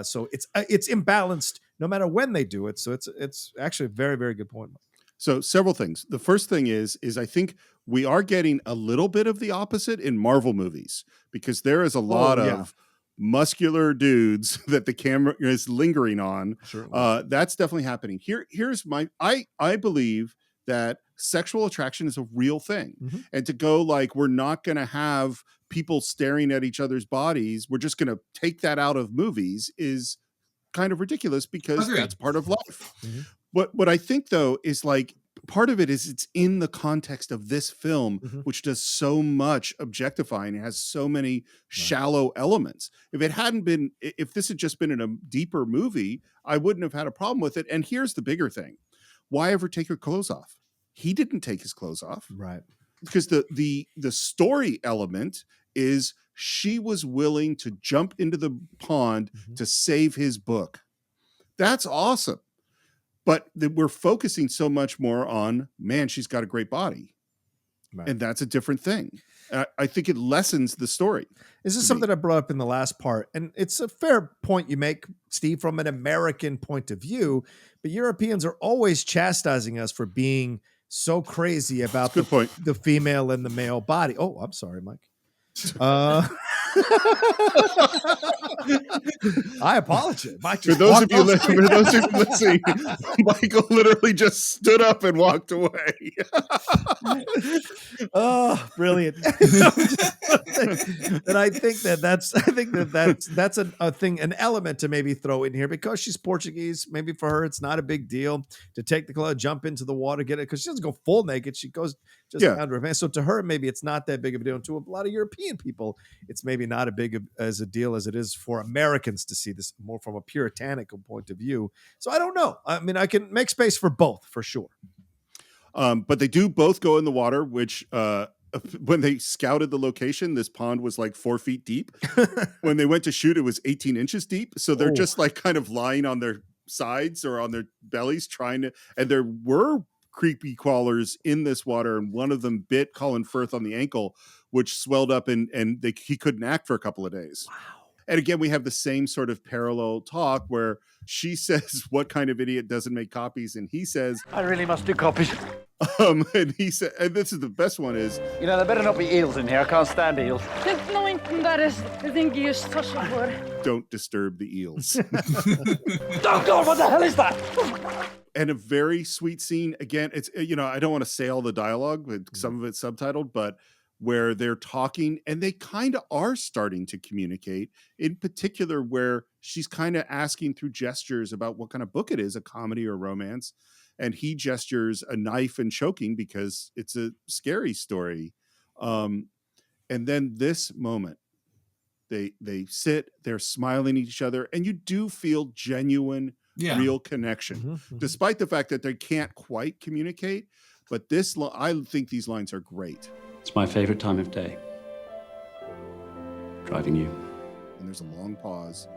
So it's imbalanced no matter when they do it. So it's actually a very, very good point, Mike. So several things. The first thing is I think we are getting a little bit of the opposite in Marvel movies, because there is a lot of muscular dudes that the camera is lingering on. That's definitely happening. Here's I believe that sexual attraction is a real thing. And to go like, we're not going to have people staring at each other's bodies, we're just going to take that out of movies, is kind of ridiculous, because that's part of life. What I think though is like, part of it is it's in the context of this film, which does so much objectifying. It has so many shallow elements. If this had just been in a deeper movie, I wouldn't have had a problem with it. And here's the bigger thing. Why ever take her clothes off? He didn't take his clothes off. Right. Because the story element is she was willing to jump into the pond to save his book. That's awesome. But we're focusing so much more on, man, she's got a great body. Right. And that's a different thing. I think it lessens the story. This is something I brought up in the last part. And it's a fair point you make, Steve, from an American point of view. But Europeans are always chastising us for being so crazy about the female and the male body. Oh, I'm sorry, Mike. I apologize. For those of you listening, Michael literally just stood up and walked away. Oh, brilliant! And I think that's a thing, an element to maybe throw in here, because she's Portuguese. Maybe for her, it's not a big deal to take the clothes, jump into the water, get it, because she doesn't go full naked. She goes just down to her pants. So to her, maybe it's not that big of a deal. And to a lot of European people, it's maybe not as a deal as it is for Americans to see this more from a puritanical point of view. So I don't know. I mean, I can make space for both, for sure. But they do both go in the water, which when they scouted the location, this pond was like 4 feet deep. When they went to shoot, it was 18 inches deep. So they're just like kind of lying on their sides or on their bellies and there were creepy crawlers in this water, and one of them bit Colin Firth on the ankle, which swelled up and he couldn't act for a couple of days. Wow. And again, we have the same sort of parallel talk where she says, what kind of idiot doesn't make copies? And he says, I really must do copies. And he said, and this is the best one is, there better not be eels in here. I can't stand eels. Don't disturb the eels. Oh God, what the hell is that? And a very sweet scene. Again, it's, I don't want to say all the dialogue, but some of it's subtitled, but where they're talking and they kind of are starting to communicate, in particular where she's kind of asking through gestures about what kind of book it is, a comedy or romance. And he gestures a knife and choking because it's a scary story. And then this moment, they sit, they're smiling at each other, and you do feel genuine, real connection, despite the fact that they can't quite communicate. But I think these lines are great. It's my favorite time of day. Driving you. And there's a long pause.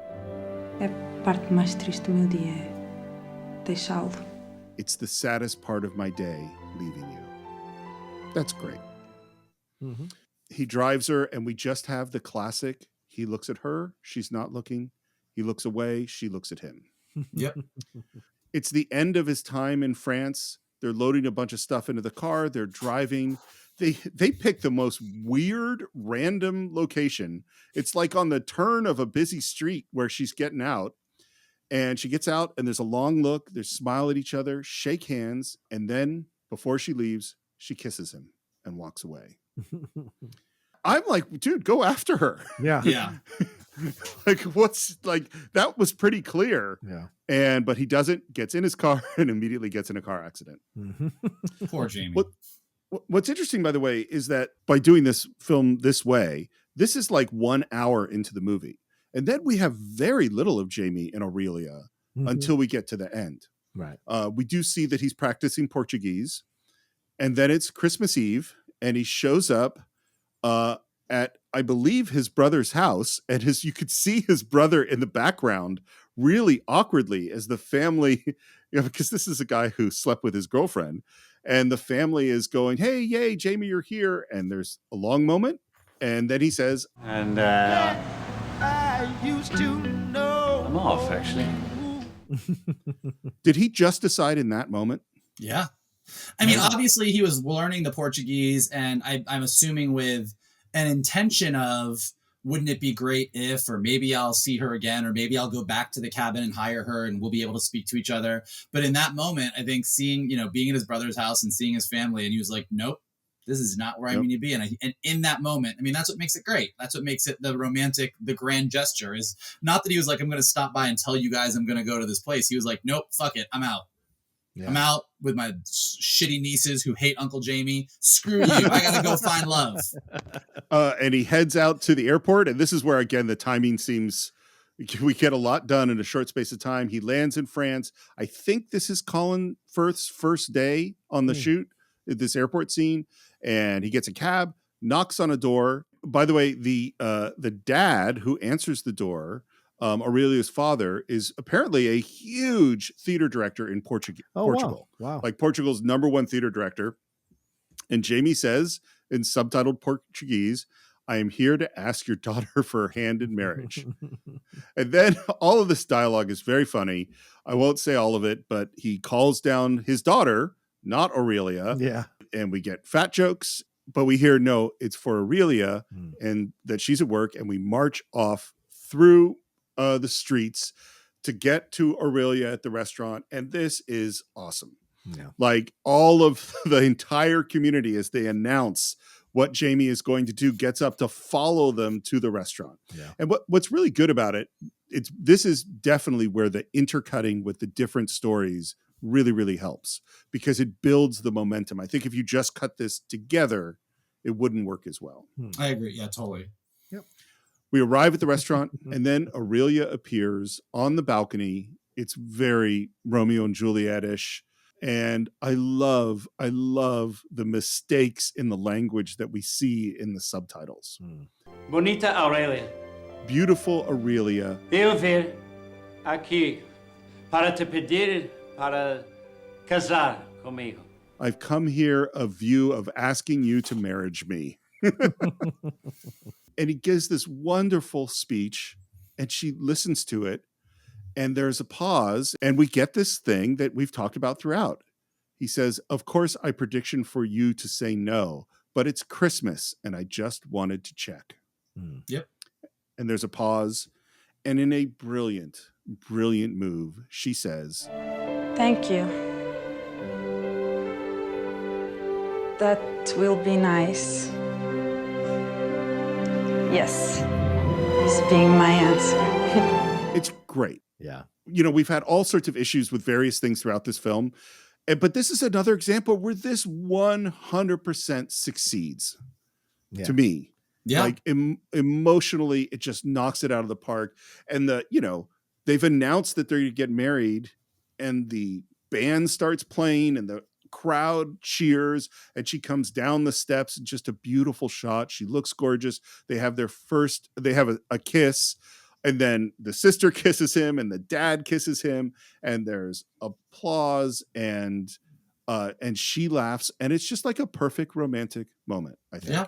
It's the saddest part of my day, leaving you. That's great. He drives her, and we just have the classic. He looks at her, she's not looking. He looks away, she looks at him. Yep. It's the end of his time in France. They're loading a bunch of stuff into the car. They're driving. They pick the most weird, random location. It's like on the turn of a busy street where she's getting out. And she gets out, and there's a long look. They smile at each other, shake hands, and then, before she leaves, she kisses him and walks away. I'm like, dude, go after her. Yeah. Yeah. That was pretty clear. Yeah. But he doesn't, gets in his car and immediately gets in a car accident. Poor Jamie. What's interesting, by the way, is that by doing this film this way, this is like 1 hour into the movie. And then we have very little of Jamie and Aurelia until we get to the end. Right. We do see that he's practicing Portuguese. And then it's Christmas Eve, and he shows up at, I believe, his brother's house. And you could see his brother in the background really awkwardly as the family, because this is a guy who slept with his girlfriend. And the family is going, hey, yay, Jamie, you're here. And there's a long moment. And then he says, And I used to know. I'm off, actually. Did he just decide in that moment? Yeah. I mean, obviously he was learning the Portuguese, and I'm assuming with an intention of, wouldn't it be great if, or maybe I'll see her again, or maybe I'll go back to the cabin and hire her and we'll be able to speak to each other. But in that moment, I think being at his brother's house and seeing his family, and he was like, nope, this is not where I mean to be. And in that moment, I mean, that's what makes it great. That's what makes it the romantic, the grand gesture, is not that he was like, I'm going to stop by and tell you guys I'm going to go to this place. He was like, nope, fuck it, I'm out. Yeah. I'm out with my shitty nieces who hate Uncle Jamie. Screw you. I got to go find love. And he heads out to the airport. And this is where, again, the timing seems, we get a lot done in a short space of time. He lands in France. I think this is Colin Firth's first day on the shoot, this airport scene. And he gets a cab, knocks on a door. By the way, the dad who answers the door, Aurelia's father, is apparently a huge theater director in Portugal. Wow. Like Portugal's #1 theater director. And Jamie says in subtitled Portuguese, I am here to ask your daughter for her hand in marriage. And then all of this dialogue is very funny. I won't say all of it, but he calls down his daughter, not Aurelia. Yeah. And we get fat jokes, but we hear, no, it's for Aurelia and that she's at work. And we march off through the streets to get to Aurelia at the restaurant. And this is awesome. Yeah. Like all of the entire community, as they announce what Jamie is going to do, gets up to follow them to the restaurant. Yeah. And what's really good about it, this is definitely where the intercutting with the different stories really, really helps, because it builds the momentum. I think if you just cut this together, it wouldn't work as well. I agree. Yeah, totally. Yep. We arrive at the restaurant, and then Aurelia appears on the balcony. It's very Romeo and Juliet-ish. And I love the mistakes in the language that we see in the subtitles. Bonita Aurelia. Beautiful Aurelia. Devo vir aqui para te pedir para casar comigo. I've come here a view of asking you to marry me. And he gives this wonderful speech, and she listens to it. And there's a pause, and we get this thing that we've talked about throughout. He says, of course, I prediction for you to say no, but it's Christmas, and I just wanted to check. Yep. And there's a pause, and in a brilliant, brilliant move, she says, thank you. That will be nice. Yes, it's being my answer. It's great. Yeah. You know, we've had all sorts of issues with various things throughout this film, but this is another example where this 100% succeeds to me. Yeah. Like emotionally, it just knocks it out of the park. And they've announced that they're going to get married, and the band starts playing and the crowd cheers, and she comes down the steps, just a beautiful shot. She looks gorgeous. They have a kiss, and then the sister kisses him and the dad kisses him, and there's applause, and she laughs, and it's just like a perfect romantic moment, I think. Yeah.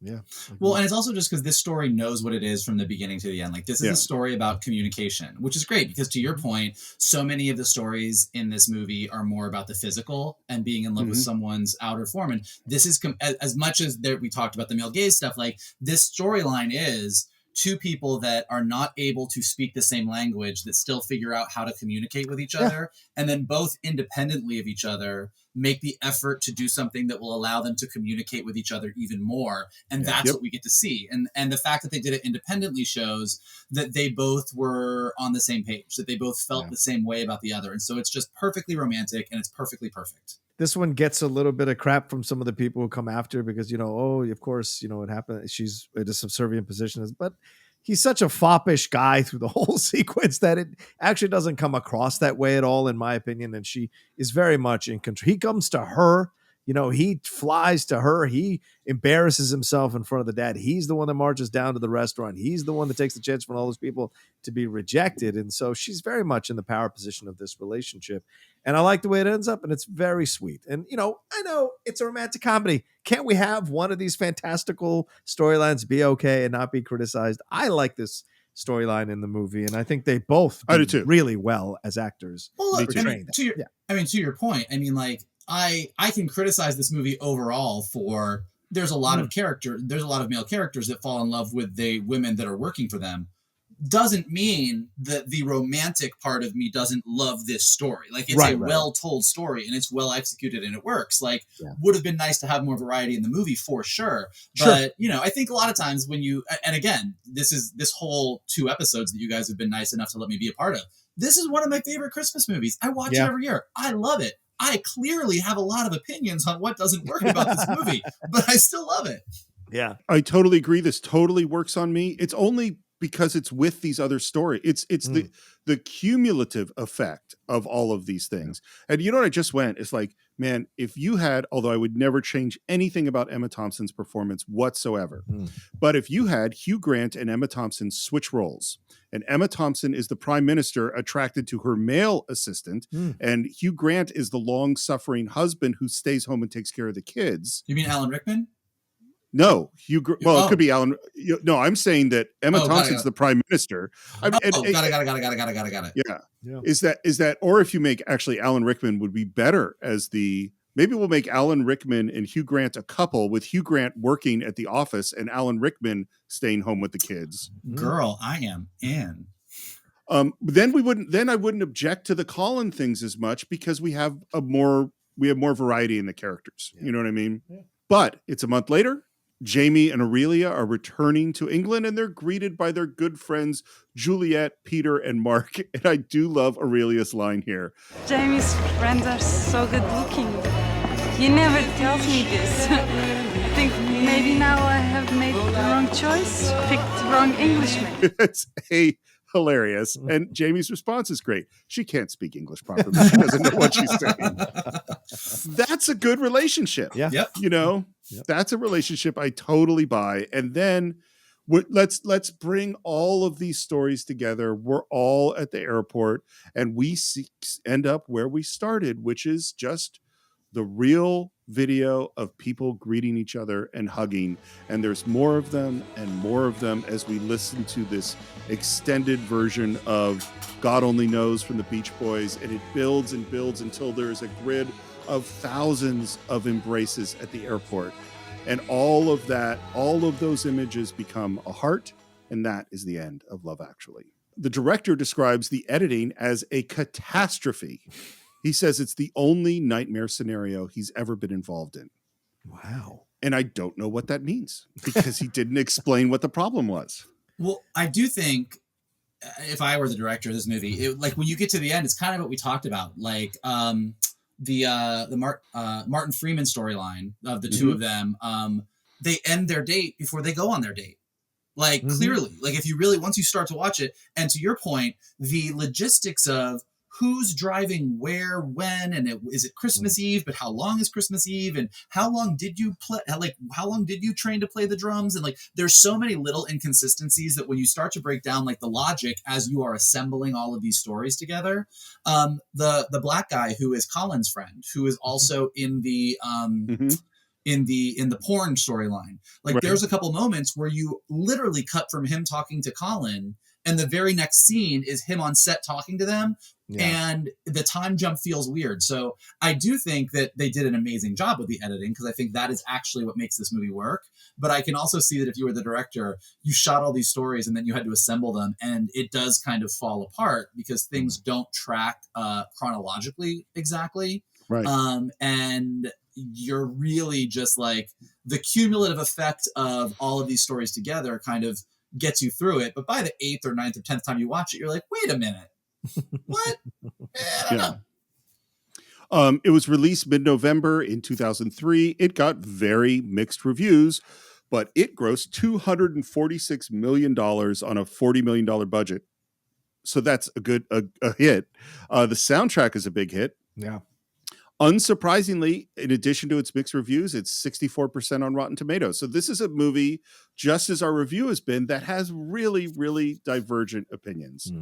Yeah. Well, and it's also just because this story knows what it is from the beginning to the end. Like, this is a story about communication, which is great because, to your point, so many of the stories in this movie are more about the physical and being in love with someone's outer form. And this is as much as we talked about the male gaze stuff, like, this storyline is two people that are not able to speak the same language that still figure out how to communicate with each other, and then both independently of each other make the effort to do something that will allow them to communicate with each other even more. And that's what we get to see. And the fact that they did it independently shows that they both were on the same page, that they both felt the same way about the other. And so it's just perfectly romantic, and it's perfectly perfect. This one gets a little bit of crap from some of the people who come after because, of course, it happened. She's in a subservient position, but he's such a foppish guy through the whole sequence that it actually doesn't come across that way at all, in my opinion. And she is very much in control. He comes to her, he flies to her. He embarrasses himself in front of the dad. He's the one that marches down to the restaurant. He's the one that takes the chance from all those people to be rejected. And so she's very much in the power position of this relationship. And I like the way it ends up, and it's very sweet. And, I know it's a romantic comedy. Can't we have one of these fantastical storylines be okay and not be criticized? I like this storyline in the movie, and I think they both do really well as actors. Well, look, to your point, I can criticize this movie overall for there's a lot of male characters that fall in love with the women that are working for them. Doesn't mean that the romantic part of me doesn't love this story. Like, it's a well-told story, and it's well executed, and it works. Like, would have been nice to have more variety in the movie for sure. But, I think a lot of times when and again, this whole 2 episodes that you guys have been nice enough to let me be a part of. This is one of my favorite Christmas movies. I watch it every year. I love it. I clearly have a lot of opinions on what doesn't work about this movie, but I still love it. Yeah. I totally agree. This totally works on me. It's only because it's with these other stories. It's the cumulative effect of all of these things. And you know what I just went? It's like, man, if you had, although I would never change anything about Emma Thompson's performance whatsoever, but if you had Hugh Grant and Emma Thompson switch roles, and Emma Thompson is the prime minister attracted to her male assistant, and Hugh Grant is the long-suffering husband who stays home and takes care of the kids. You mean Alan Rickman? No, it could be Alan. No, I'm saying that Emma Thompson's the prime minister. Got it. Yeah. Is that, or if you make actually Alan Rickman would be better as maybe we'll make Alan Rickman and Hugh Grant a couple, with Hugh Grant working at the office and Alan Rickman staying home with the kids. Girl, I am in. Then I wouldn't object to the Colin things as much because we have more variety in the characters. You know what I mean? Yeah. But it's a month later. Jamie and Aurelia are returning to England, and they're greeted by their good friends, Juliet, Peter, and Mark. And I do love Aurelia's line here. Jamie's friends are so good looking. He never tells me this. I think maybe now I have made the wrong choice, picked the wrong Englishman. It's hilarious. And Jamie's response is great. She can't speak English properly. She doesn't know what she's saying. That's a good relationship. Yeah. Yep. That's a relationship I totally buy. And then let's bring all of these stories together. We're all at the airport, and we end up where we started, which is just the real video of people greeting each other and hugging. And there's more of them and more of them as we listen to this extended version of God Only Knows from the Beach Boys. And it builds and builds until there is a grid of thousands of embraces at the airport. And all of those images become a heart. And that is the end of Love Actually. The director describes the editing as a catastrophe. He says it's the only nightmare scenario he's ever been involved in. Wow. And I don't know what that means because he didn't explain what the problem was. Well, I do think if I were the director of this movie, like when you get to the end, it's kind of what we talked about. Like the Martin Freeman storyline of the two of them. they end their date before they go on their date. Like, clearly, like if you really, once you start to watch it, and to your point, the logistics of who's driving where, when, and is it Christmas Eve, but how long is Christmas Eve, and how long did you play, like how long did you train to play the drums, and like there's so many little inconsistencies that when you start to break down like the logic as you are assembling all of these stories together, the black guy who is Colin's friend, who is also in the in the porn storyline, like there's a couple moments where you literally cut from him talking to Colin, and the very next scene is him on set talking to them. And the time jump feels weird. So I do think that they did an amazing job with the editing, because I think that is actually what makes this movie work. But I can also see that if you were the director, you shot all these stories and then you had to assemble them, and it does kind of fall apart because things don't track chronologically exactly. Right. And you're really just like, the cumulative effect of all of these stories together kind of gets you through it. But by the 8th or 9th or 10th time you watch it, you're like, wait a minute. What? I don't know. It was released mid-November in 2003. It got very mixed reviews, but it grossed $246 million on a $40 million budget. So that's a good a hit. The soundtrack is a big hit. Yeah. Unsurprisingly, in addition to its mixed reviews, it's 64% on Rotten Tomatoes. So this is a movie, just as our review has been, that has really, really divergent opinions.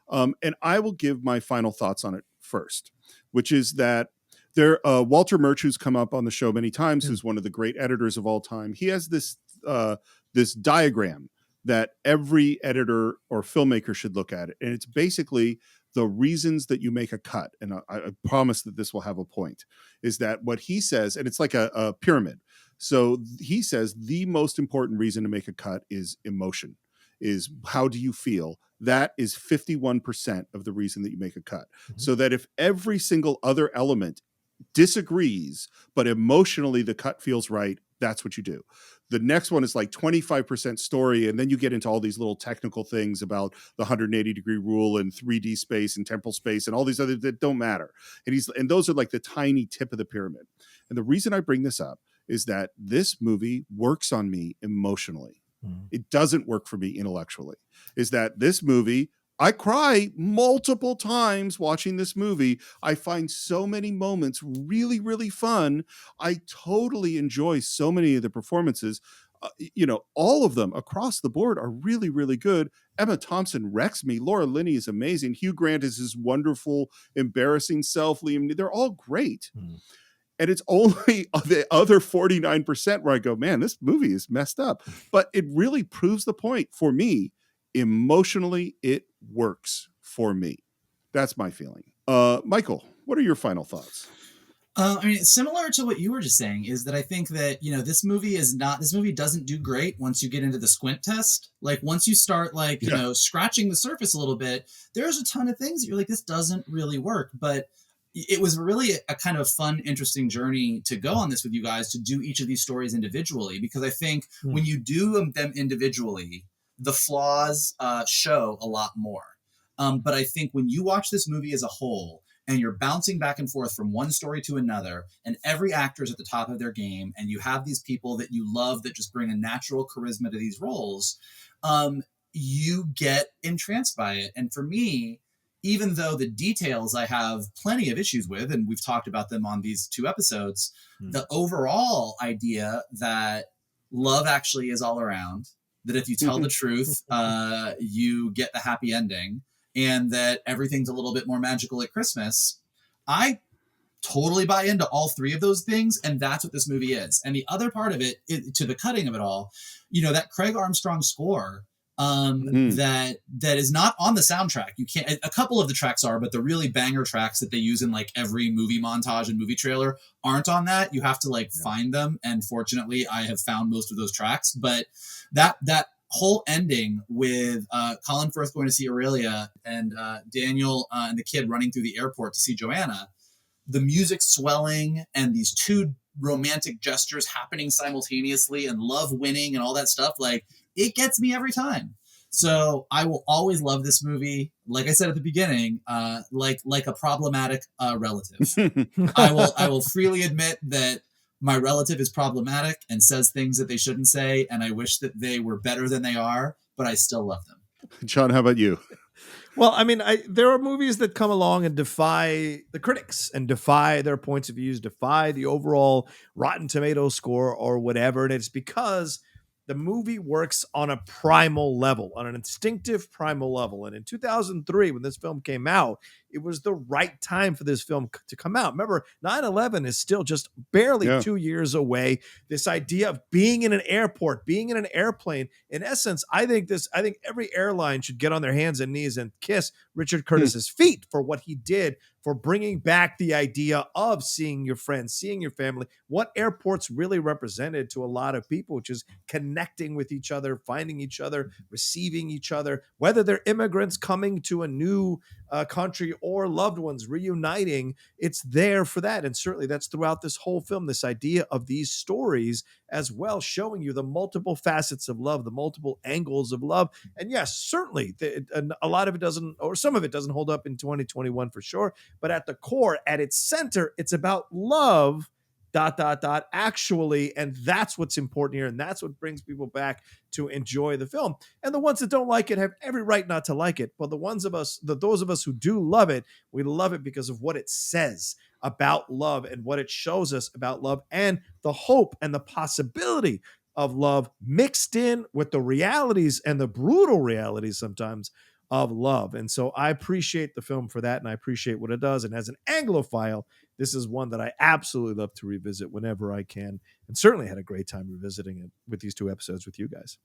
And I will give my final thoughts on it first, which is that Walter Murch, who's come up on the show many times, who's one of the great editors of all time, he has this this diagram that every editor or filmmaker should look at it. And it's basically the reasons that you make a cut. And I promise that this will have a point, is that what he says, and it's like a pyramid. So he says the most important reason to make a cut is emotion, is how do you feel? That is 51% of the reason that you make a cut. So that if every single other element disagrees, but emotionally the cut feels right, that's what you do. The next one is like 25% story, and then you get into all these little technical things about the 180-degree rule and 3D space and temporal space and all these other that don't matter. And those are like the tiny tip of the pyramid. And the reason I bring this up is that this movie works on me emotionally. It doesn't work for me intellectually. Is that this movie, I cry multiple times watching this movie. I find so many moments really, really fun. I totally enjoy so many of the performances. All of them across the board are really, really good. Emma Thompson wrecks me. Laura Linney is amazing. Hugh Grant is his wonderful, embarrassing self. Liam, they're all great. And it's only the other 49% where I go, man, this movie is messed up. But it really proves the point for me. Emotionally, it works for me. That's my feeling. Michael, what are your final thoughts? I mean, similar to what you were just saying, is that I think that, this movie doesn't do great once you get into the squint test. Like once you start scratching the surface a little bit, there's a ton of things that you're like, this doesn't really work. But it was really a kind of fun, interesting journey to go on this with you guys, to do each of these stories individually, because I think when you do them individually, the flaws show a lot more. But I think when you watch this movie as a whole, and you're bouncing back and forth from one story to another, and every actor is at the top of their game, and you have these people that you love that just bring a natural charisma to these roles, you get entranced by it. And for me, even though the details I have plenty of issues with, and we've talked about them on these 2 episodes, the overall idea that love actually is all around, that if you tell the truth, you get the happy ending, and that everything's a little bit more magical at Christmas, I totally buy into all 3 of those things, and that's what this movie is. And the other part of it, to the cutting of it all, that Craig Armstrong score, that is not on the soundtrack. You can't. A couple of the tracks are, but the really banger tracks that they use in like every movie montage and movie trailer aren't on that. You have to find them, and fortunately, I have found most of those tracks. But that whole ending with Colin Firth going to see Aurelia, and Daniel and the kid running through the airport to see Joanna, the music swelling and these 2 romantic gestures happening simultaneously, and love winning and all that stuff, like it gets me every time. So I will always love this movie. Like I said at the beginning, like a problematic relative. I will freely admit that my relative is problematic and says things that they shouldn't say, and I wish that they were better than they are, but I still love them. John, how about you? Well, I mean, there are movies that come along and defy the critics and defy their points of views, defy the overall Rotten Tomatoes score or whatever. And it's because the movie works on a primal level, on an instinctive primal level. And in 2003, when this film came out, it was the right time for this film to come out. Remember, 9/11 is still just barely 2 years away. This idea of being in an airport, being in an airplane, in essence, I think every airline should get on their hands and knees and kiss Richard Curtis's feet for what he did, for bringing back the idea of seeing your friends, seeing your family, what airports really represented to a lot of people, which is connecting with each other, finding each other, receiving each other, whether they're immigrants coming to a new country or loved ones reuniting. It's there for that. And certainly that's throughout this whole film, this idea of these stories as well, showing you the multiple facets of love, the multiple angles of love. And yes, certainly a lot of it doesn't, or some of it doesn't hold up in 2021 for sure. But at the core, at its center, it's about love, ... actually. And that's what's important here. And that's what brings people back to enjoy the film. And the ones that don't like it have every right not to like it. But those of us who do love it, we love it because of what it says about love and what it shows us about love and the hope and the possibility of love mixed in with the realities and the brutal realities sometimes of love. And so I appreciate the film for that, and I appreciate what it does. And as an Anglophile, this is one that I absolutely love to revisit whenever I can, and certainly had a great time revisiting it with these 2 episodes with you guys.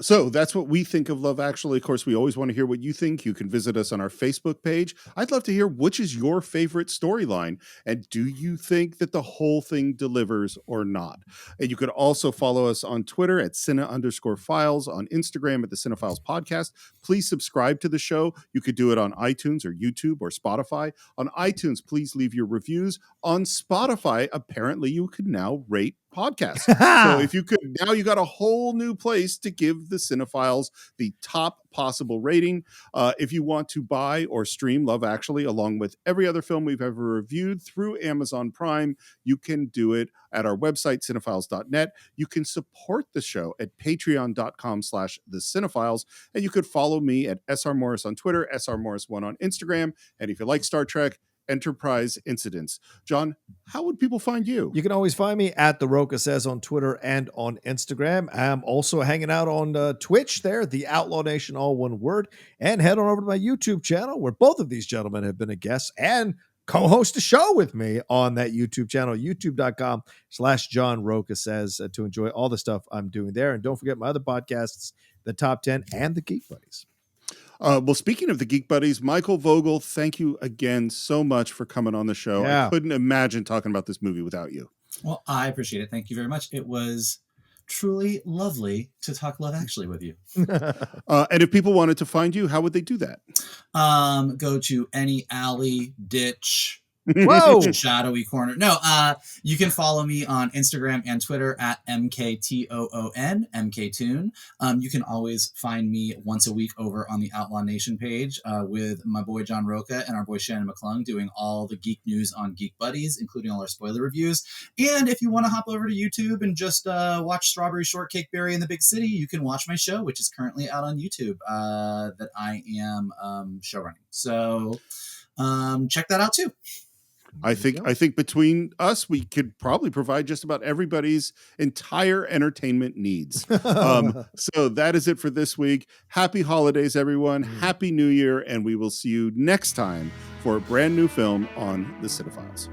So that's what we think of Love Actually. Of course, we always want to hear what you think. You can visit us on our Facebook page. I'd love to hear which is your favorite storyline, and do you think that the whole thing delivers or not? And you could also follow us on Twitter at Cine_files, on Instagram at the Cine-files podcast. Please subscribe to the show. You could do it on iTunes or YouTube or Spotify. On iTunes, please leave your reviews. On Spotify, apparently you can now rate podcasts. So if you could, now you got a whole new place to give the Cine-files the top possible rating. If you want to buy or stream Love Actually along with every other film we've ever reviewed through Amazon Prime, you can do it at our website, Cine-files.net. You can support the show at patreon.com/the Cine-files. And you could follow me at SR Morris on Twitter, SR Morris1 on Instagram. And if you like Star Trek, Enterprise Incidents. John, how would people find you? You can always find me at The Roca Says on Twitter and on Instagram. I'm also hanging out on Twitch there, The Outlaw Nation, all one word. And head on over to my YouTube channel, where both of these gentlemen have been a guest and co-host a show with me on that YouTube channel, youtube.com/John Roca Says, to enjoy all the stuff I'm doing there. And don't forget my other podcasts, The Top 10 and The Geek Buddies. Well, speaking of the Geek Buddies, Michael Vogel, thank you again so much for coming on the show. Yeah. I couldn't imagine talking about this movie without you. Well, I appreciate it. Thank you very much. It was truly lovely to talk Love Actually with you. And if people wanted to find you, how would they do that? Go to any alley, ditch, Whoa! shadowy corner. No, you can follow me on Instagram and Twitter at MKTOON, MKToon. You can always find me once a week over on the Outlaw Nation page with my boy John Roca and our boy Shannon McClung doing all the geek news on Geek Buddies, including all our spoiler reviews. And if you want to hop over to YouTube and just watch Strawberry Shortcake Berry in the Big City, you can watch my show, which is currently out on YouTube, that I am show running. So check that out too. I think between us, we could probably provide just about everybody's entire entertainment needs. So that is it for this week. Happy holidays, everyone. Happy New Year. And we will see you next time for a brand new film on the Cine-files.